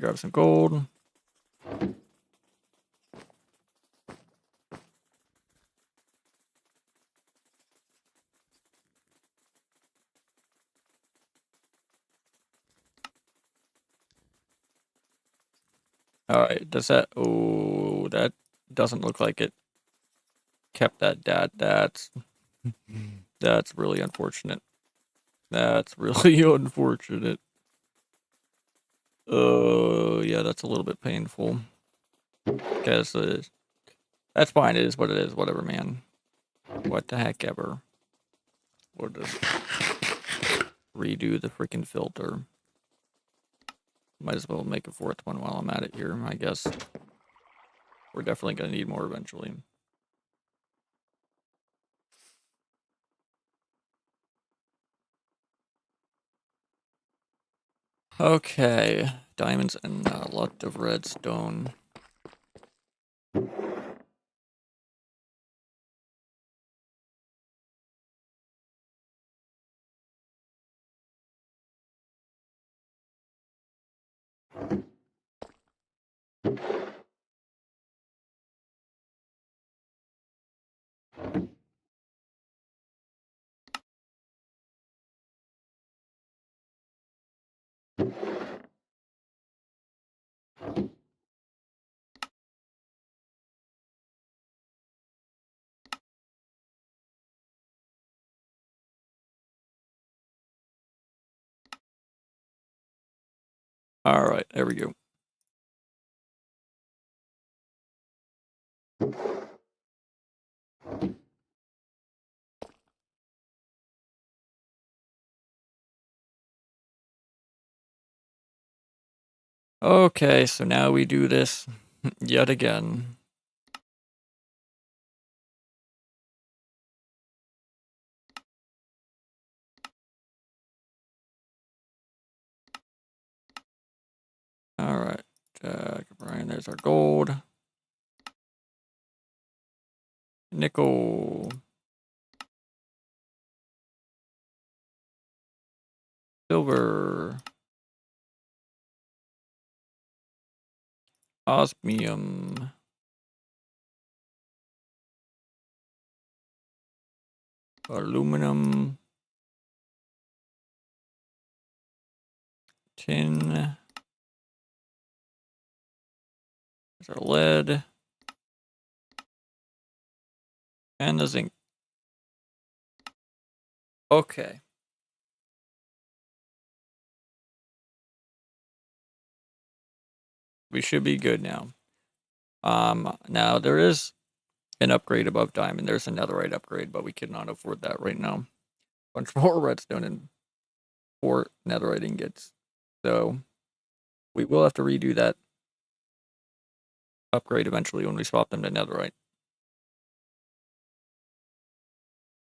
grab some gold. Alright, does that... Oh, that doesn't look like it kept that data. That's really unfortunate. That's really unfortunate. Yeah, that's a little bit painful. Because that's fine. It is what it is. Whatever, man. What the heck ever. What does redo the freaking filter? Might as well make a fourth one while I'm at it here, I guess. We're definitely going to need more eventually. Okay, diamonds and a lot of redstone. Alright, there we go. Okay, so now we do this yet again. Alright, Brian, there's our gold. Nickel. Silver. Osmium. Aluminum. Tin. There's our lead. And the zinc. Okay. We should be good now. Now there is an upgrade above diamond. There's a netherite upgrade, but we cannot afford that right now. Bunch more redstone and 4 netherite ingots. So we will have to redo that upgrade eventually when we swap them to netherite.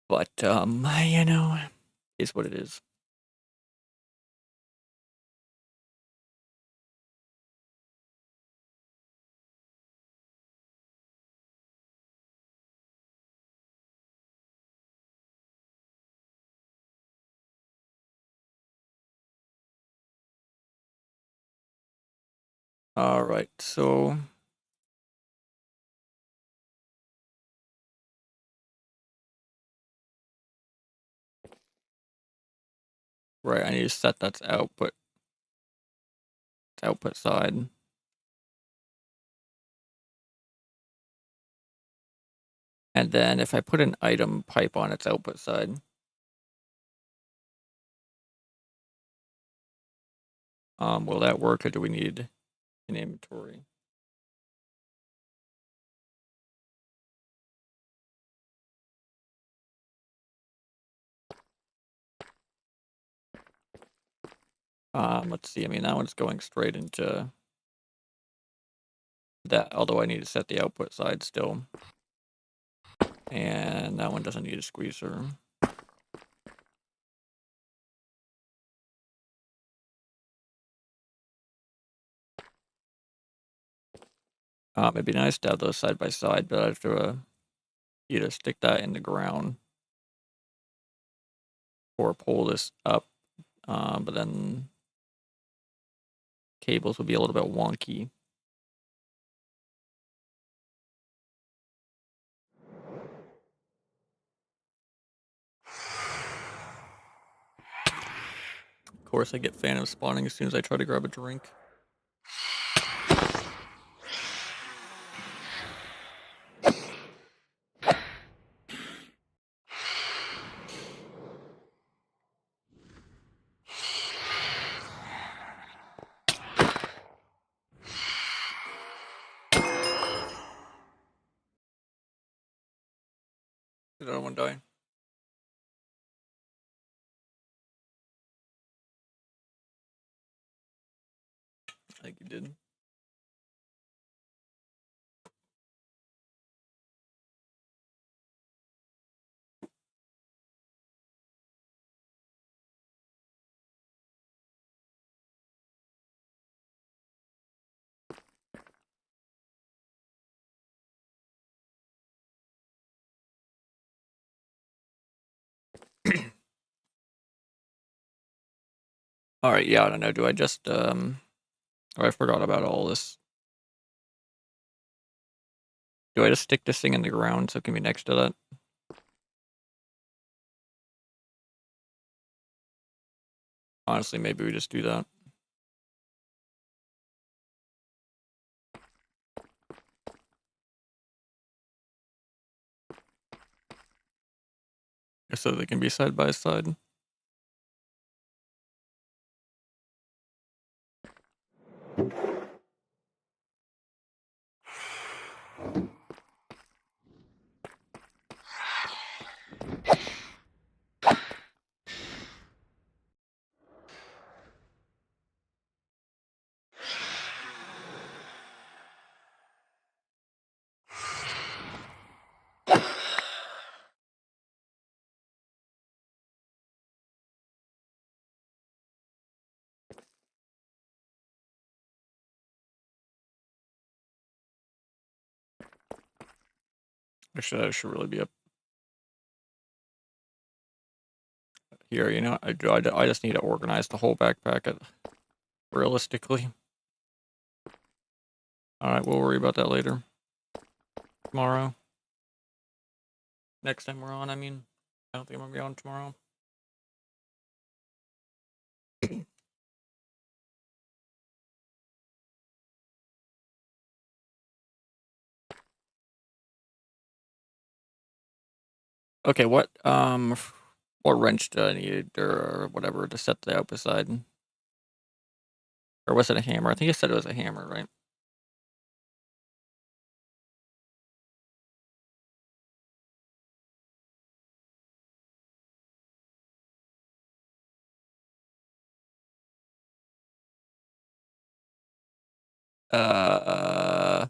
But, you know, is what it is. Alright, so... Right, I need to set that's output. Output side. And then if I put an item pipe on its output side, will that work, or do we need an inventory? Let's see. I mean, that one's going straight into that, although I need to set the output side still. And that one doesn't need a squeezer. It'd be nice to have those side by side, but I have to either stick that in the ground or pull this up. But then cables would be a little bit wonky. Of course, I get phantom spawning as soon as I try to grab a drink. Did another one die? I think he did. Alright, yeah, I don't know. Do I just, oh, I forgot about all this. Do I just stick this thing in the ground so it can be next to that? Honestly, maybe we just do that. So they can be side by side. Actually, that should really be up here. You know, I just need to organize the whole backpack realistically. Alright, we'll worry about that later. Tomorrow. Next time we're on, I mean. I don't think I'm gonna be on tomorrow. Okay, what wrench do I need or whatever to set the out beside? Or was it a hammer? I think I said it was a hammer, right? Uh,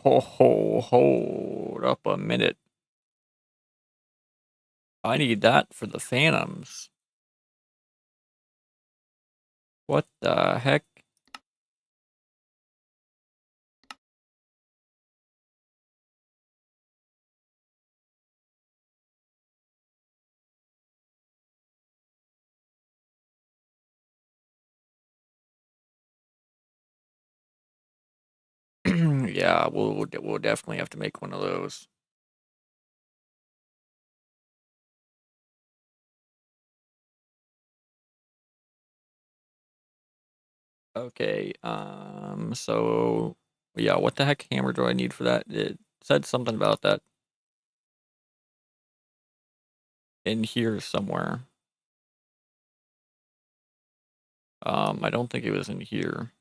hold up a minute. I need that for the phantoms. What the heck? Yeah, we'll definitely have to make one of those. Okay, so yeah, what the heck hammer do I need for that? It said something about that in here somewhere. I don't think it was in here.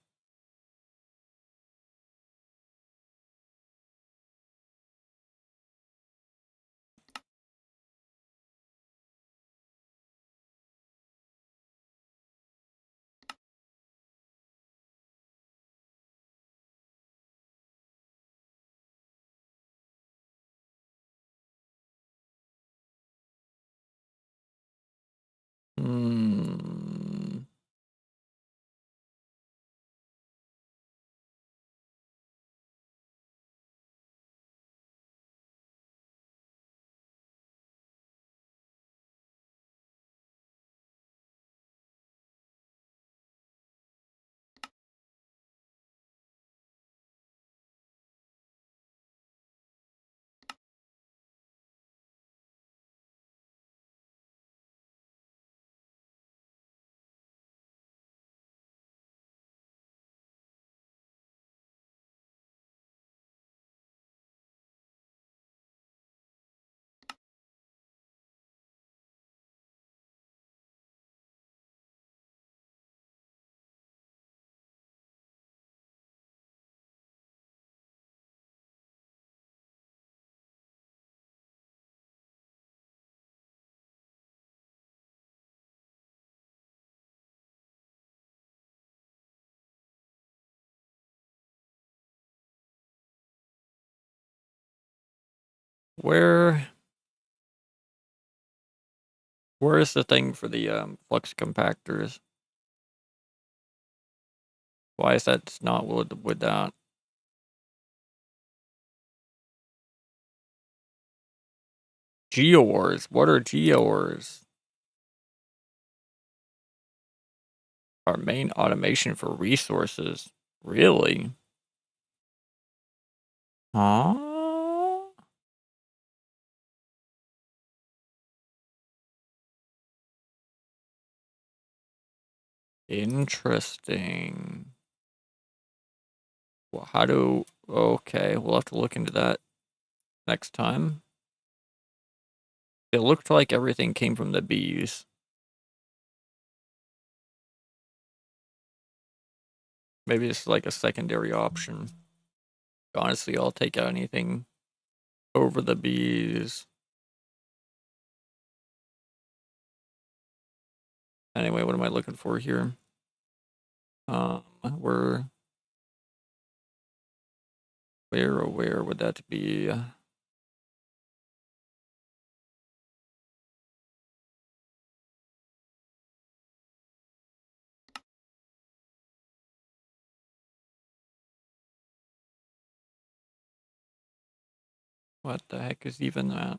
Where is the thing for the flux compactors? Why is that not with that? Geowars. What are geowars? Our main automation for resources. Really? Huh? Interesting. Well, okay, we'll have to look into that next time. It looked like everything came from the bees. Maybe it's like a secondary option. Honestly, I'll take out anything over the bees. Anyway, what am I looking for here? We're where would that be? What the heck is even that?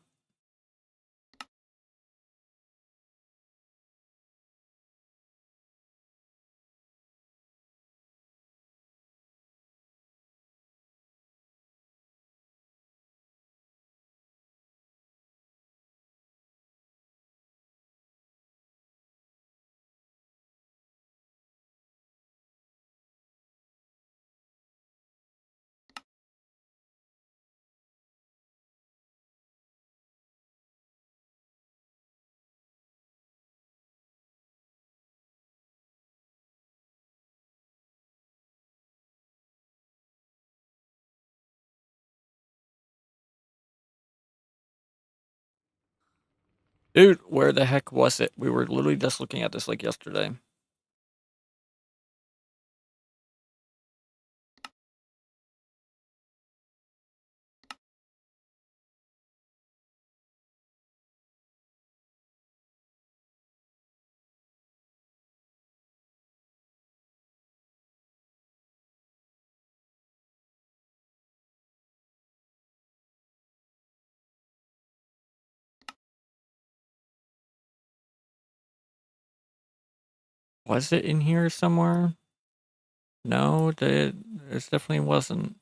Dude, where the heck was it? We were literally just looking at this like yesterday. Was it in here somewhere? No, it definitely wasn't.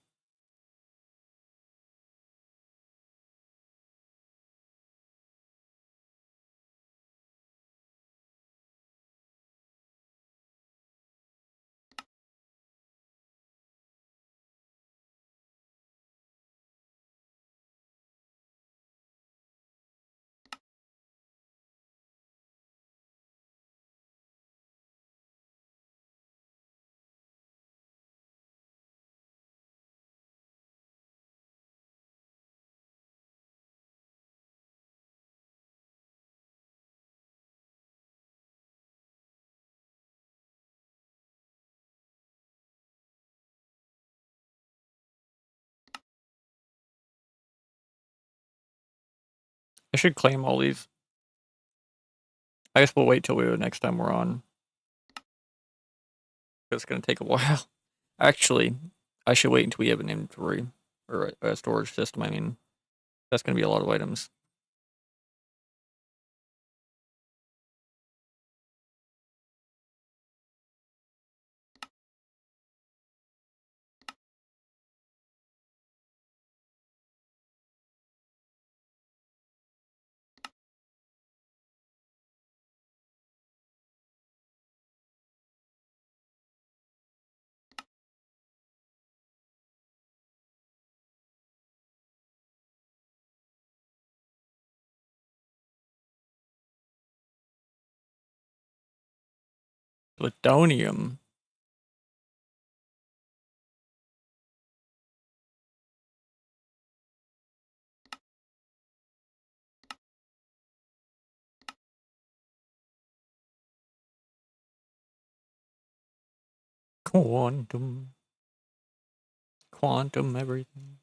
I should claim all these. I guess we'll wait till next time we're on. It's gonna take a while. Actually, I should wait until we have an inventory or a storage system. I mean, that's gonna be a lot of items. Plutonium. Quantum. Quantum everything.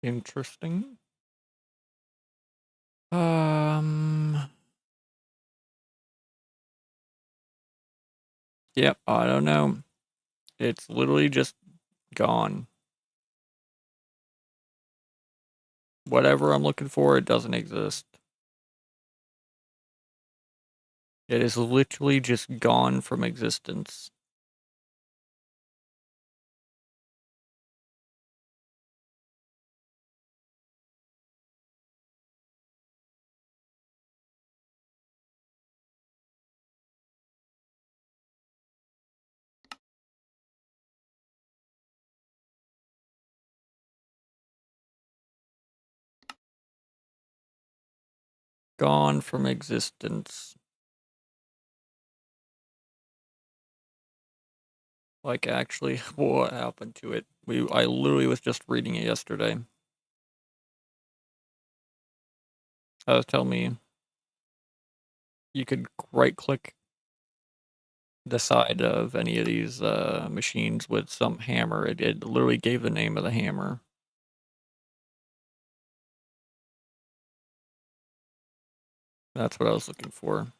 Interesting. Yep, I don't know. It's literally just gone. Whatever I'm looking for, it doesn't exist. It is literally just gone from existence. Gone from existence. Like, actually, what happened to it? I literally was just reading it yesterday. That was telling me you could right click the side of any of these machines with some hammer. It literally gave the name of the hammer. That's what I was looking for.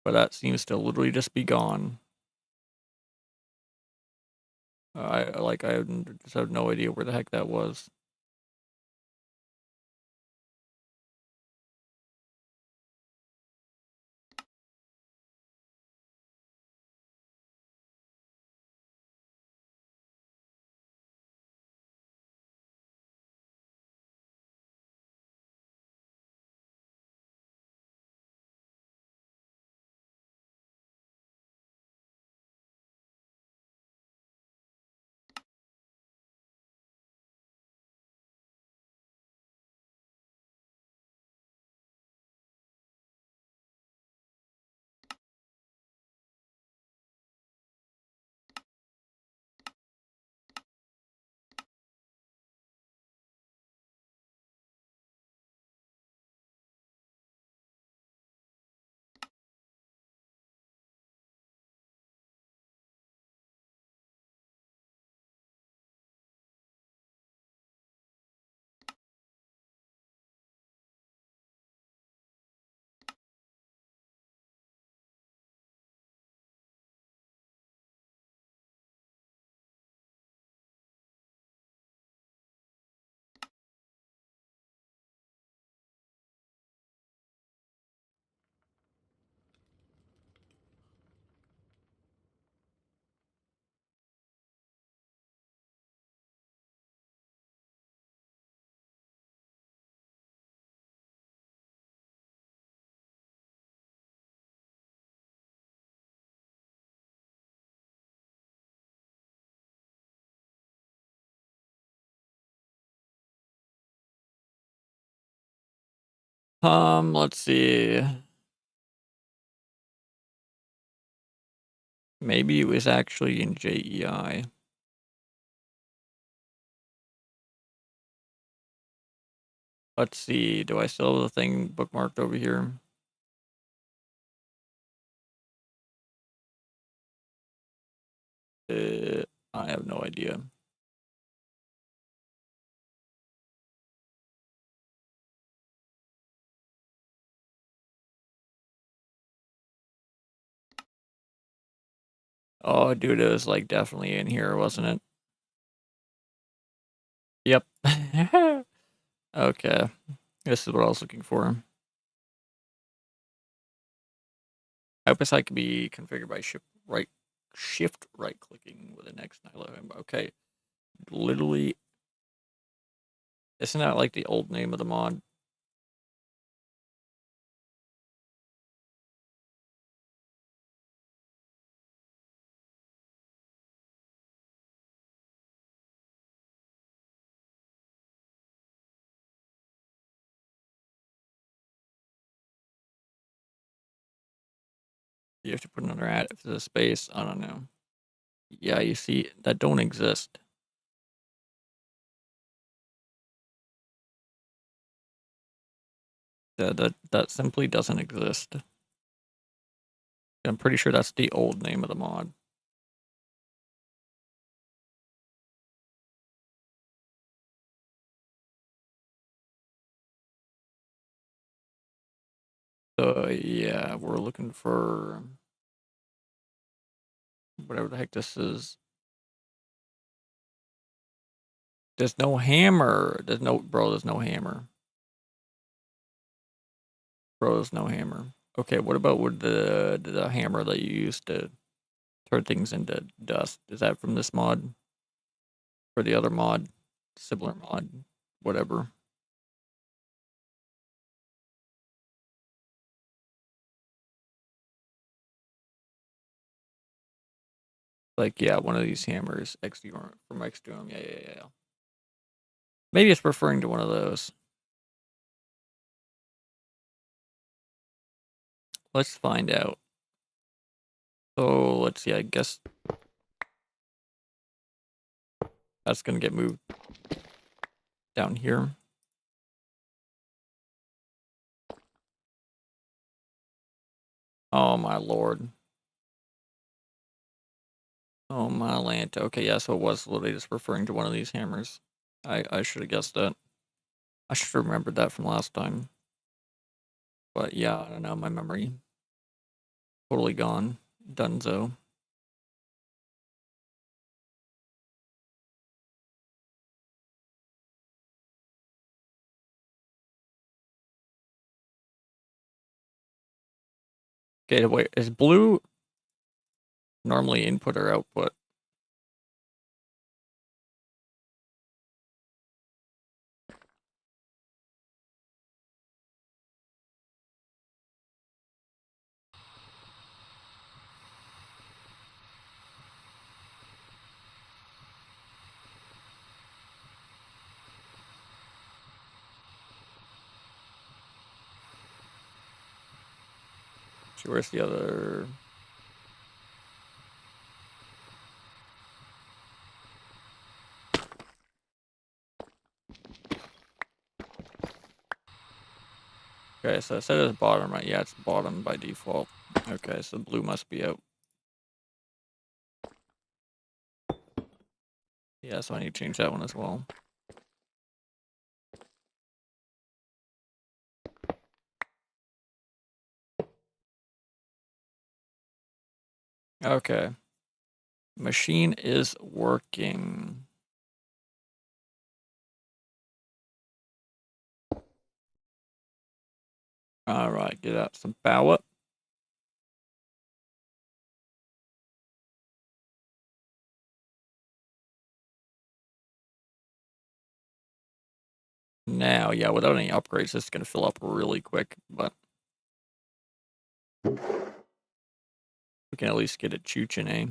But that seems to literally just be gone. I just have no idea where the heck that was. Let's see. Maybe it was actually in JEI. Let's see. Do I still have the thing bookmarked over here? I have no idea. Oh, dude, it was like definitely in here, wasn't it? Yep. Okay. This is what I was looking for. I hope this site can be configured by shift right clicking with the next nylon. Okay. Literally, isn't that like the old name of the mod? You have to put another ad if there's a space. I don't know. Yeah, you see, that don't exist. That simply doesn't exist. I'm pretty sure that's the old name of the mod. So yeah, we're looking for whatever the heck this is. There's no hammer. There's no There's no hammer. Bro, there's no hammer. Okay, what about with the hammer that you use to turn things into dust? Is that from this mod or the other mod, similar mod, whatever? Like yeah, one of these hammers, from XDRM. Yeah. Maybe it's referring to one of those. Let's find out. So let's see. I guess that's gonna get moved down here. Oh my lord. Oh my land. Okay, yeah, so it was literally just referring to one of these hammers. I should have guessed that. I should have remembered that from last time. But yeah, I don't know, my memory totally gone. Dunzo. Okay, wait, is blue normally input or output? See, where's the other? Okay, so I said it's bottom, right? Yeah, it's bottom by default. Okay, so blue must be out. Yeah, so I need to change that one as well. Okay. Machine is working. Alright, get out some power. Now, yeah, without any upgrades, this is going to fill up really quick, but we can at least get it chooching, eh?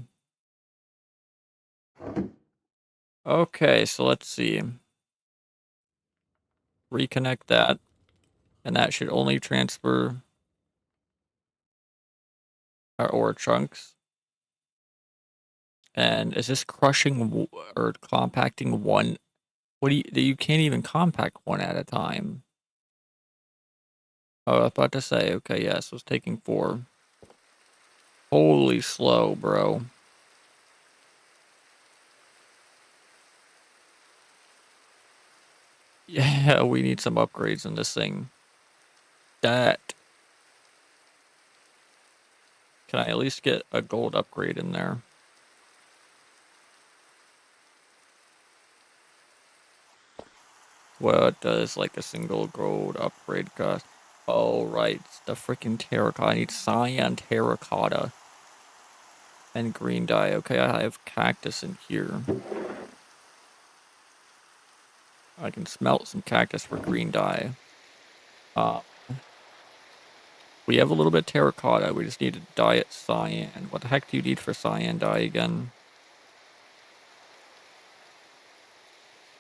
Okay, so let's see. Reconnect that, and that should only transfer our ore chunks. And is this crushing or compacting one? What do you can't even compact one at a time. Oh, I was about to say, okay, yeah, so it's taking 4. Holy slow, bro. Yeah, we need some upgrades in this thing. That. Can I at least get a gold upgrade in there? What does like a single gold upgrade cost? Oh, right. It's the freaking terracotta. I need cyan terracotta and green dye. Okay, I have cactus in here. I can smelt some cactus for green dye. Uh, we have a little bit of terracotta. We just need to dye it cyan. What the heck do you need for cyan dye again?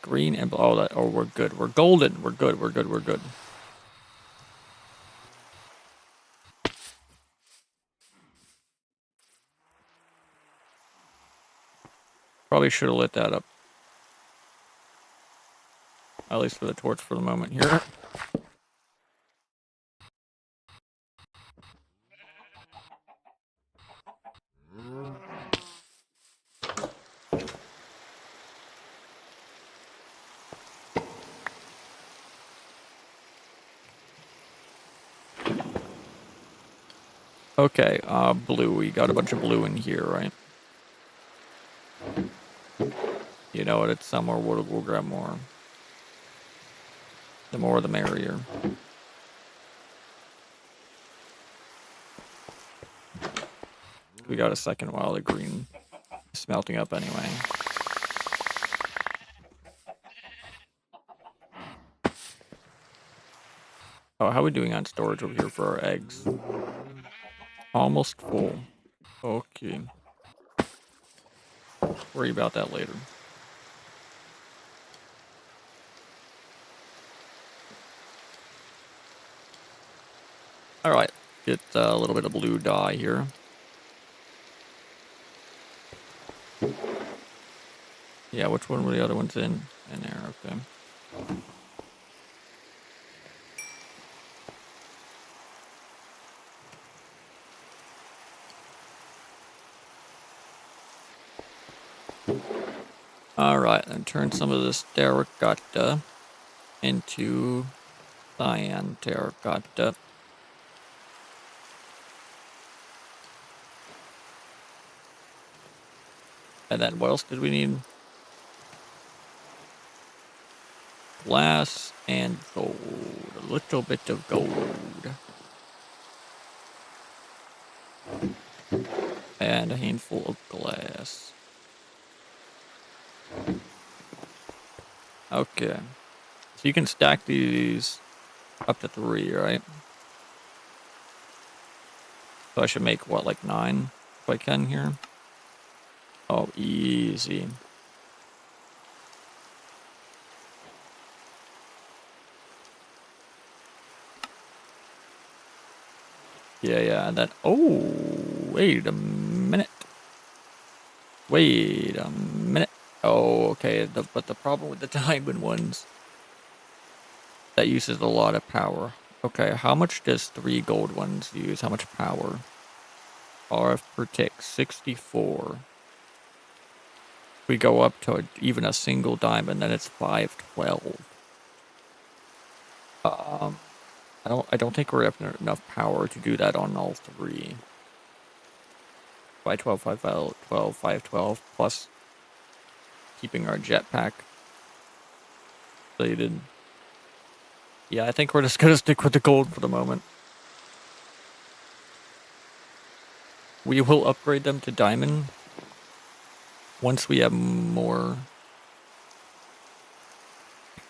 Green and oh, we're good. We're golden. We're good. We're good. We're good. Probably should have lit that up. At least for the torch for the moment here. Okay, blue. We got a bunch of blue in here, right? You know what? It's somewhere. We'll grab more. The more, the merrier. We got a second while the green is smelting up anyway. Oh, how are we doing on storage over here for our eggs? Almost full. Okay. Worry about that later. Alright. Get a little bit of blue dye here. Yeah, which one were the other ones in? In there, okay. Alright, and turn some of this terracotta into cyan terracotta. And then what else did we need? Glass and gold. A little bit of gold. And a handful of glass. Okay. So you can stack these up to 3, right? So I should make, what, like 9? If I can here? Oh, easy. Yeah, and then... Oh, wait a minute. Wait a minute. Oh, okay, but the problem with the diamond ones, that uses a lot of power. Okay, how much does 3 gold ones use? How much power? RF per tick, 64. We go up to even a single diamond, then it's 512. I don't think we have enough power to do that on all 3. 512, 512, 512, plus keeping our jetpack plated. Yeah, I think we're just gonna stick with the gold for the moment. We will upgrade them to diamond once we have more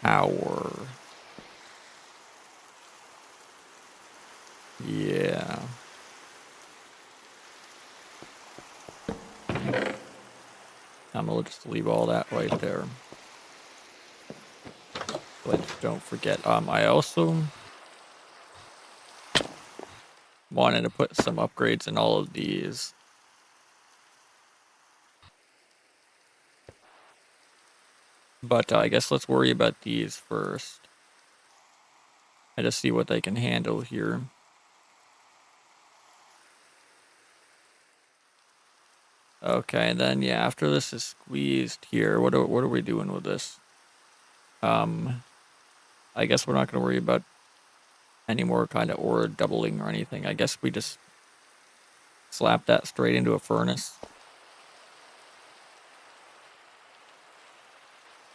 power. Yeah. I'm gonna just leave all that right there. But don't forget, I also wanted to put some upgrades in all of these. But I guess let's worry about these first. And just see what they can handle here. Okay, and then yeah, after this is squeezed here, what are we doing with this? I guess we're not gonna worry about any more kind of ore doubling or anything. I guess we just slap that straight into a furnace.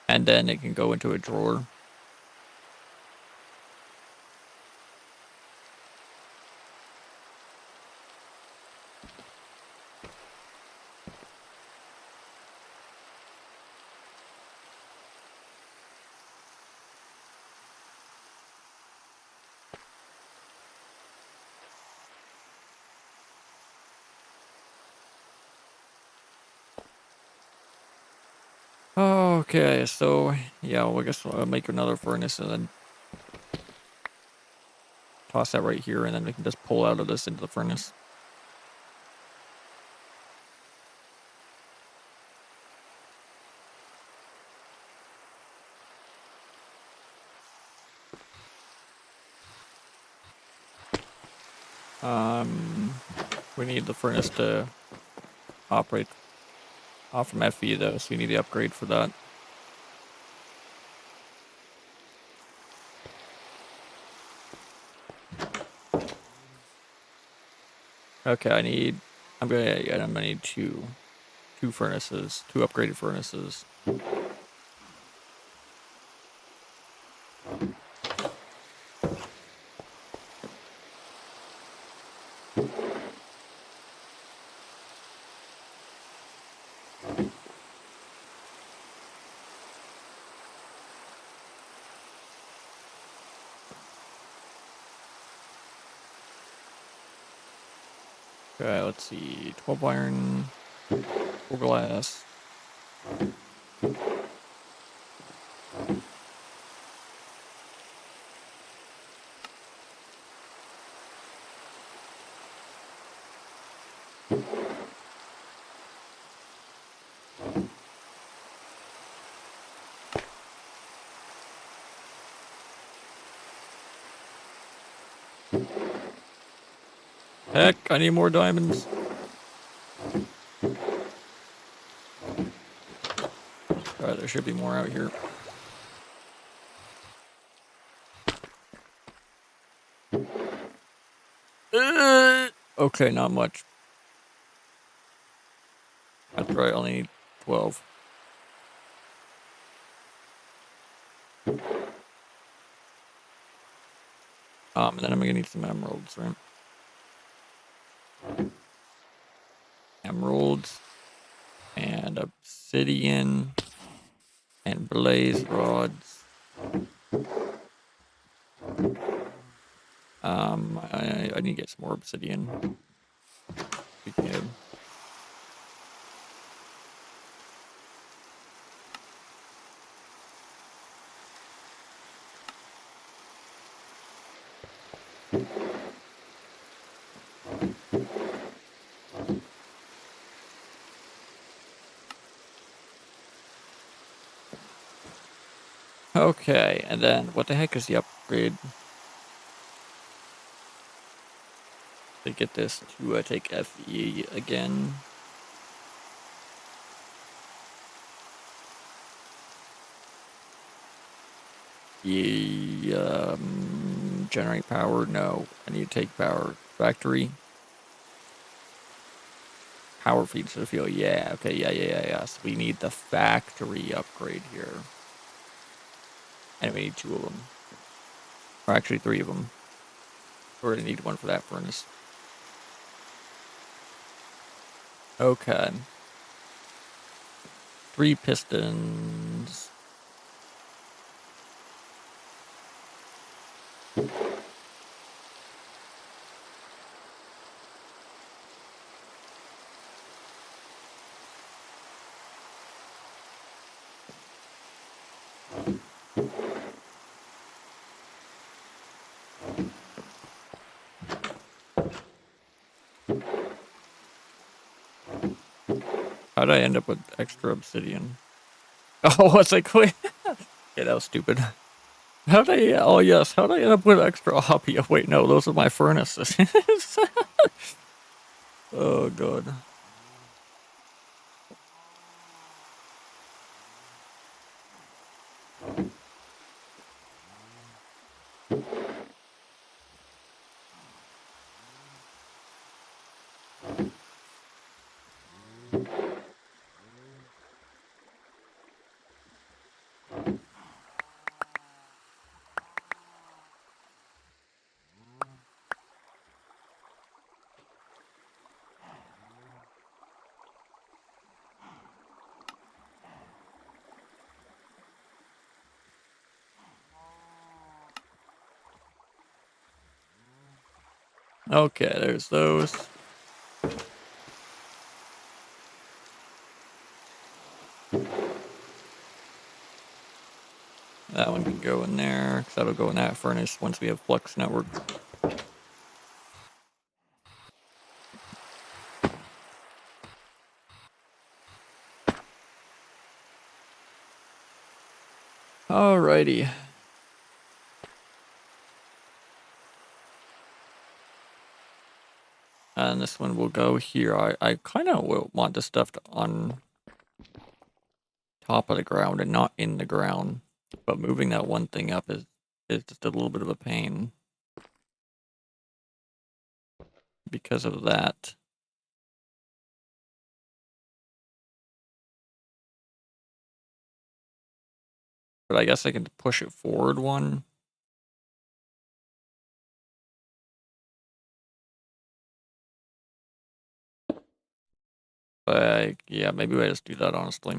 And then it can go into a drawer. Okay, so yeah, well, I guess I'll make another furnace and then toss that right here, and then we can just pull out of this into the furnace. We need the furnace to operate off from FE though, so we need the upgrade for that. Okay, I'm gonna need two furnaces, two upgraded furnaces. Okay, let's see. 12 iron, 4 glass. Heck, I need more diamonds. Alright, there should be more out here. Okay, not much. That's right, I only need 12. And then I'm gonna need some emeralds, right? Emeralds and obsidian and blaze rods. I need to get some more obsidian. Be good. Okay, and then what the heck is the upgrade? To get this to take FE again. Generate power? No, I need to take power. Factory. Power feeds to the field. Yeah, okay, yeah. So we need the factory upgrade here. And we need 2 of them. Or actually 3 of them. We're gonna need 1 for that furnace. Okay. 3 pistons. How'd I end up with extra obsidian? Oh, what's I quit? Yeah, that was stupid. How'd I? Oh yes, how'd I end up with extra hobby? Oh, wait, no, those are my furnaces. Oh god. Okay, there's those. That one can go in there, because that'll go in that furnace once we have flux network. Alrighty. And this one will go here. I kind of want this stuff on top of the ground and not in the ground. But moving that one thing up is just a little bit of a pain. because of that. But I guess I can push it forward one. But yeah, maybe I just do that, honestly.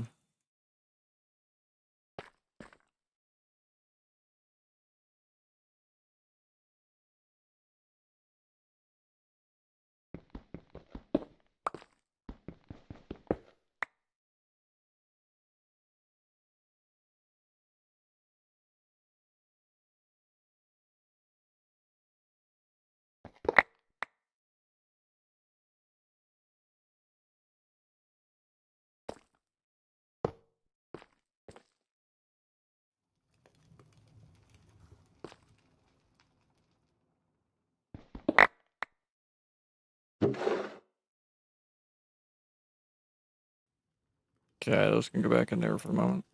Okay, those can go back in there for a moment.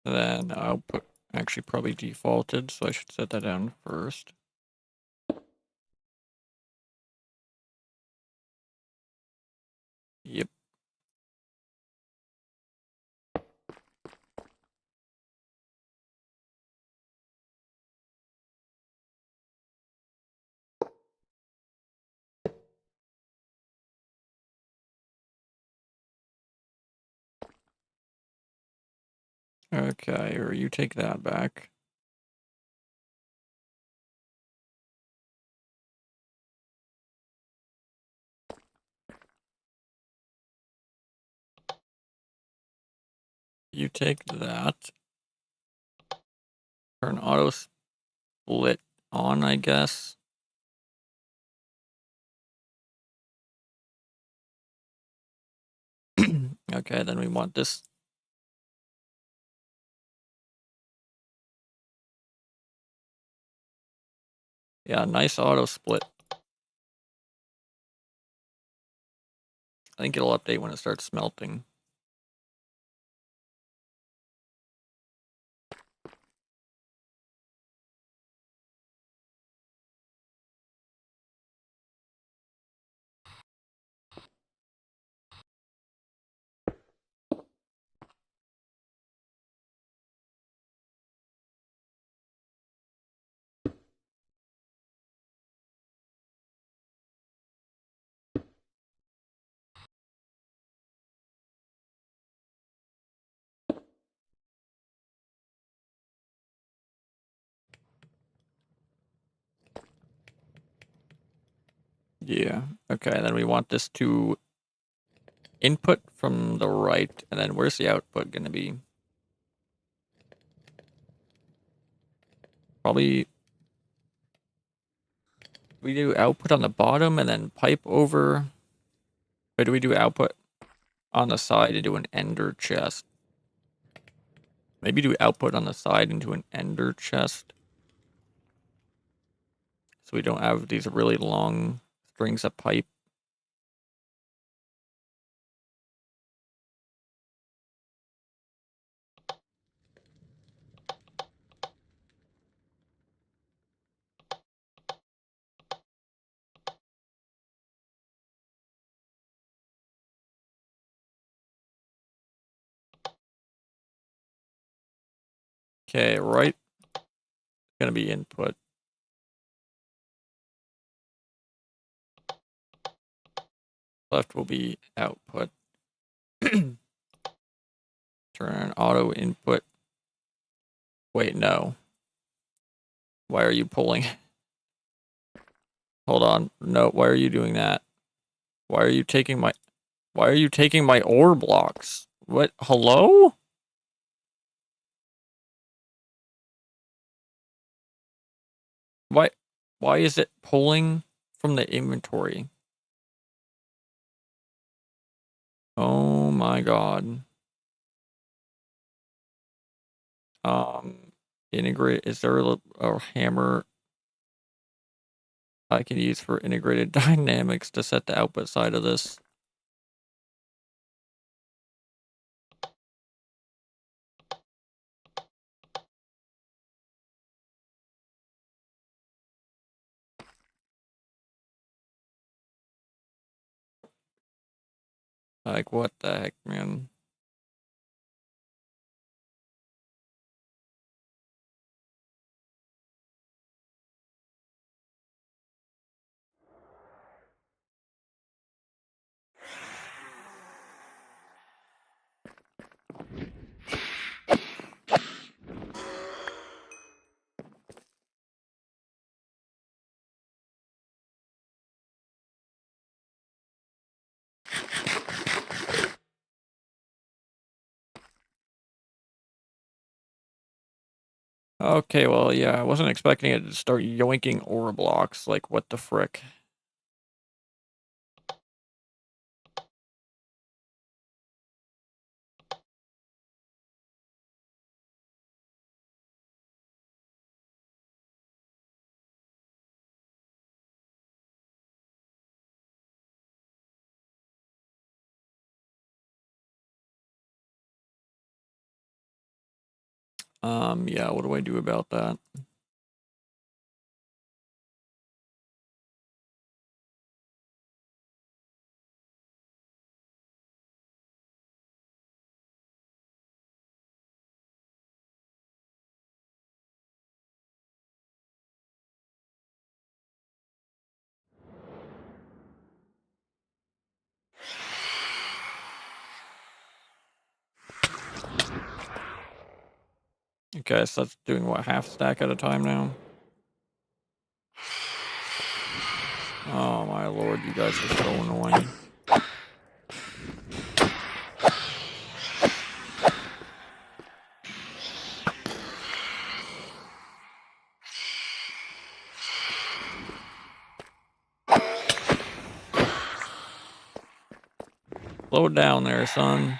And then output actually probably defaulted, so I should set that down first. Yep. Okay, or you take that back. You take that. Turn auto split on, I guess. Okay, then we want this. Yeah, nice auto split. I think it'll update when it starts smelting. Yeah. Okay, then we want this to input from the right, and then where's the output going to be? Probably we do output on the bottom and then pipe over. Or do we do output on the side and do an ender chest? Maybe do output on the side into an ender chest. So we don't have these really long strings of pipe. Okay, right. Gonna be input. Left will be output. Turn on auto input. Wait, no. Why are you pulling? Hold on. No, why are you doing that? Why are you taking my ore blocks? What? Hello? Why why is it pulling from the inventory? Oh my god. Integrate. Is there a hammer I can use for integrated dynamics to set the output side of this? Like, what the heck, man? Okay, well, yeah, I wasn't expecting it to start yoinking ore blocks. Like, what the frick? Yeah, what do I do about that? Okay, so that's doing what, half stack at a time now? Oh my lord, you guys are so annoying. Slow down there, son.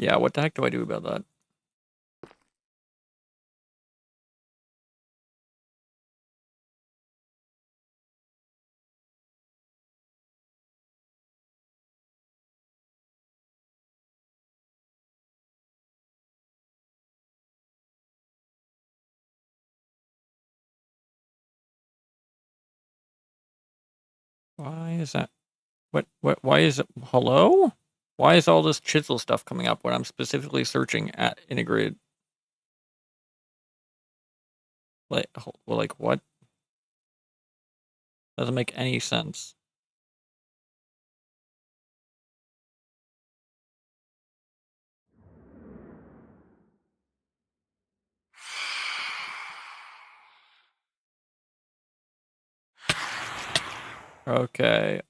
Yeah, what the heck do I do about that? Why is that? Why is it? Hello? Why is all this chisel stuff coming up when I'm specifically searching at integrated? Like what? Doesn't make any sense. Okay,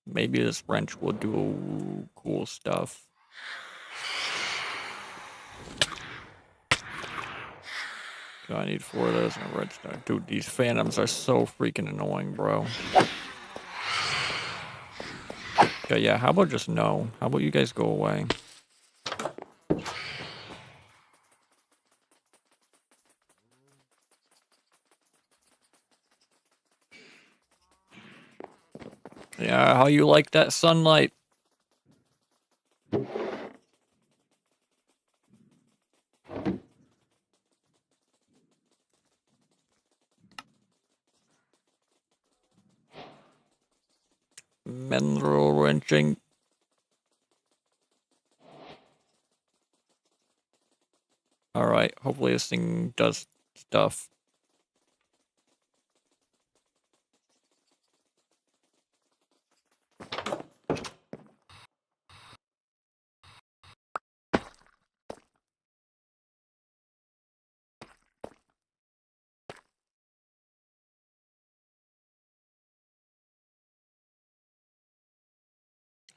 maybe this wrench will do cool stuff. Okay, I need 4 of those and a redstone. Dude, these phantoms are so freaking annoying, bro. Okay, yeah, how about just no? How about you guys go away? Yeah, how you like that sunlight? Mineral wrenching. Alright, hopefully this thing does stuff.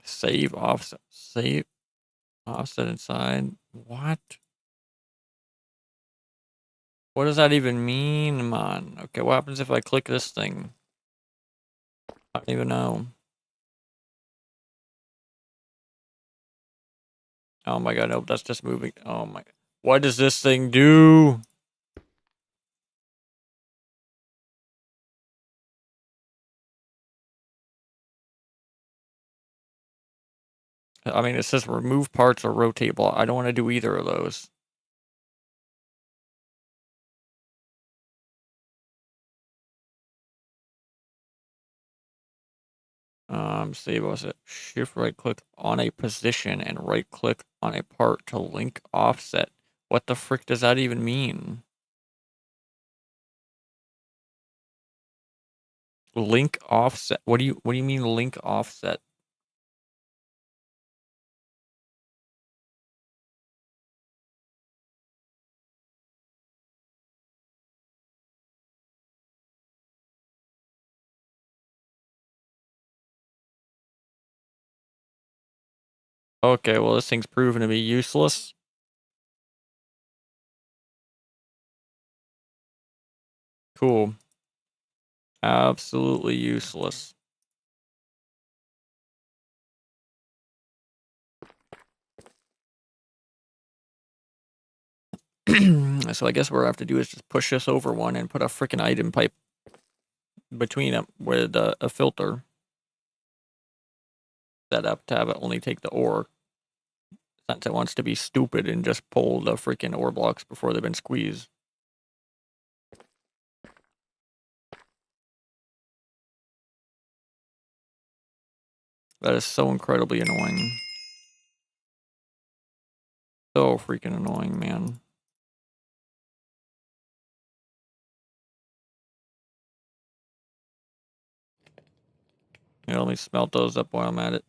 Save offset. Save offset inside. What? What does that even mean, man? Okay, what happens if I click this thing? I don't even know. Oh my god, nope, that's just moving. Oh my. What does this thing do? I mean, it says remove parts or rotate block. I don't want to do either of those. Save us it. Shift right click on a position and right click on a part to link offset. What the frick does that even mean? Link offset. What do you mean link offset? Okay, well this thing's proven to be useless. Cool. Absolutely useless. So I guess what I have to do is just push this over one and put a freaking item pipe between them with a filter set up to have it only take the ore, since it wants to be stupid and just pull the freaking ore blocks before they've been squeezed. That is so incredibly annoying. So freaking annoying, man. Yeah, let me smelt those up while I'm at it.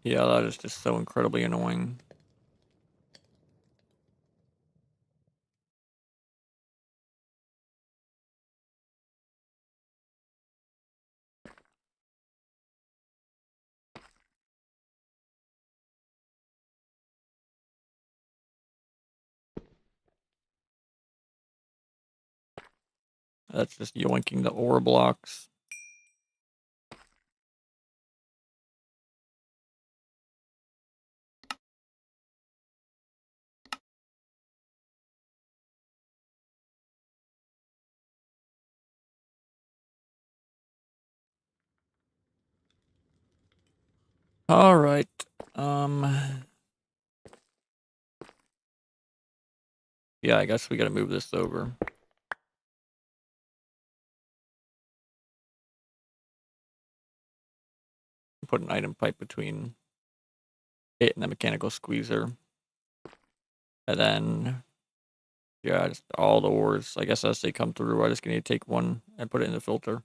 Yeah, that is just so incredibly annoying. That's just yoinking the ore blocks. All right. Yeah, I guess we gotta move this over. Put an item pipe between it and the mechanical squeezer. And then, yeah, just all the ores. I guess as they come through, I just need to take one and put it in the filter.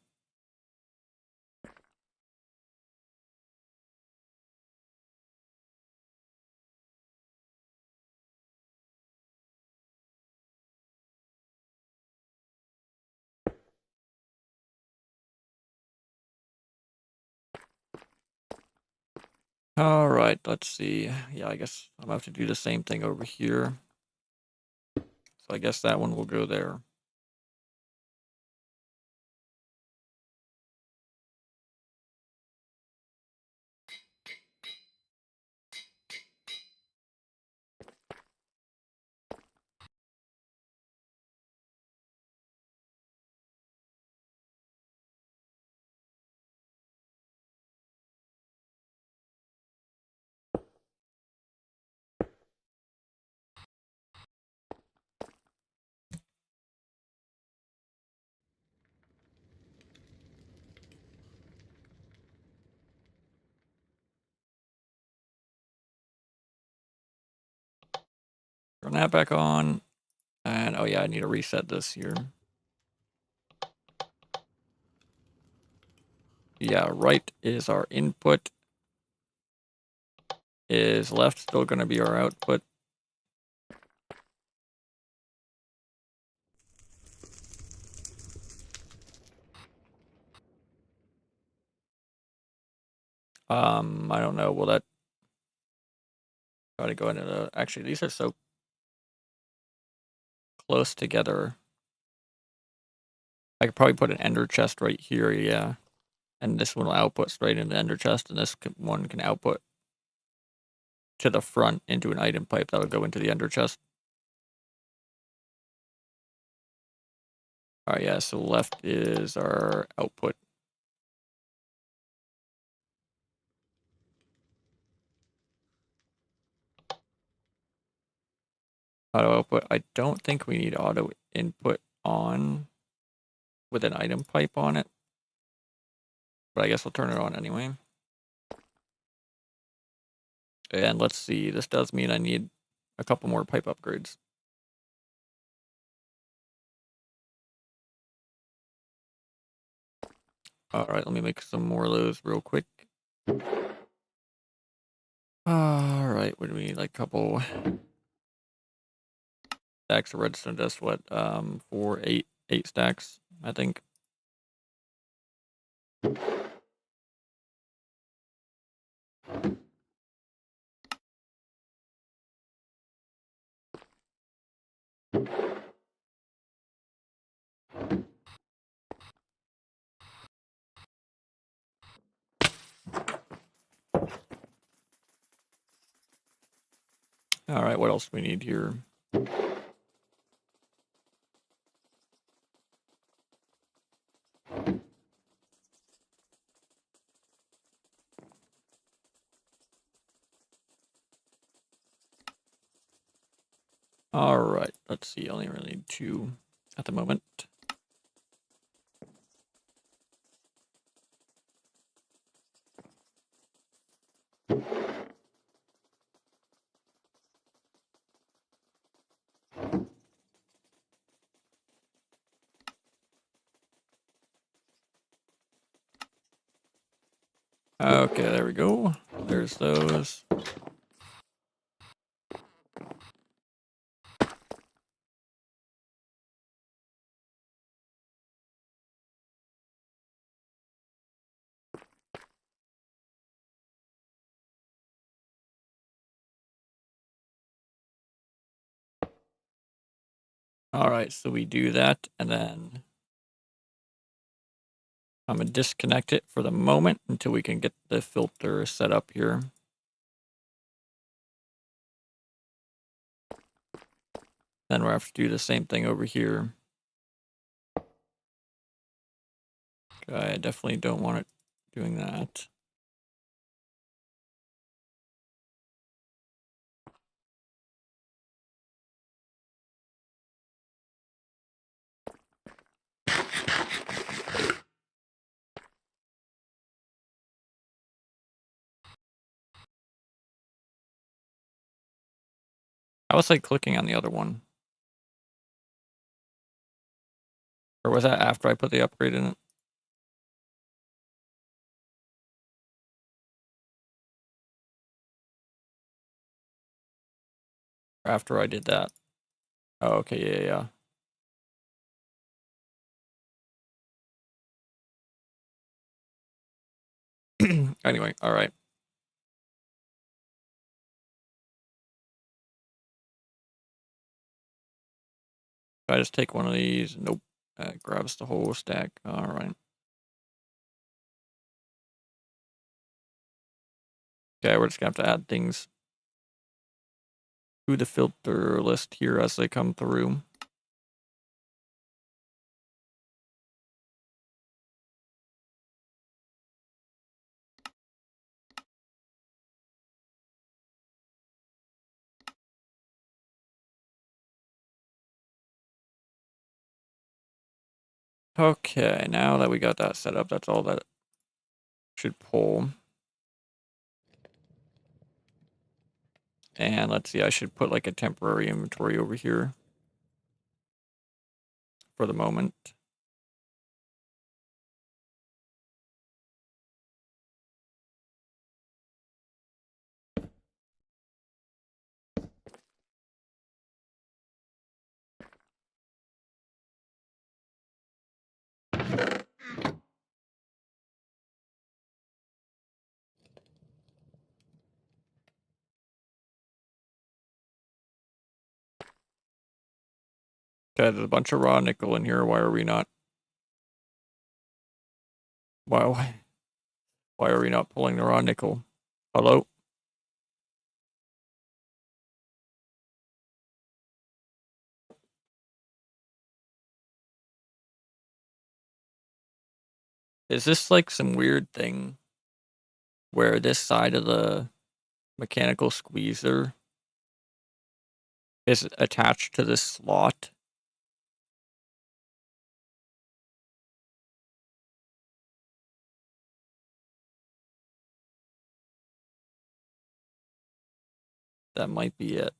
All right, let's see. Yeah, I guess I'm gonna have to do the same thing over here. So I guess that one will go there. Turn that back on. And oh yeah, I need to reset this here. Yeah, right is our input. Is left still going to be our output? I don't know. Will that try to go into the... Actually, these are so close together. I could probably put an ender chest right here, yeah. And this one will output straight into the ender chest, and this one can output to the front into an item pipe that'll go into the ender chest. All right, yeah, so left is our output. Auto output. I don't think we need auto input on with an item pipe on it, but I guess we'll turn it on anyway. And let's see, this does mean I need a couple more pipe upgrades. All right, let me make some more of those real quick. All right, what do we need? Like a couple stacks of redstone dust. What? 8 stacks, I think. All right, what else do we need here? All right, let's see. I only really need 2 at the moment. Okay, there we go. There's those. All right, so we do that, and then I'm gonna disconnect it for the moment until we can get the filter set up here. Then we'll have to do the same thing over here. I definitely don't want it doing that. I was like clicking on the other one. Or was that after I put the upgrade in it? Or after I did that? Oh, okay, yeah. Anyway, all right. If I just take one of these, nope. Grabs the whole stack. All right. Okay, we're just gonna have to add things to the filter list here as they come through. Okay, now that we got that set up, that's all that should pull. And let's see, I should put like a temporary inventory over here for the moment. Okay, there's a bunch of raw nickel in here. Why are we not? Why? Why are we not pulling the raw nickel? Hello? Is this like some weird thing where this side of the mechanical squeezer is attached to this slot? That might be it.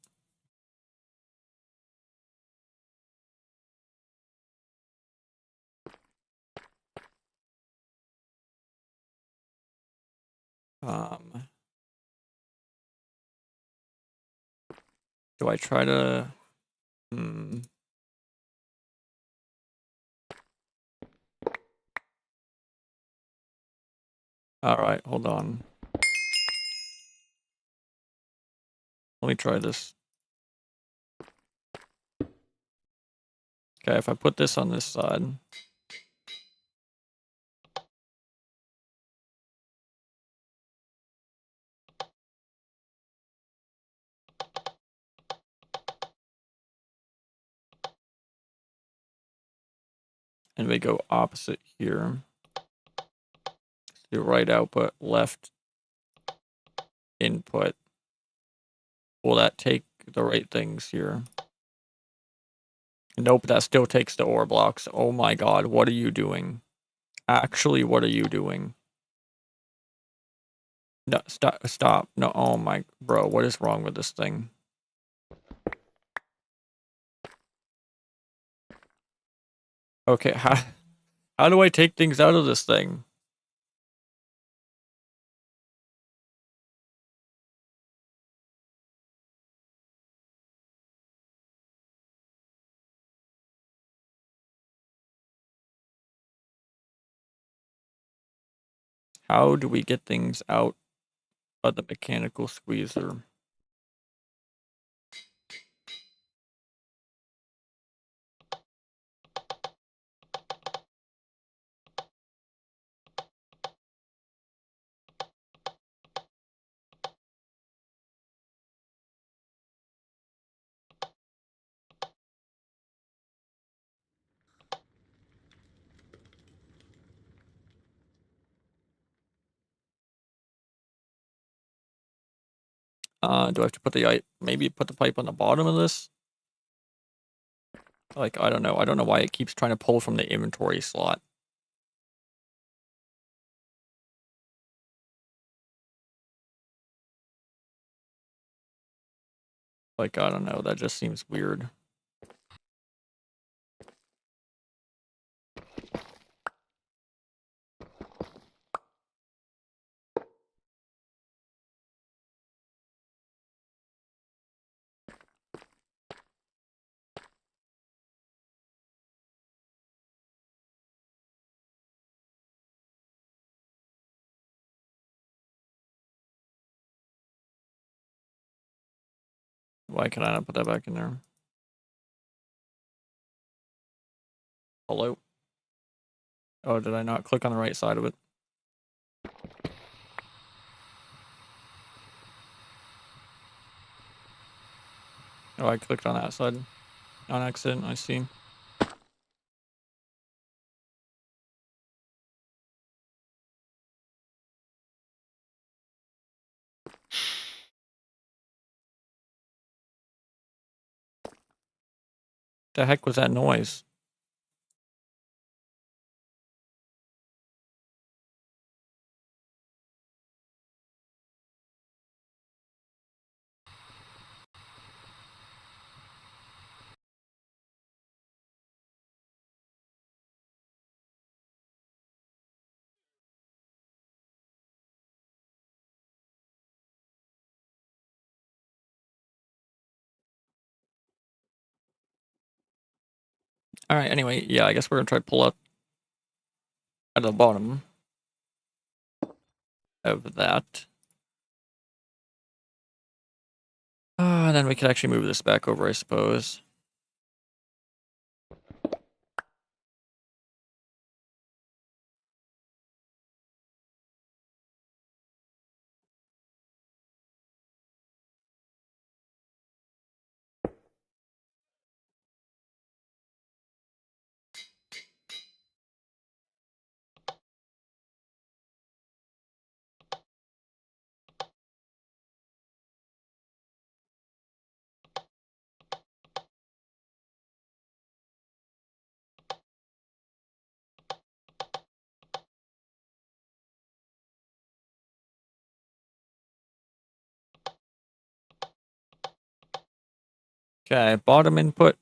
Do I try to? All right, hold on. Let me try this. Okay, if I put this on this side. And we go opposite here. Do right output, left input. Will that take the right things here? Nope, that still takes the ore blocks. Oh my god, what are you doing? Actually, what are you doing? No, stop. No, oh my, bro, what is wrong with this thing? Okay, how do I take things out of this thing? How do we get things out of the mechanical squeezer? Do I have to put maybe put the pipe on the bottom of this? Like, I don't know. I don't know why it keeps trying to pull from the inventory slot. Like, I don't know. That just seems weird. Why can I not put that back in there? pull out. Oh, did I not click on the right side of it? Oh, I clicked on that side on accident, I see. The heck was that noise? Alright, anyway, yeah, I guess we're gonna try to pull up at the bottom of that. And then we could actually move this back over, I suppose. Okay, bottom input,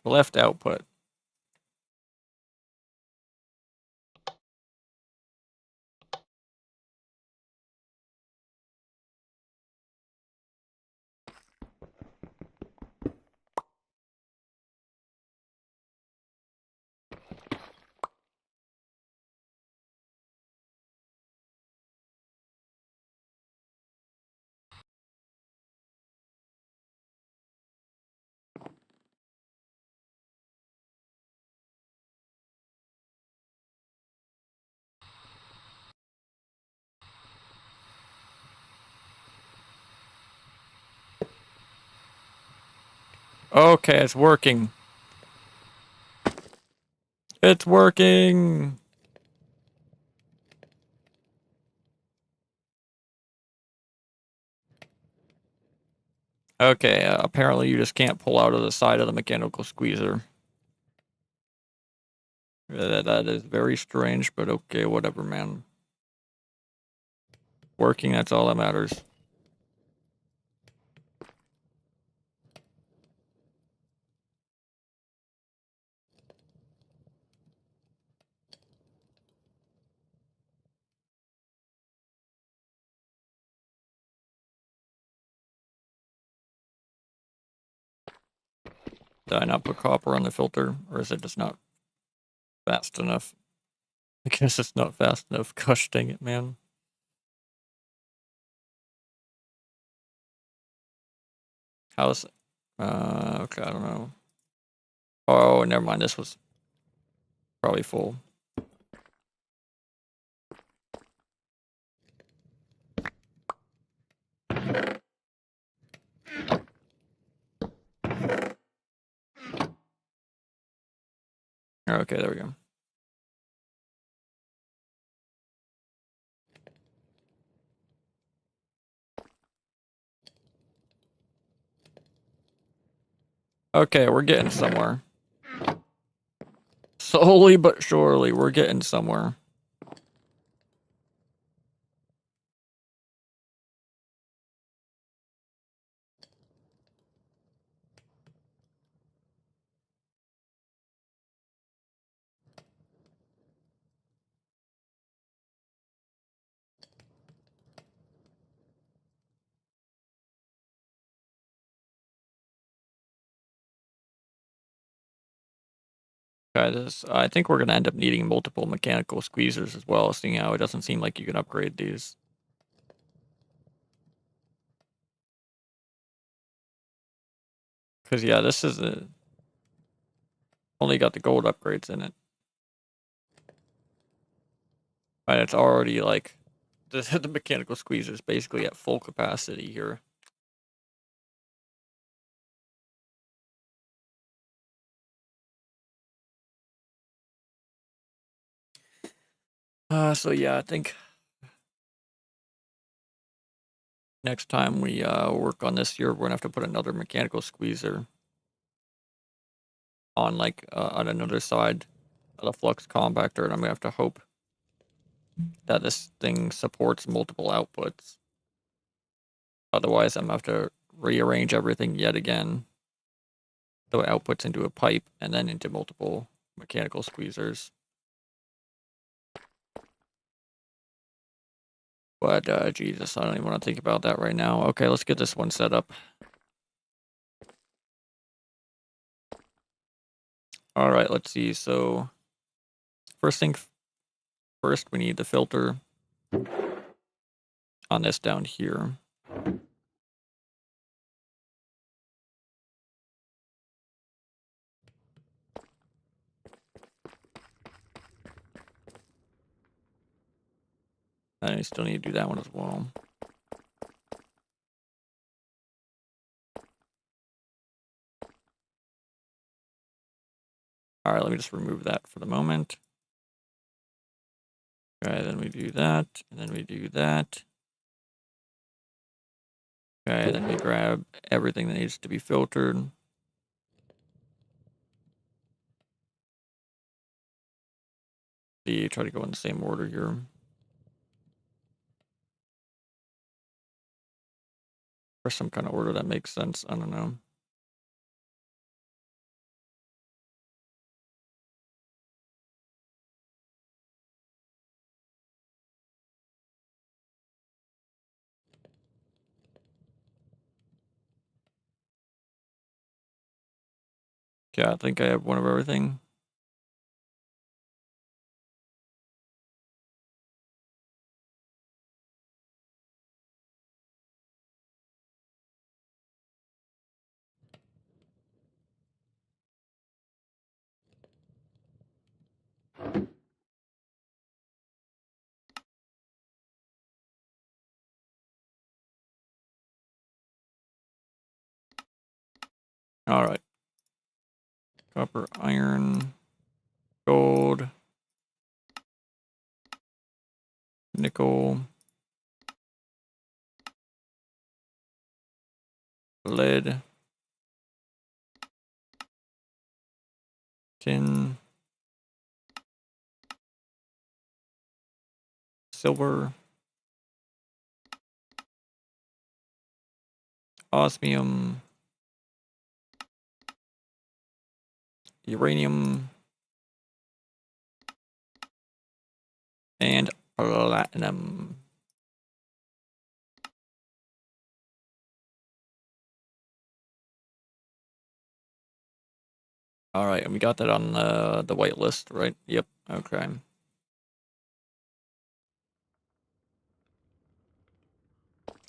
left output. Okay, it's working. It's working! Okay, apparently you just can't pull out of the side of the mechanical squeezer. That is very strange, but okay, whatever, man. Working, that's all that matters. Did I not put copper on the filter, or is it just not fast enough? I guess it's not fast enough. Gosh dang it, man. How's... okay, I don't know. Oh, never mind, this was probably full. Okay, there we go. Okay, we're getting somewhere. Slowly but surely, we're getting somewhere. Okay, this... I think we're gonna end up needing multiple mechanical squeezers as well, seeing how it doesn't seem like you can upgrade these. Because, yeah, this is a... Only got the gold upgrades in it. And it's already like the mechanical squeezer is basically at full capacity here. So yeah, I think next time we work on this here, we're gonna have to put another mechanical squeezer on like on another side of the flux compactor, and I'm gonna have to hope that this thing supports multiple outputs. Otherwise, I'm gonna have to rearrange everything yet again, so it outputs into a pipe and then into multiple mechanical squeezers. But Jesus, I don't even want to think about that right now. Okay, let's get this one set up. All right, let's see. So first thing first, we need the filter on this down here. And I still need to do that one as well. All right, let me just remove that for the moment. Okay, then we do that, and then we do that. Okay, then we grab everything that needs to be filtered. See, try to go in the same order here. Or some kind of order that makes sense. I don't know. Okay, I think I have one of everything. All right. Copper, iron, gold, nickel, lead, tin, silver, osmium, uranium, and platinum. All right, and we got that on the white list, right? Yep. Okay.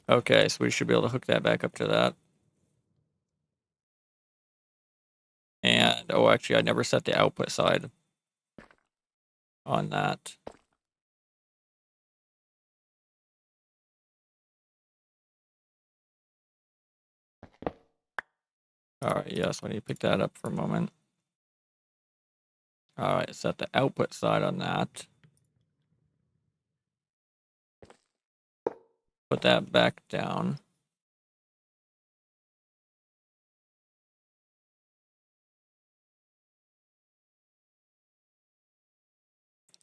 Okay, so we should be able to hook that back up to that. And oh, actually, I never set the output side on that. All right, yes, we need to pick that up for a moment. All right, set the output side on that. Put that back down.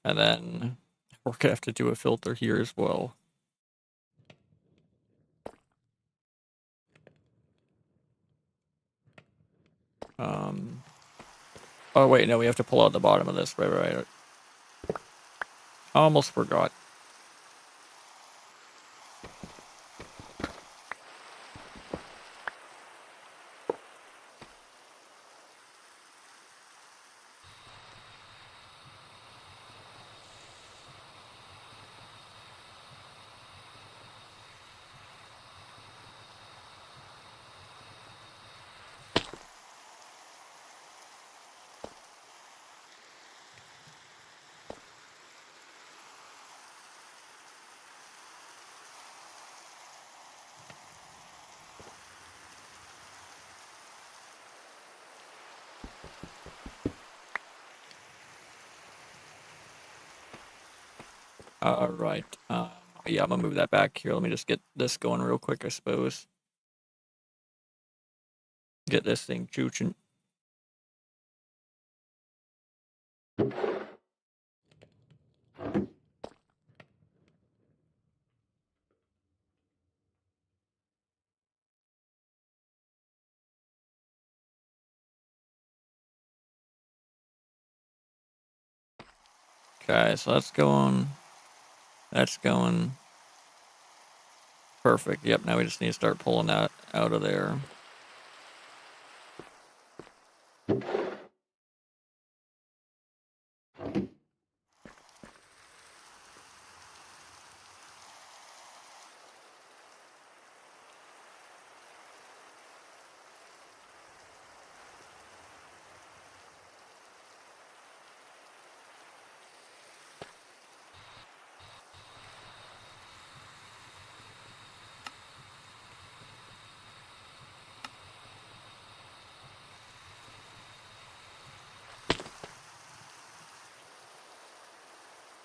And then we're gonna have to do a filter here as well. Oh wait, no, we have to pull out the bottom of this. Right. I almost forgot. All right. Yeah, I'm gonna move that back here. Let me just get this going real quick, I suppose. Get this thing chooching. Okay, so that's going. That's going. Perfect. Yep, now we just need to start pulling that out of there.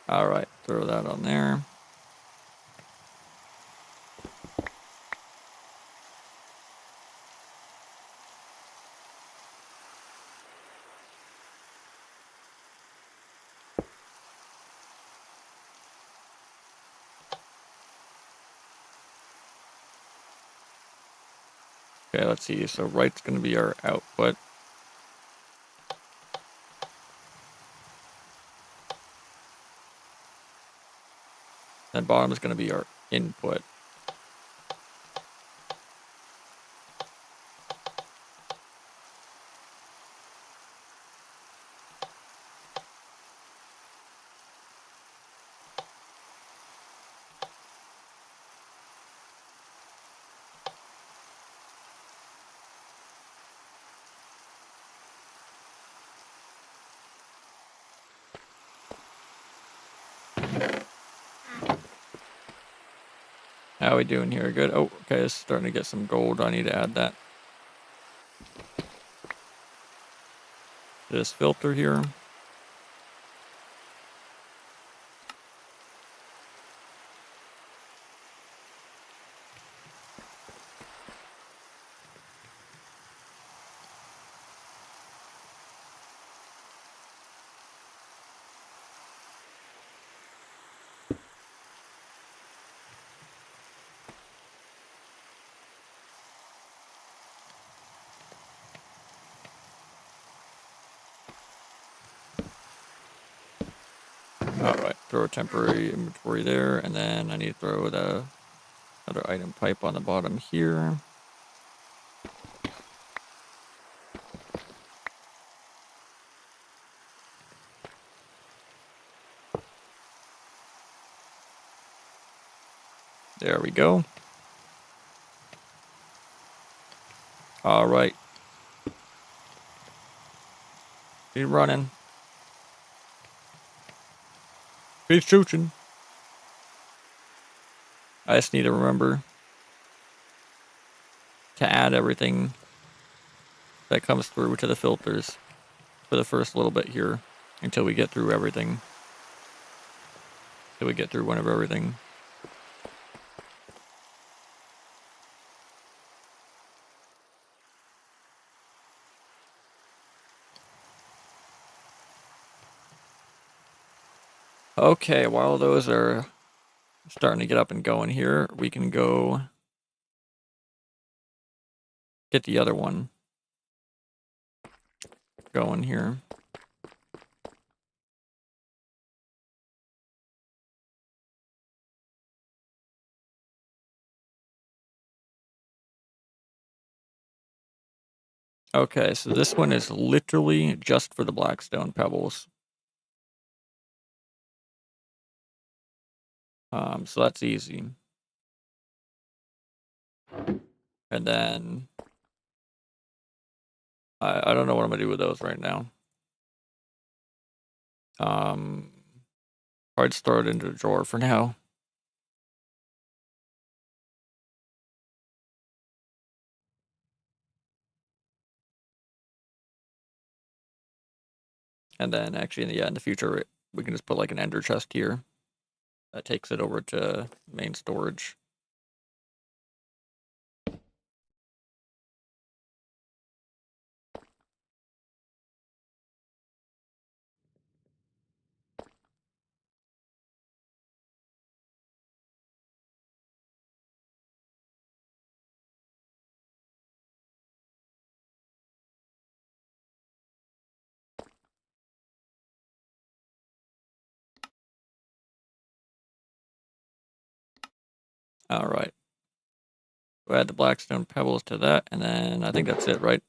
All right, throw that on there. Okay, let's see. So right's going to be our output. Then bottom is going to be our input. How are we doing here? Good. Oh, okay, it's starting to get some gold. I need to add that to this filter here. All right, throw a temporary inventory there, and then I need to throw the other item pipe on the bottom here. There we go. All right. Keep running. Keep shooting. I just need to remember to add everything that comes through to the filters for the first little bit here until we get through everything. Until we get through one of everything. Okay, while those are starting to get up and going here, we can go get the other one going here. Okay, so this one is literally just for the blackstone pebbles. So that's easy. And then I don't know what I'm gonna do with those right now. I'd store it into a drawer for now. And then actually in the future we can just put like an ender chest here That takes it over to main storage. All right. We'll add the blackstone pebbles to that, and then I think that's it, right?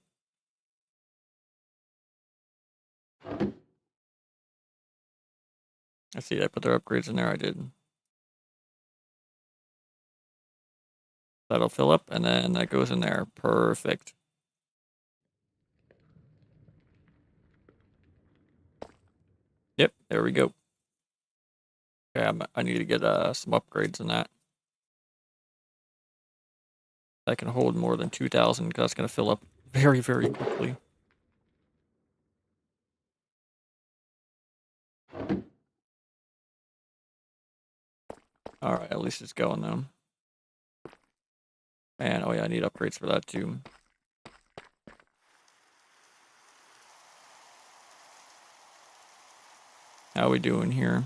I see I put their upgrades in there. I did. That'll fill up, and then that goes in there. Perfect. Yep, there we go. Okay, I need to get some upgrades in that. That can hold more than 2,000 because that's going to fill up very, very quickly. All right, at least it's going though. And oh yeah, I need upgrades for that too. How we doing here?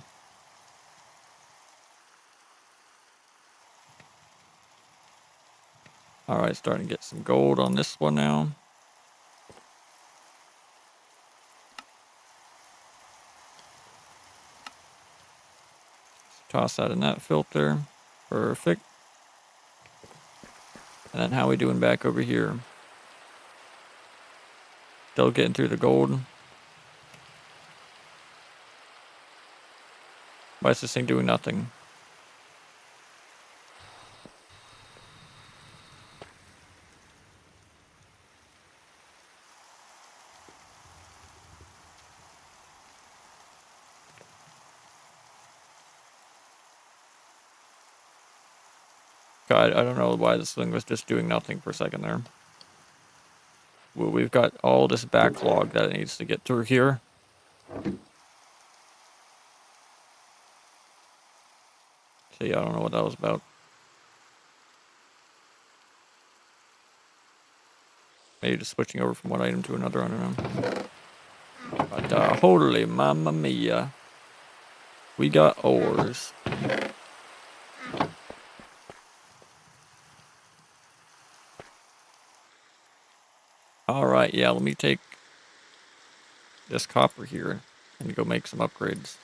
All right, starting to get some gold on this one now. Toss that in that filter. Perfect. And then how we doing back over here? Still getting through the gold. Why is this thing doing nothing? God, I don't know why this thing was just doing nothing for a second there. Well, we've got all this backlog that it needs to get through here. So yeah, I don't know what that was about. Maybe just switching over from one item to another, I don't know. But holy mamma mia. We got ores. Alright, yeah, let me take this copper here and go make some upgrades.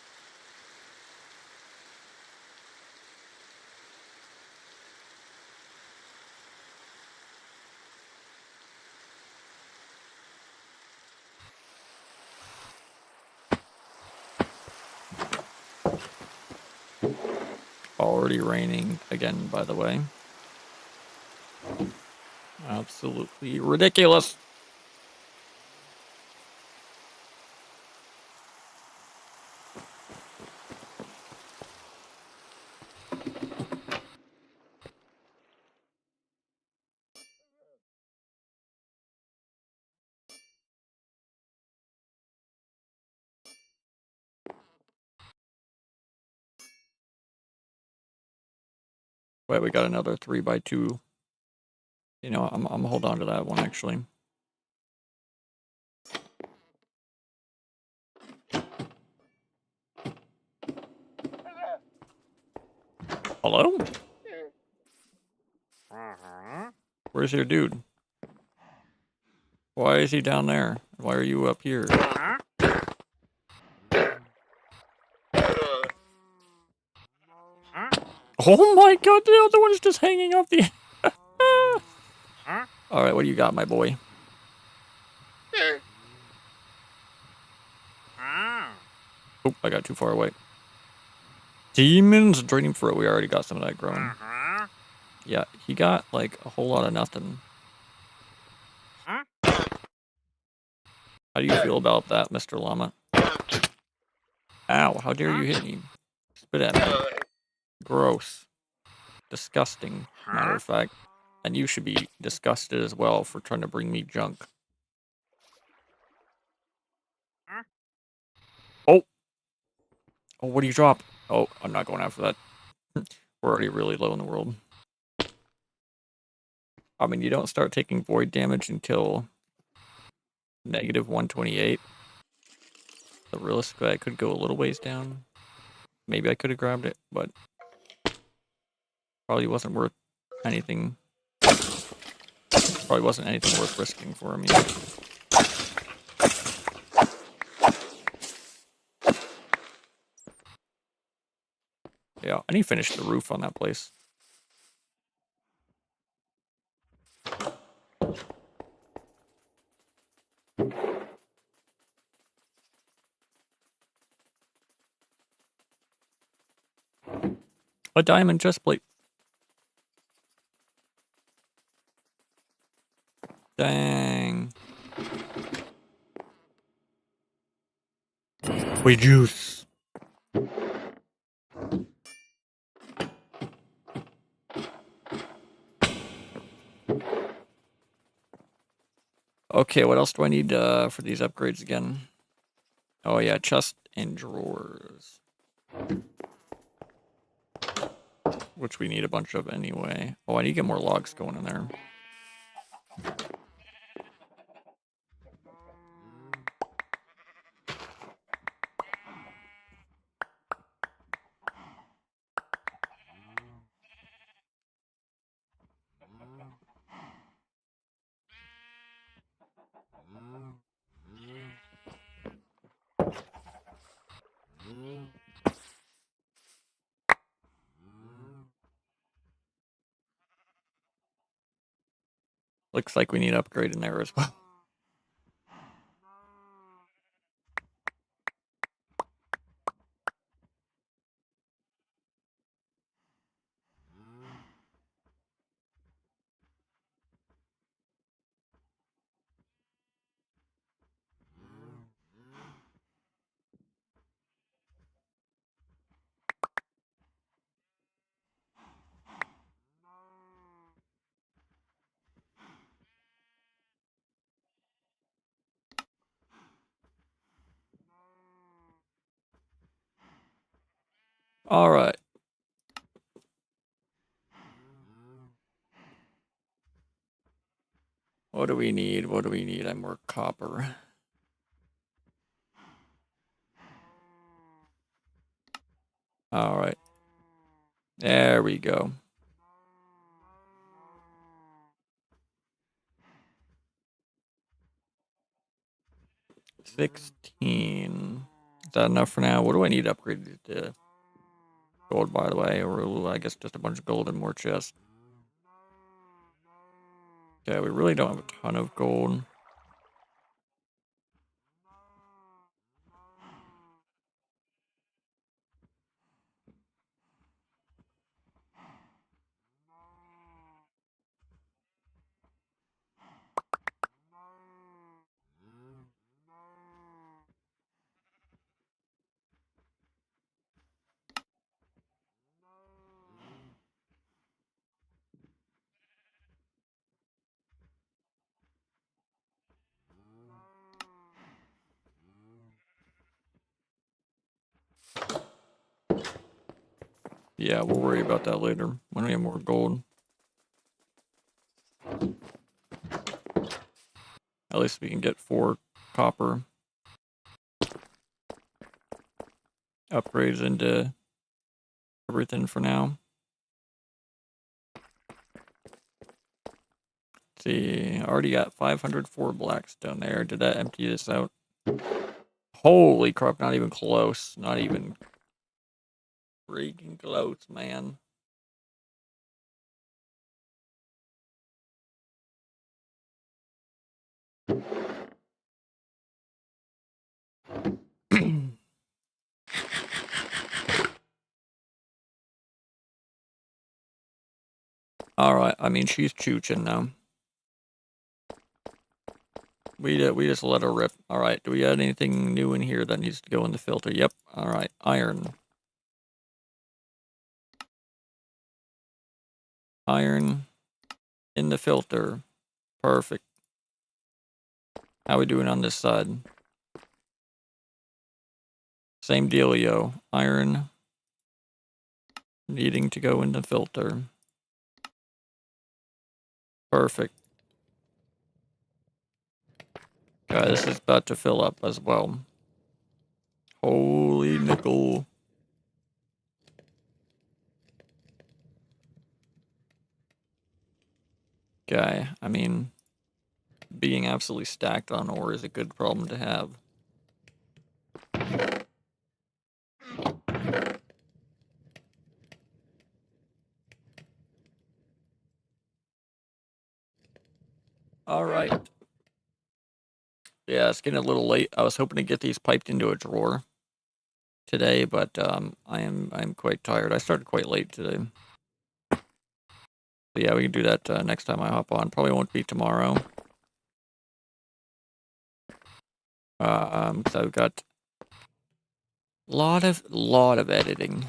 Already raining again, by the way. Absolutely ridiculous. Wait, we got another 3x2. You know, I'm gonna hold on to that one actually. Hello? Where's your dude? Why is he down there? Why are you up here? Oh my god, the other one's just hanging off the... Alright, what do you got, my boy? Oh, I got too far away. Demons draining fruit. We already got some of that growing. Yeah, he got like a whole lot of nothing. How do you feel about that, Mr. Llama? Ow, how dare you hit me? Spit at me. Gross. Disgusting, matter of fact. And you should be disgusted as well for trying to bring me junk. Oh! Oh, what do you drop? Oh, I'm not going after that. We're already really low in the world. I mean, you don't start taking void damage until -128. So realistically, I could go a little ways down. Maybe I could have grabbed it, but probably wasn't worth anything. Probably wasn't anything worth risking for me. Yeah, I need to finish the roof on that place. A diamond chest plate. Dang. We juice. Okay, what else do I need for these upgrades again? Oh yeah, chest and drawers. Which we need a bunch of anyway. Oh, I need to get more logs going in there. Looks like we need to upgrade in there as well. All right. What do we need? What do we need? I more copper. All right. There we go. 16. Is that enough for now? What do I need upgraded to? Gold, by the way, or I guess just a bunch of gold and more chests. Yeah, we really don't have a ton of gold. Yeah, we'll worry about that later when we have more gold. At least we can get 4 copper upgrades into everything for now. Let's see, I already got 504 blackstone there. Did that empty this out? Holy crap, not even close. Not even freaking close, man. Alright, I mean, she's chooching now. We just let her rip. Alright, do we add anything new in here that needs to go in the filter? Yep. Alright, iron. Iron in the filter. Perfect. How we doing on this side? Same dealio. Iron needing to go in the filter. Perfect. Okay, this is about to fill up as well. Holy nickel. Okay, I mean, being absolutely stacked on ore is a good problem to have. Alright. Yeah, it's getting a little late. I was hoping to get these piped into a drawer today, but I'm quite tired. I started quite late today. So yeah, we can do that next time I hop on. Probably won't be tomorrow. Because I've got lot of editing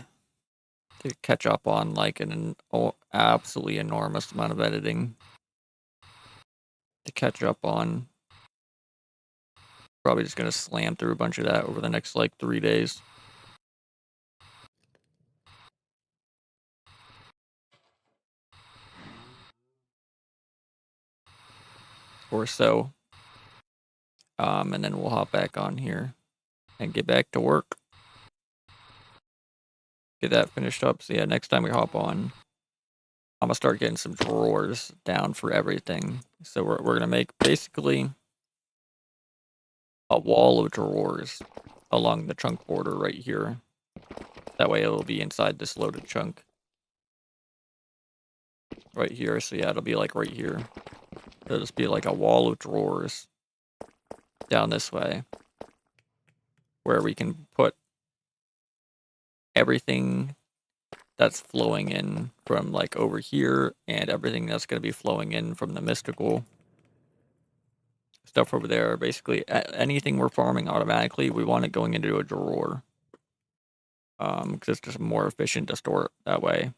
to catch up on, like an absolutely enormous amount of editing to catch up on. Probably just gonna slam through a bunch of that over the next like 3 days. Or so. And then we'll hop back on here and get back to work. Get that finished up. So yeah, next time we hop on, I'm gonna start getting some drawers down for everything. So we're gonna make basically a wall of drawers along the chunk border right here. That way it'll be inside this loaded chunk. Right here. So yeah, it'll be like right here. It'll just be like a wall of drawers down this way, where we can put everything that's flowing in from like over here and everything that's going to be flowing in from the mystical stuff over there. Basically, anything we're farming automatically, we want it going into a drawer. Because it's just more efficient to store it that way,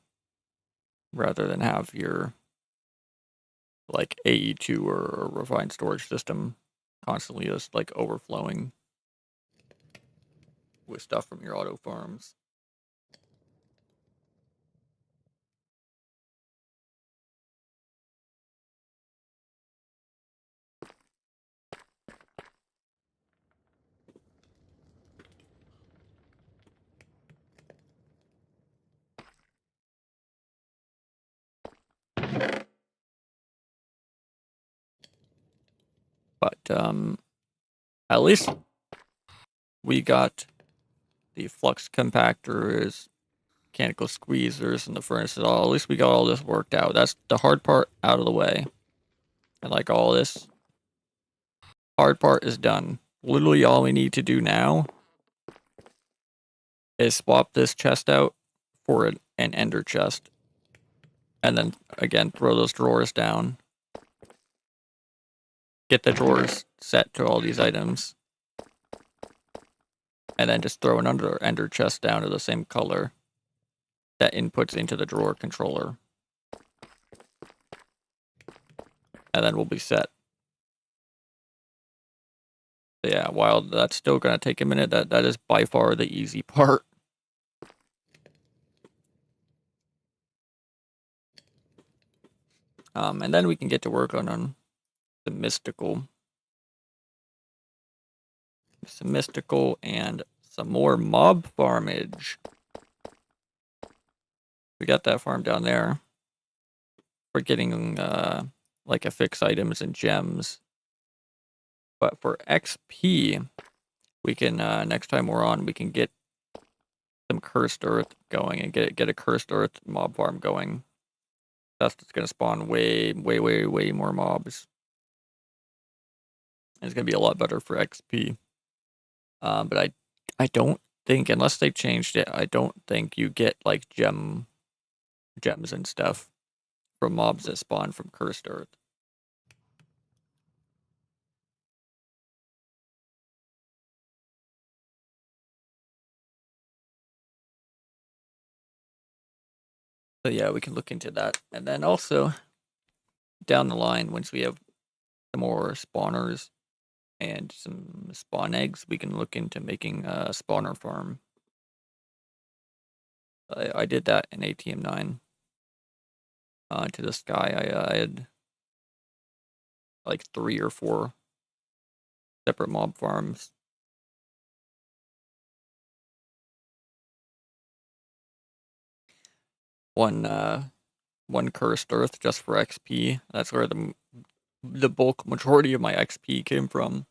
rather than have your like AE2 or refined storage system constantly just like overflowing with stuff from your auto farms. But at least we got the flux compactors, mechanical squeezers, and the furnaces. All at least we got all this worked out. That's the hard part out of the way, and like all this hard part is done. Literally, all we need to do now is swap this chest out for an ender chest, and then again throw those drawers down. Get the drawers set to all these items, and then just throw another ender chest down to the same color that inputs into the drawer controller. And then we'll be set. Yeah, while that's still going to take a minute, that is by far the easy part. And then we can get to work on the mystical. Some mystical and some more mob farmage. We got that farm down there. We're getting like affix items and gems. But for XP, we can next time we're on, we can get some cursed earth going and get a cursed earth mob farm going. That's just gonna spawn way more mobs. It's gonna be a lot better for XP. But I don't think, unless they've changed it, I don't think you get like gems and stuff from mobs that spawn from cursed earth. So yeah, we can look into that. And then also down the line, once we have some more spawners and some spawn eggs, we can look into making a spawner farm. I did that in ATM 9. To this guy, I had like 3 or 4 separate mob farms. One cursed earth just for XP. That's where the bulk majority of my XP came from.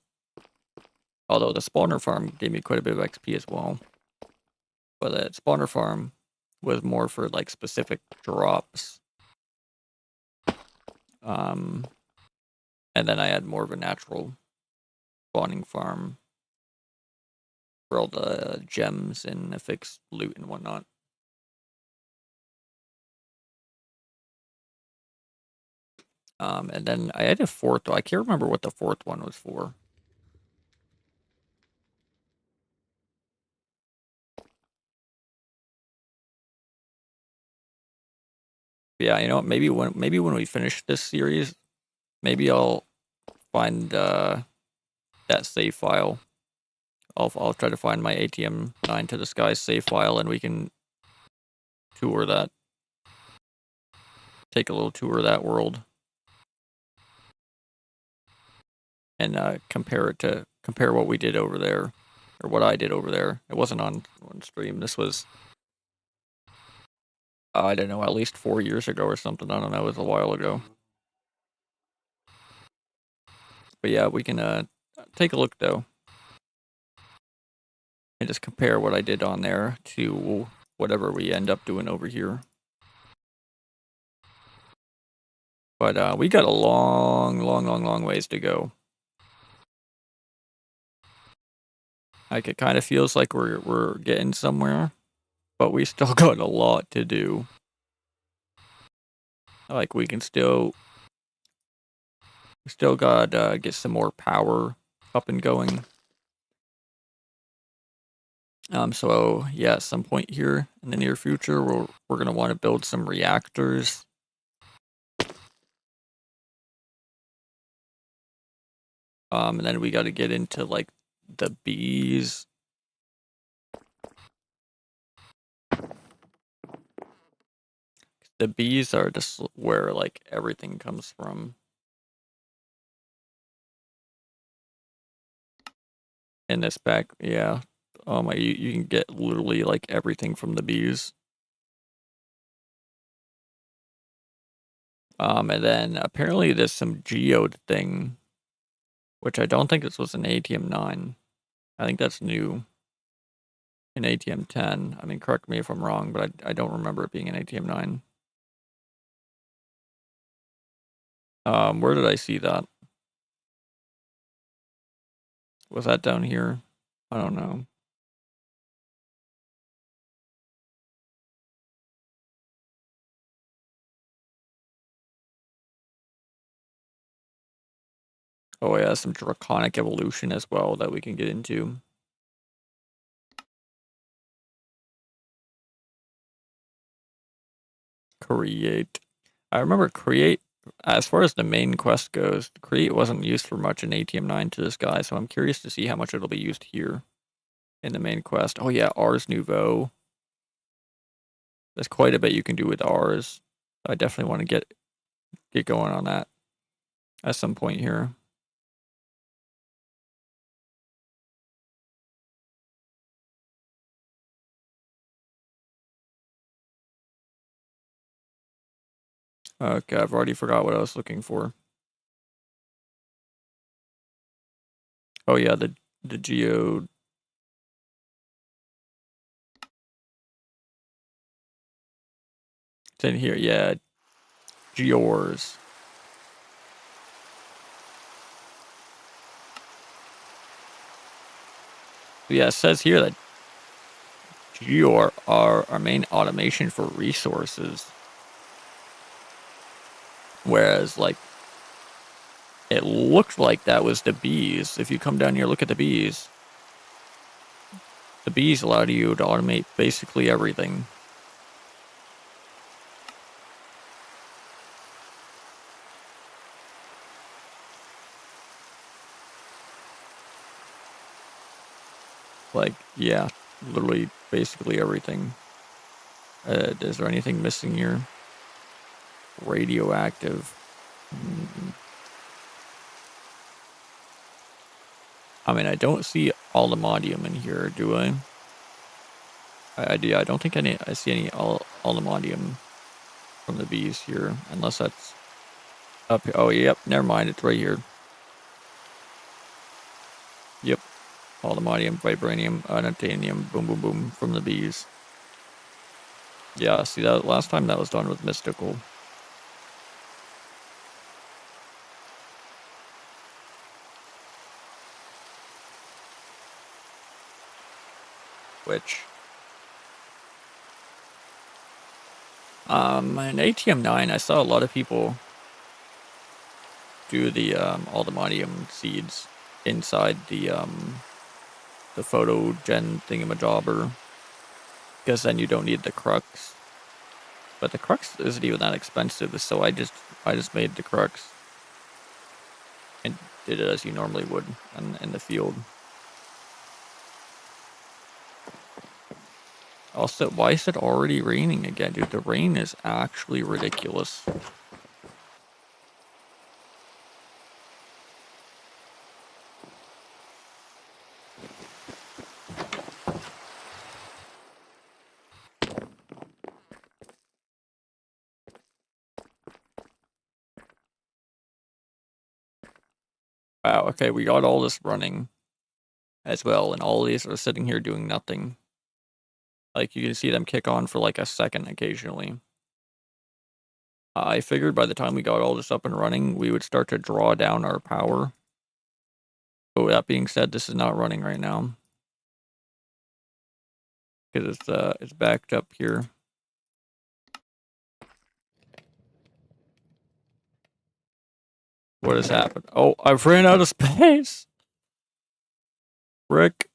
Although the spawner farm gave me quite a bit of XP as well. But that spawner farm was more for like specific drops. And then I had more of a natural spawning farm for all the gems and the fixed loot and whatnot. And then I had a 4th. I can't remember what the 4th one was for. But yeah, you know what? Maybe when we finish this series, maybe I'll find that save file. I'll try to find my ATM 9 to the sky save file, and we can tour that. Take a little tour of that world. And compare what we did over there, or what I did over there. It wasn't on stream. This was, I don't know, at least 4 years ago or something. I don't know. It was a while ago. But yeah, we can take a look though, and just compare what I did on there to whatever we end up doing over here. But we got a long ways to go. Like, it kind of feels like we're getting somewhere, but we still got a lot to do. Like, we still gotta get some more power up and going. So yeah, at some point here in the near future, we're gonna want to build some reactors. And then we got to get into like the bees. The bees are just where like everything comes from. In this pack, yeah. You can get literally like everything from the bees. And then apparently there's some geode thing, which I don't think this was an ATM 9. I think that's new in ATM 10. I mean, correct me if I'm wrong, but I don't remember it being an ATM 9. Where did I see that? Was that down here? I don't know. Oh yeah, some draconic evolution as well that we can get into. Create. I remember create, as far as the main quest goes, create wasn't used for much in ATM 9 to this guy, so I'm curious to see how much it'll be used here in the main quest. Oh yeah, Ars Nouveau. There's quite a bit you can do with Ars. I definitely want to get going on that at some point here. Okay, I've already forgot what I was looking for. Oh yeah, the geo. It's in here, yeah. Geors. Yeah, it says here that Geor are our main automation for resources. Whereas, like, it looked like that was the bees. If you come down here, look at the bees. The bees allowed you to automate basically everything. Like, yeah, literally basically everything. Is there anything missing here? Radioactive. I mean, I don't see aluminium in here, do I? I don't think I see any aluminium from the bees here, unless that's up here. Oh, yep, never mind, it's right here. Yep, aluminium, vibranium, titanium, boom, boom, boom, from the bees. Yeah, see, that last time that was done with mystical. Which, in ATM 9, I saw a lot of people do the aluminium seeds inside the photo gen thingamajobber, because then you don't need the crux. But the crux isn't even that expensive, so I just made the crux and did it as you normally would in the field. Also, why is it already raining again, dude? The rain is actually ridiculous. Wow, okay, we got all this running as well, and all these are sitting here doing nothing. Like, you can see them kick on for like a second occasionally. I figured by the time we got all this up and running, we would start to draw down our power. But with that being said, this is not running right now. Because it's backed up here. What has happened? Oh, I've ran out of space! Rick.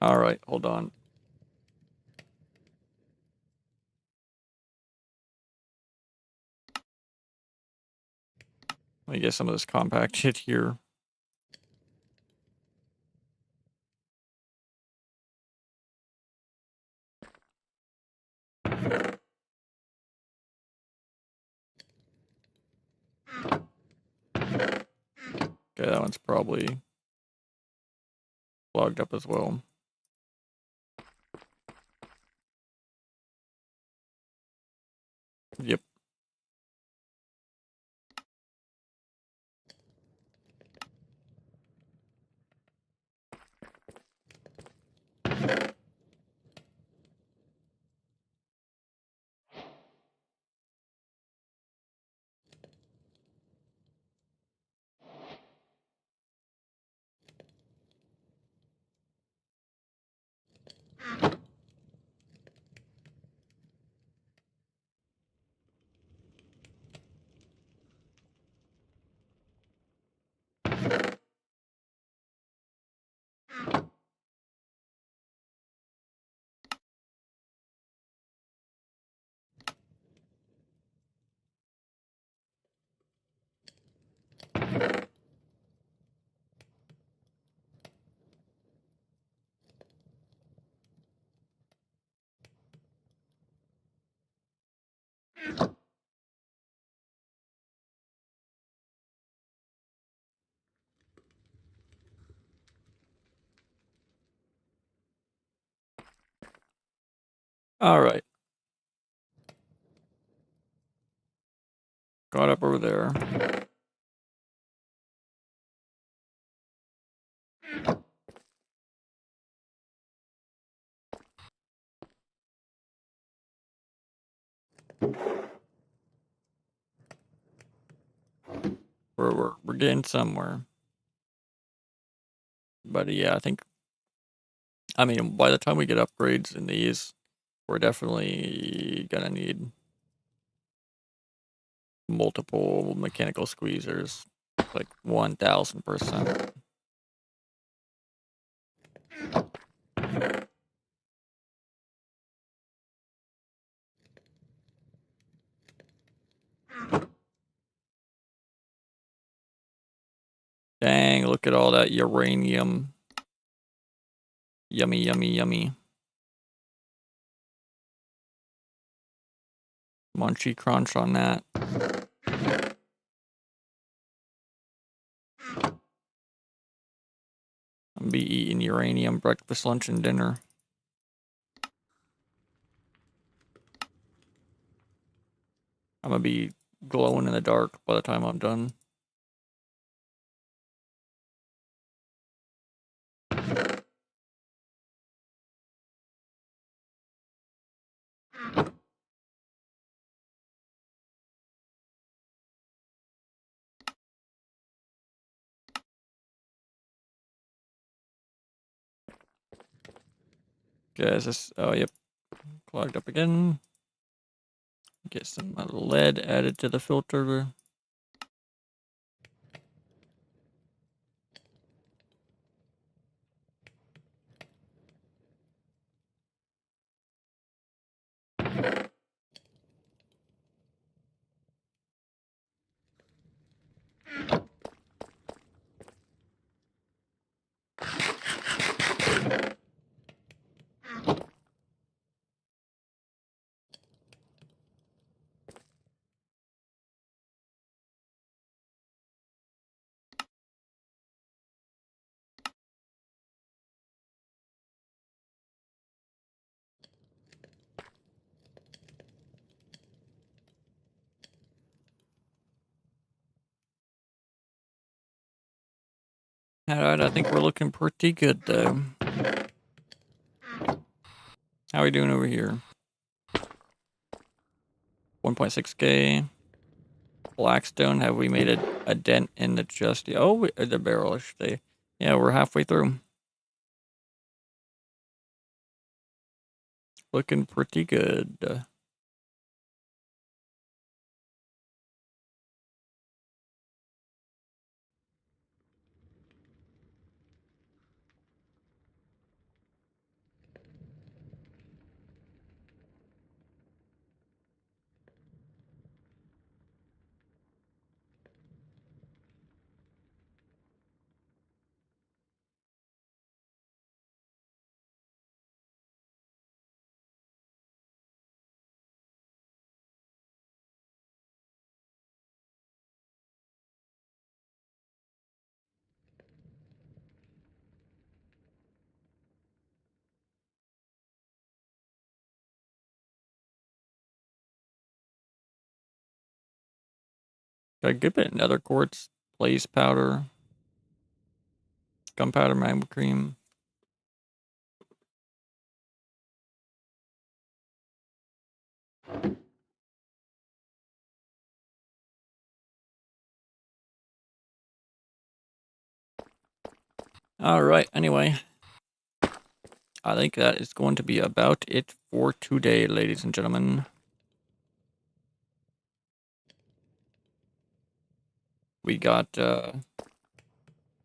Alright, hold on. Let me get some of this compact shit here. Okay, that one's probably clogged up as well. Yep. Alright. Got up over there. We're getting somewhere. But yeah, I mean, by the time we get upgrades in these, we're definitely gonna need multiple mechanical squeezers, like 1000%. Dang, look at all that uranium. Yummy, yummy, yummy. Munchy crunch on that. I'm gonna be eating uranium breakfast, lunch, and dinner. I'm gonna be glowing in the dark by the time I'm done. Guys, this, oh, yep, clogged up again. Get some lead added to the filter. Alright, I think we're looking pretty good, though. How are we doing over here? 1.6k. Blackstone, have we made a dent in the chest? Oh, the barrel, I should say. Yeah, we're halfway through. Looking pretty good. Got a good bit of nether quartz, blaze powder, gunpowder, magma cream. Alright, anyway. I think that is going to be about it for today, ladies and gentlemen. We got the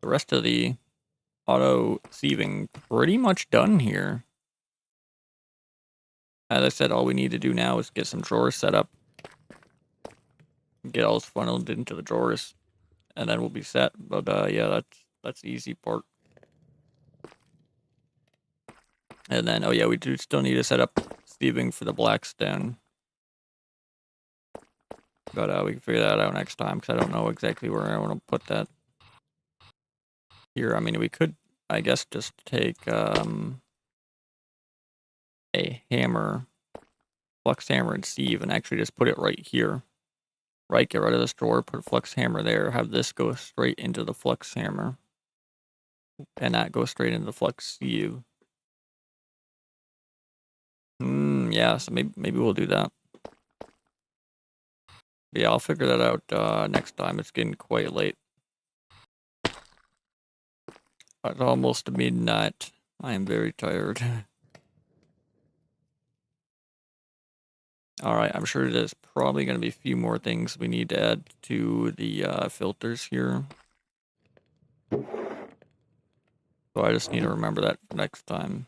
rest of the auto sieving pretty much done here. As I said, all we need to do now is get some drawers set up. Get all this funneled into the drawers. And then we'll be set. But yeah, that's the easy part. And then, oh yeah, we do still need to set up sieving for the blackstone. But we can figure that out next time, because I don't know exactly where I want to put that. Here, I mean, we could, I guess, just take a hammer, flux hammer, and sieve, and actually just put it right here. Right, get rid of this drawer, put a flux hammer there, have this go straight into the flux hammer. And that goes straight into the flux sieve. Yeah, so maybe we'll do that. But yeah, I'll figure that out next time. It's getting quite late. It's almost midnight. I am very tired. Alright, I'm sure there's probably going to be a few more things we need to add to the filters here. So I just need to remember that for next time.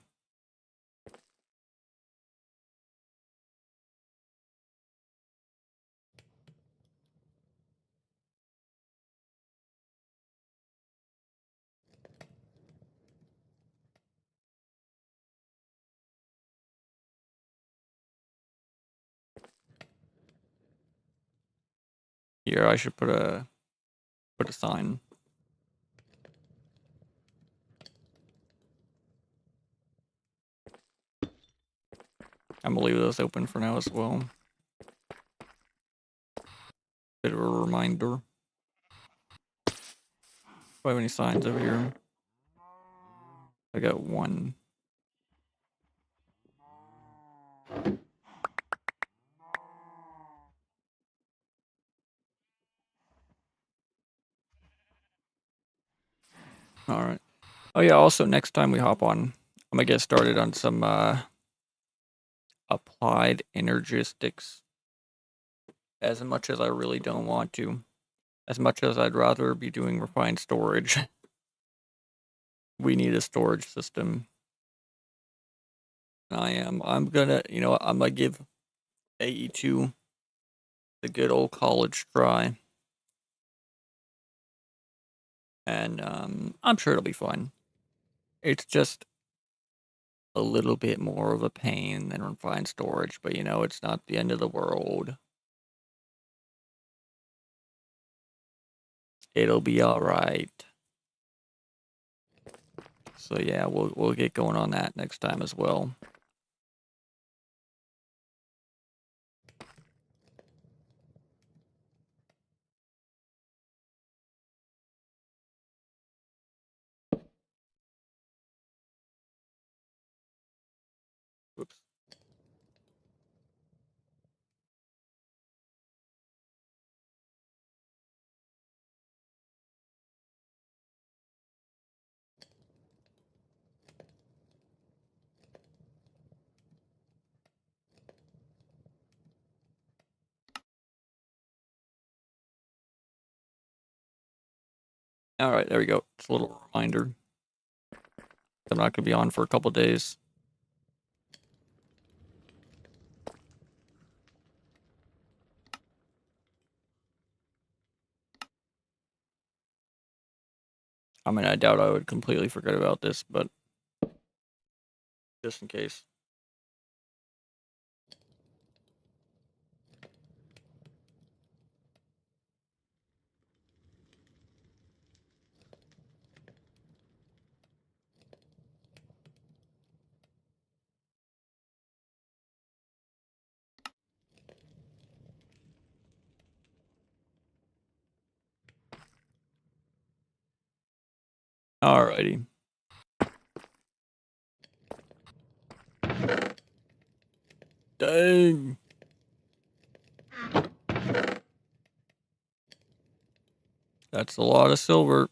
Here, I should put a sign. I'm gonna leave those open for now as well. Bit of a reminder. Do I have any signs over here? I got one. All right. Oh yeah. Also, next time we hop on, I'm gonna get started on some applied energistics. As much as I really don't want to, as much as I'd rather be doing refined storage, we need a storage system. I'm gonna, I'm gonna give AE2 the good old college try, and I'm sure it'll be fun. It's just a little bit more of a pain than refined storage, but it's not the end of the world. It'll be all right. So yeah, we'll get going on that next time as well. Oops. All right, there we go. It's a little reminder. I'm not gonna be on for a couple days. I mean, I doubt I would completely forget about this, but just in case. Alrighty. Dang. That's a lot of silver.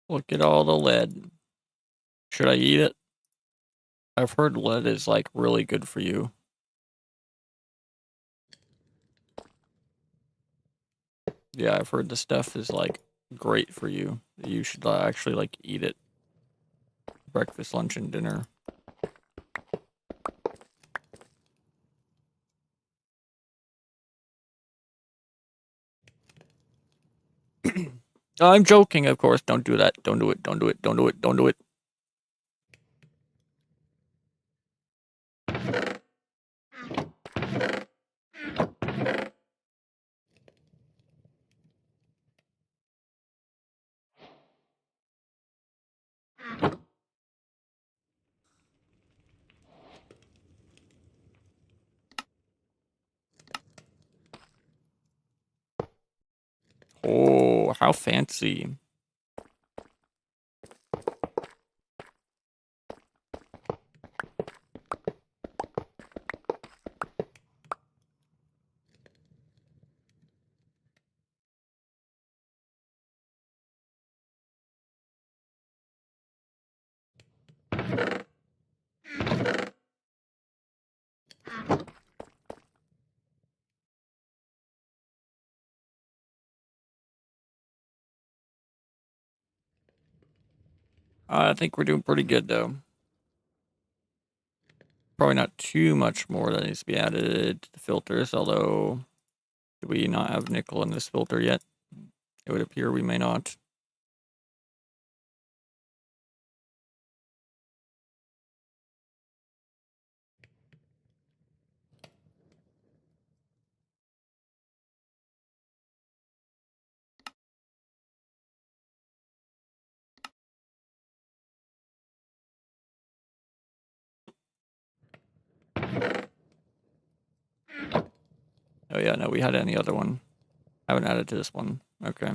Look at all the lead. Should I eat it? I've heard lead is like really good for you. Yeah, I've heard the stuff is like great for you. You should actually like eat it. Breakfast, lunch, and dinner. I'm joking, of course. Don't do that. Don't do it. Don't do it. Don't do it. Don't do it. how fancy. I think we're doing pretty good, though. Probably not too much more that needs to be added to the filters, although do we not have nickel in this filter yet? It would appear we may not. Oh yeah, no, we had any other one. Haven't added to this one. Okay.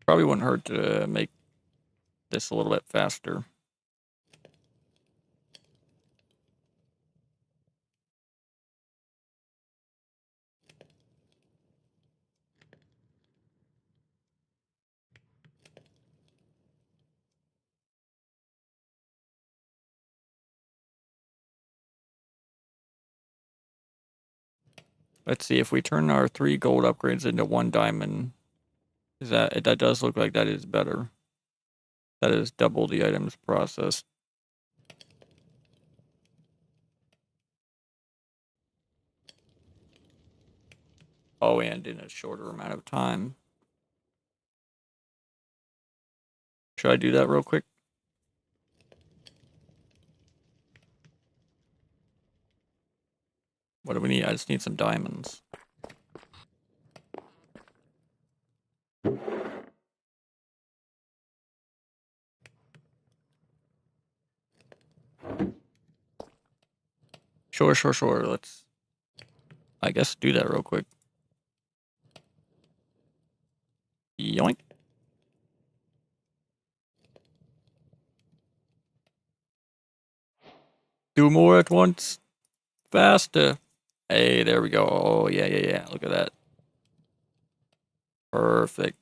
Probably wouldn't hurt to make this a little bit faster. Let's see if we turn our 3 gold upgrades into 1 diamond. That does look like that is better. That is double the items processed. Oh, and in a shorter amount of time. Should I do that real quick? What do we need? I just need some diamonds. Sure. Let's, I guess, do that real quick. Yoink. Do more at once. Faster. Hey, there we go. Oh, yeah. Look at that. Perfect.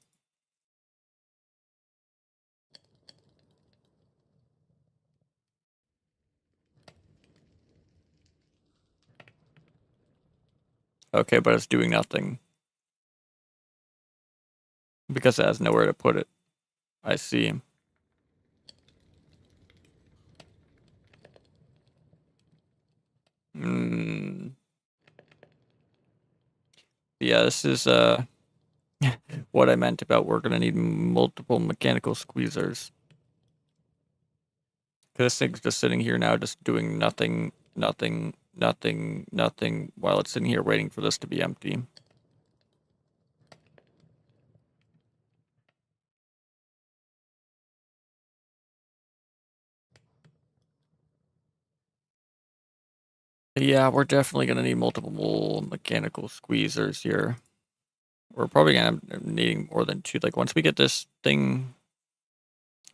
Okay, but it's doing nothing. Because it has nowhere to put it. I see. Yeah, this is what I meant about we're gonna need multiple mechanical squeezers. This thing's just sitting here now, just doing nothing, while it's sitting here waiting for this to be empty. Yeah, we're definitely gonna need multiple mechanical squeezers here. We're probably gonna end up needing more than 2. Like, once we get this thing...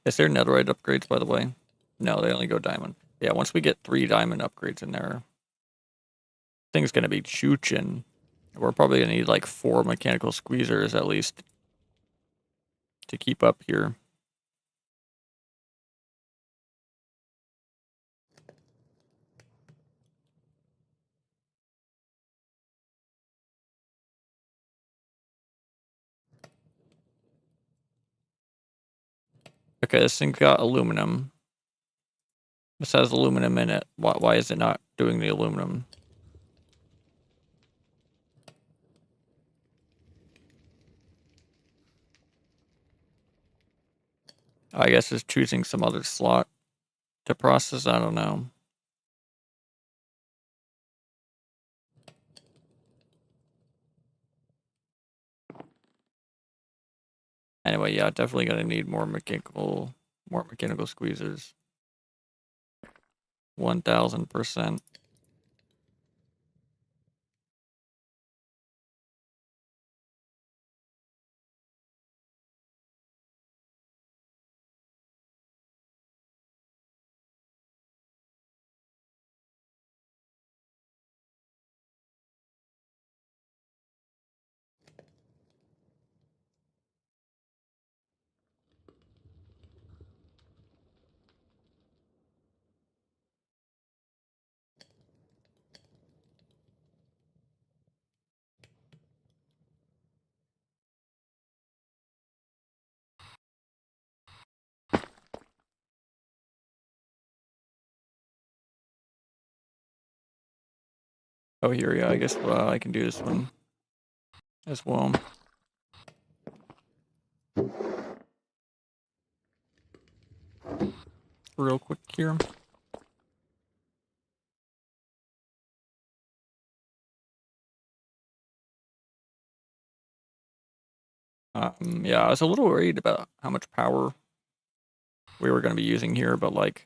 Is there netherite upgrades, by the way? No, they only go diamond. Yeah, once we get 3 diamond upgrades in there, thing's gonna be chooching. We're probably gonna need like 4 mechanical squeezers at least to keep up here. Okay, this thing's got aluminum. This has aluminum in it. Why is it not doing the aluminum? I guess it's choosing some other slot to process. I don't know. Anyway, yeah, definitely gonna need more mechanical squeezers. 1000%. Oh, here, yeah, I guess I can do this one as well. Real quick here. Yeah, I was a little worried about how much power we were going to be using here, but like,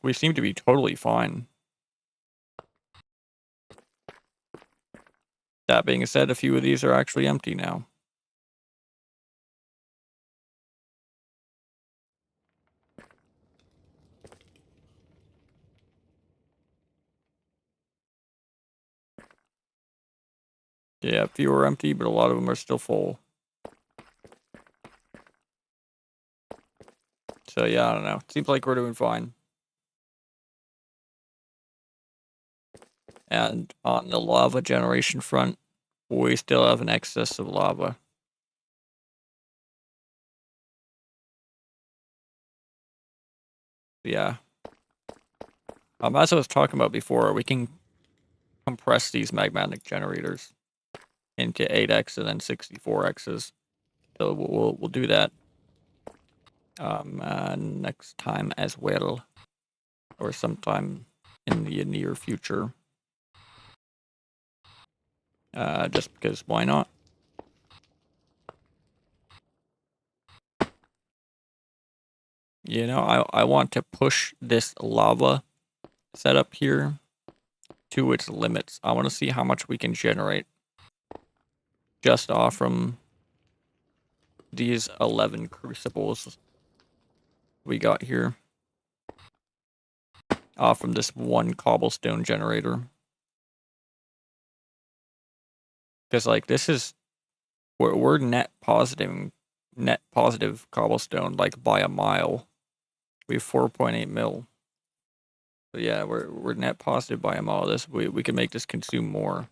we seem to be totally fine. That being said, a few of these are actually empty now. Yeah, a few are empty, but a lot of them are still full. So yeah, I don't know. Seems like we're doing fine. And on the lava generation front, we still have an excess of lava. Yeah. As I was talking about before, we can compress these magmatic generators into 8x and then 64x's. So we'll do that next time as well, or sometime in the near future. Just because why not? You know, I want to push this lava setup here to its limits. I want to see how much we can generate just off from these 11 crucibles we got here. Off from this one cobblestone generator. Because like this is we're net positive cobblestone like by a mile. We have 4.8 mil. But yeah, we're net positive by a mile. This we can make this consume more.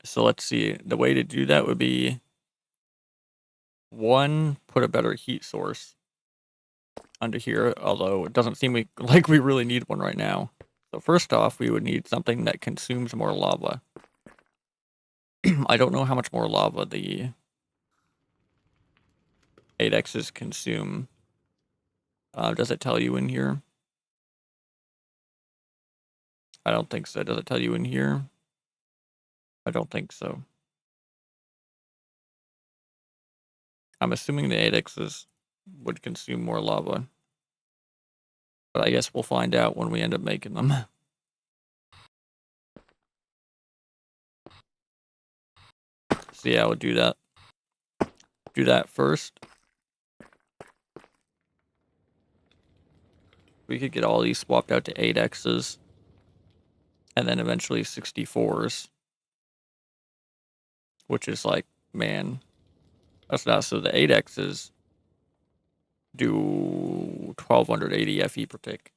So let's see. The way to do that would be one, put a better heat source under here, although it doesn't seem like we really need one right now. So first off, we would need something that consumes more lava. I don't know how much more lava the 8x's consume. Does it tell you in here? I don't think so. Does it tell you in here? I don't think so. I'm assuming the 8x's would consume more lava. But I guess we'll find out when we end up making them. So yeah, we'll do that. Do that first. We could get all these swapped out to 8x's. And then eventually 64s. Which is like, man, that's not. So the 8x's do 1280 FE per tick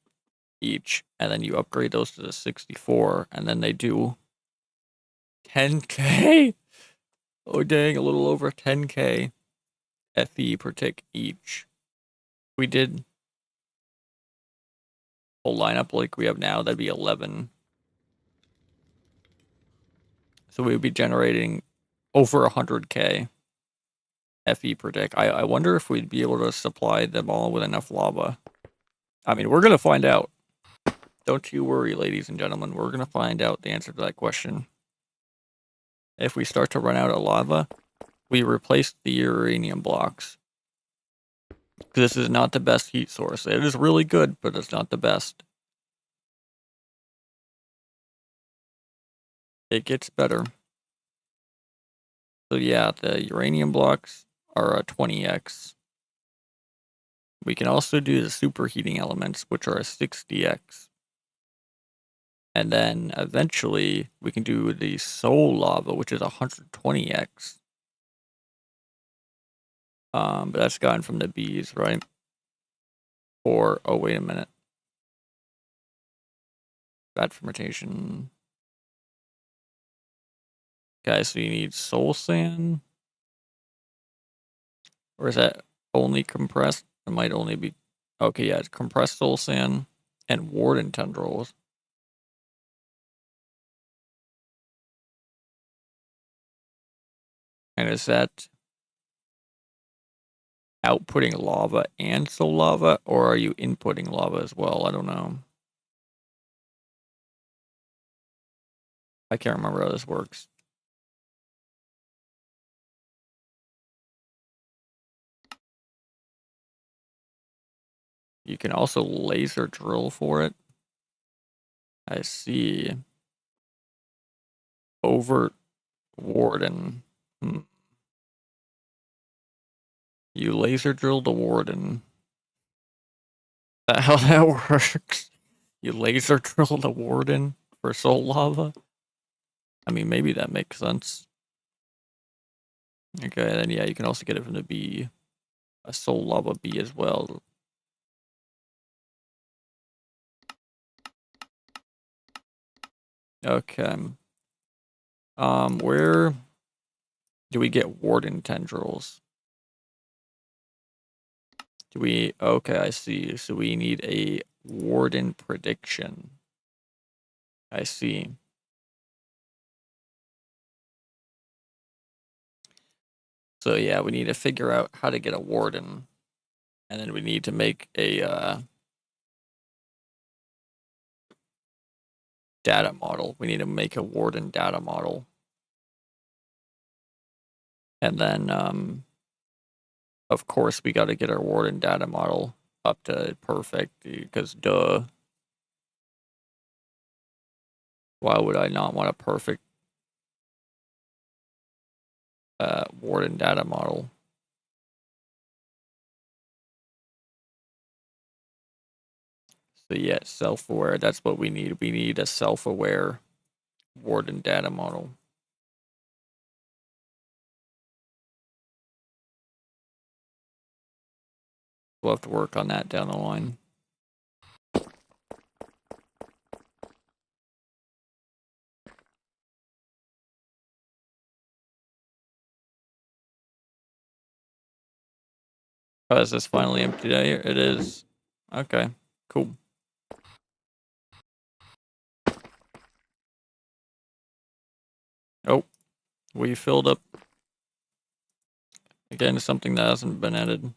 each. And then you upgrade those to the 64. And then they do 10k. Oh, dang, a little over 10k FE per tick each. We did whole lineup like we have now, that'd be 11. So we would be generating over 100k FE per tick. I wonder if we'd be able to supply them all with enough lava. I mean, we're going to find out. Don't you worry, ladies and gentlemen. We're going to find out the answer to that question. if we start to run out of lava, we replace the uranium blocks. This is not the best heat source. It is really good, but it's not the best. It gets better. So yeah, the uranium blocks are a 20x. We can also do the superheating elements, which are a 60x. And then eventually we can do the soul lava, which is 120x. But that's gotten from the bees, right? Or, oh, wait a minute. Bad fermentation. Okay, so you need soul sand. Or is that only compressed? It might only be... Okay, yeah, it's compressed soul sand and warden tendrils. And is that outputting lava and soul lava? Or are you inputting lava as well? I don't know. I can't remember how this works. You can also laser drill for it. I see. Overt warden. You laser drill the warden. That how that works? You laser drill the warden for soul lava? I mean, maybe that makes sense. Okay, then yeah, you can also get it from the bee. A soul lava bee as well. Okay. Where do we get warden tendrils? Do we... Okay, I see. So we need a warden prediction. I see. So yeah, we need to figure out how to get a warden. And then we need to make a data model. We need to make a warden data model. And then, of course, we got to get our warden data model up to perfect, because duh. Why would I not want a perfect warden data model? So yeah, self-aware, that's what we need. We need a self-aware warden data model. We'll have to work on that down the line. Oh, is this finally empty today? It is. Okay, cool. Oh, we filled up. Again, something that hasn't been added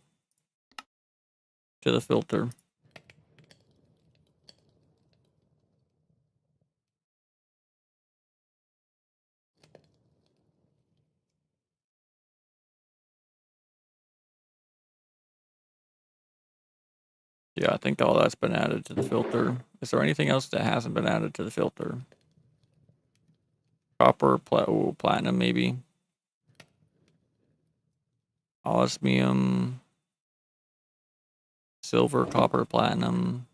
to the filter. Yeah, I think all that's been added to the filter. Is there anything else that hasn't been added to the filter? Copper, platinum, maybe. Osmium, silver, copper, platinum.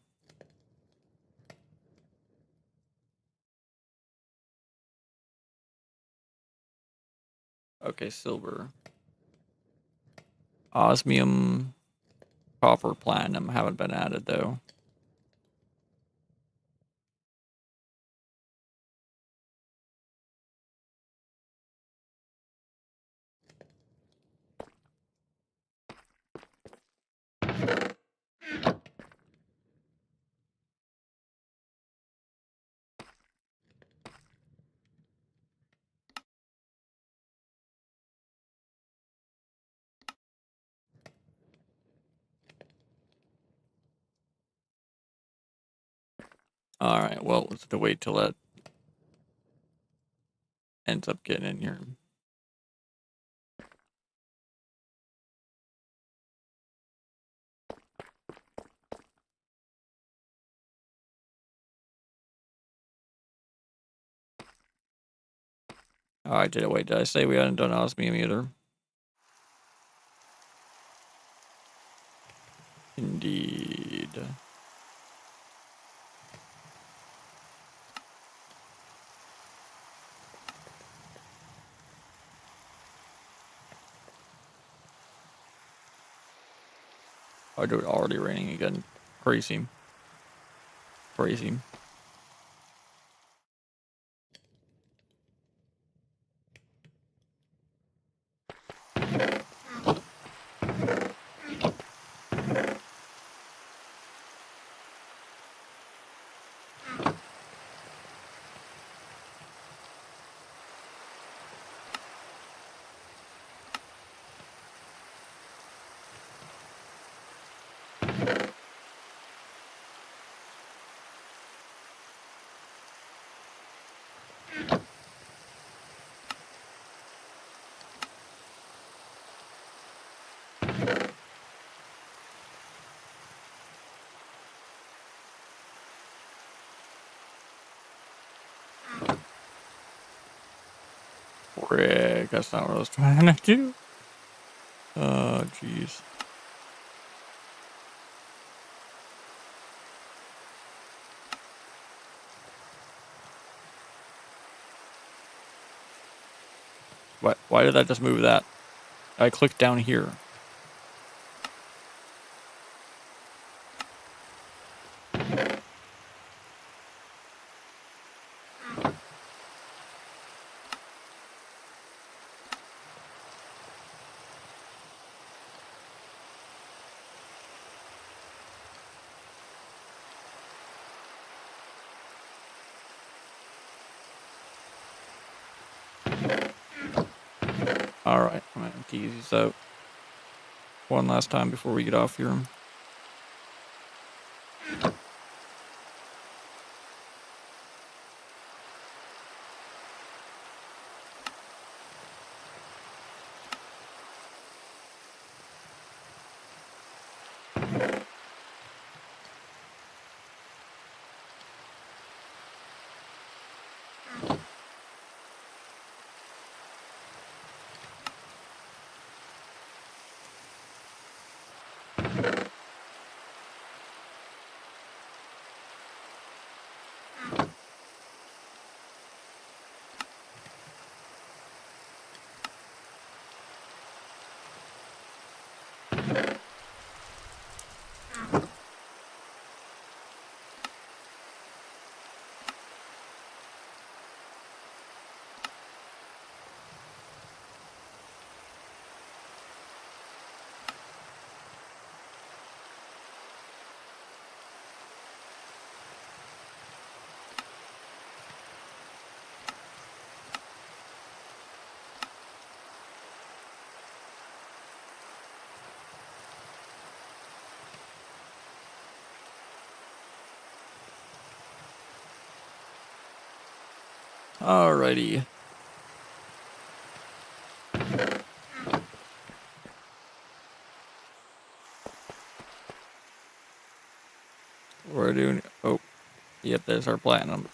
Okay, silver. Osmium, copper, platinum haven't been added though. Alright, well, let's have to wait till that ends up getting in here. Oh, I did it. Wait, did I say we hadn't done osmium either? Indeed. Oh, dude, already raining again. Crazy. Crazy. Frick, that's not what I was trying to do. Oh, jeez. What? Why did I just move that? I clicked down here. Alright, I'm gonna tease these out one last time before we get off here. Alrighty. We're doing... Oh. Yep, there's our platinum.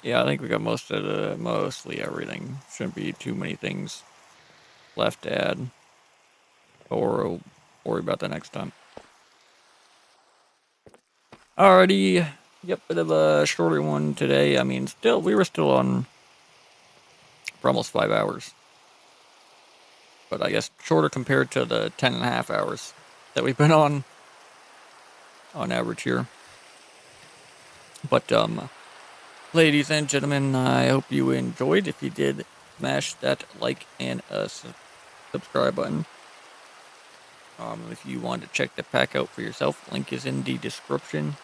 Yeah, I think we got mostly everything. Shouldn't be too many things left to add. Or we'll worry about that next time. Alrighty. Yep, bit of a shorter one today. I mean, we were still on for almost 5 hours. But I guess shorter compared to the 10.5 hours that we've been on average here. But, ladies and gentlemen, I hope you enjoyed. If you did, smash that like and subscribe button. If you want to check the pack out for yourself, link is in the description,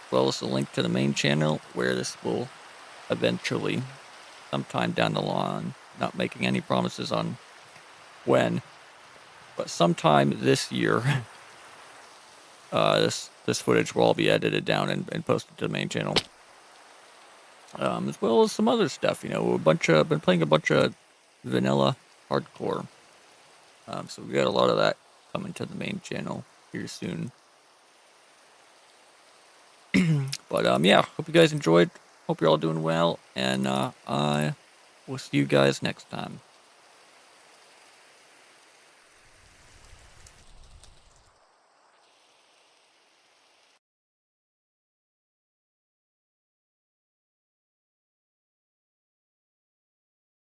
as well as a link to the main channel where this will eventually, sometime down the not making any promises on when, but sometime this year, this footage will all be edited down and posted to the main channel. As well as some other stuff, been playing a bunch of vanilla hardcore. So we got a lot of that coming to the main channel here soon. But yeah, hope you guys enjoyed. Hope you're all doing well, and I will see you guys next time.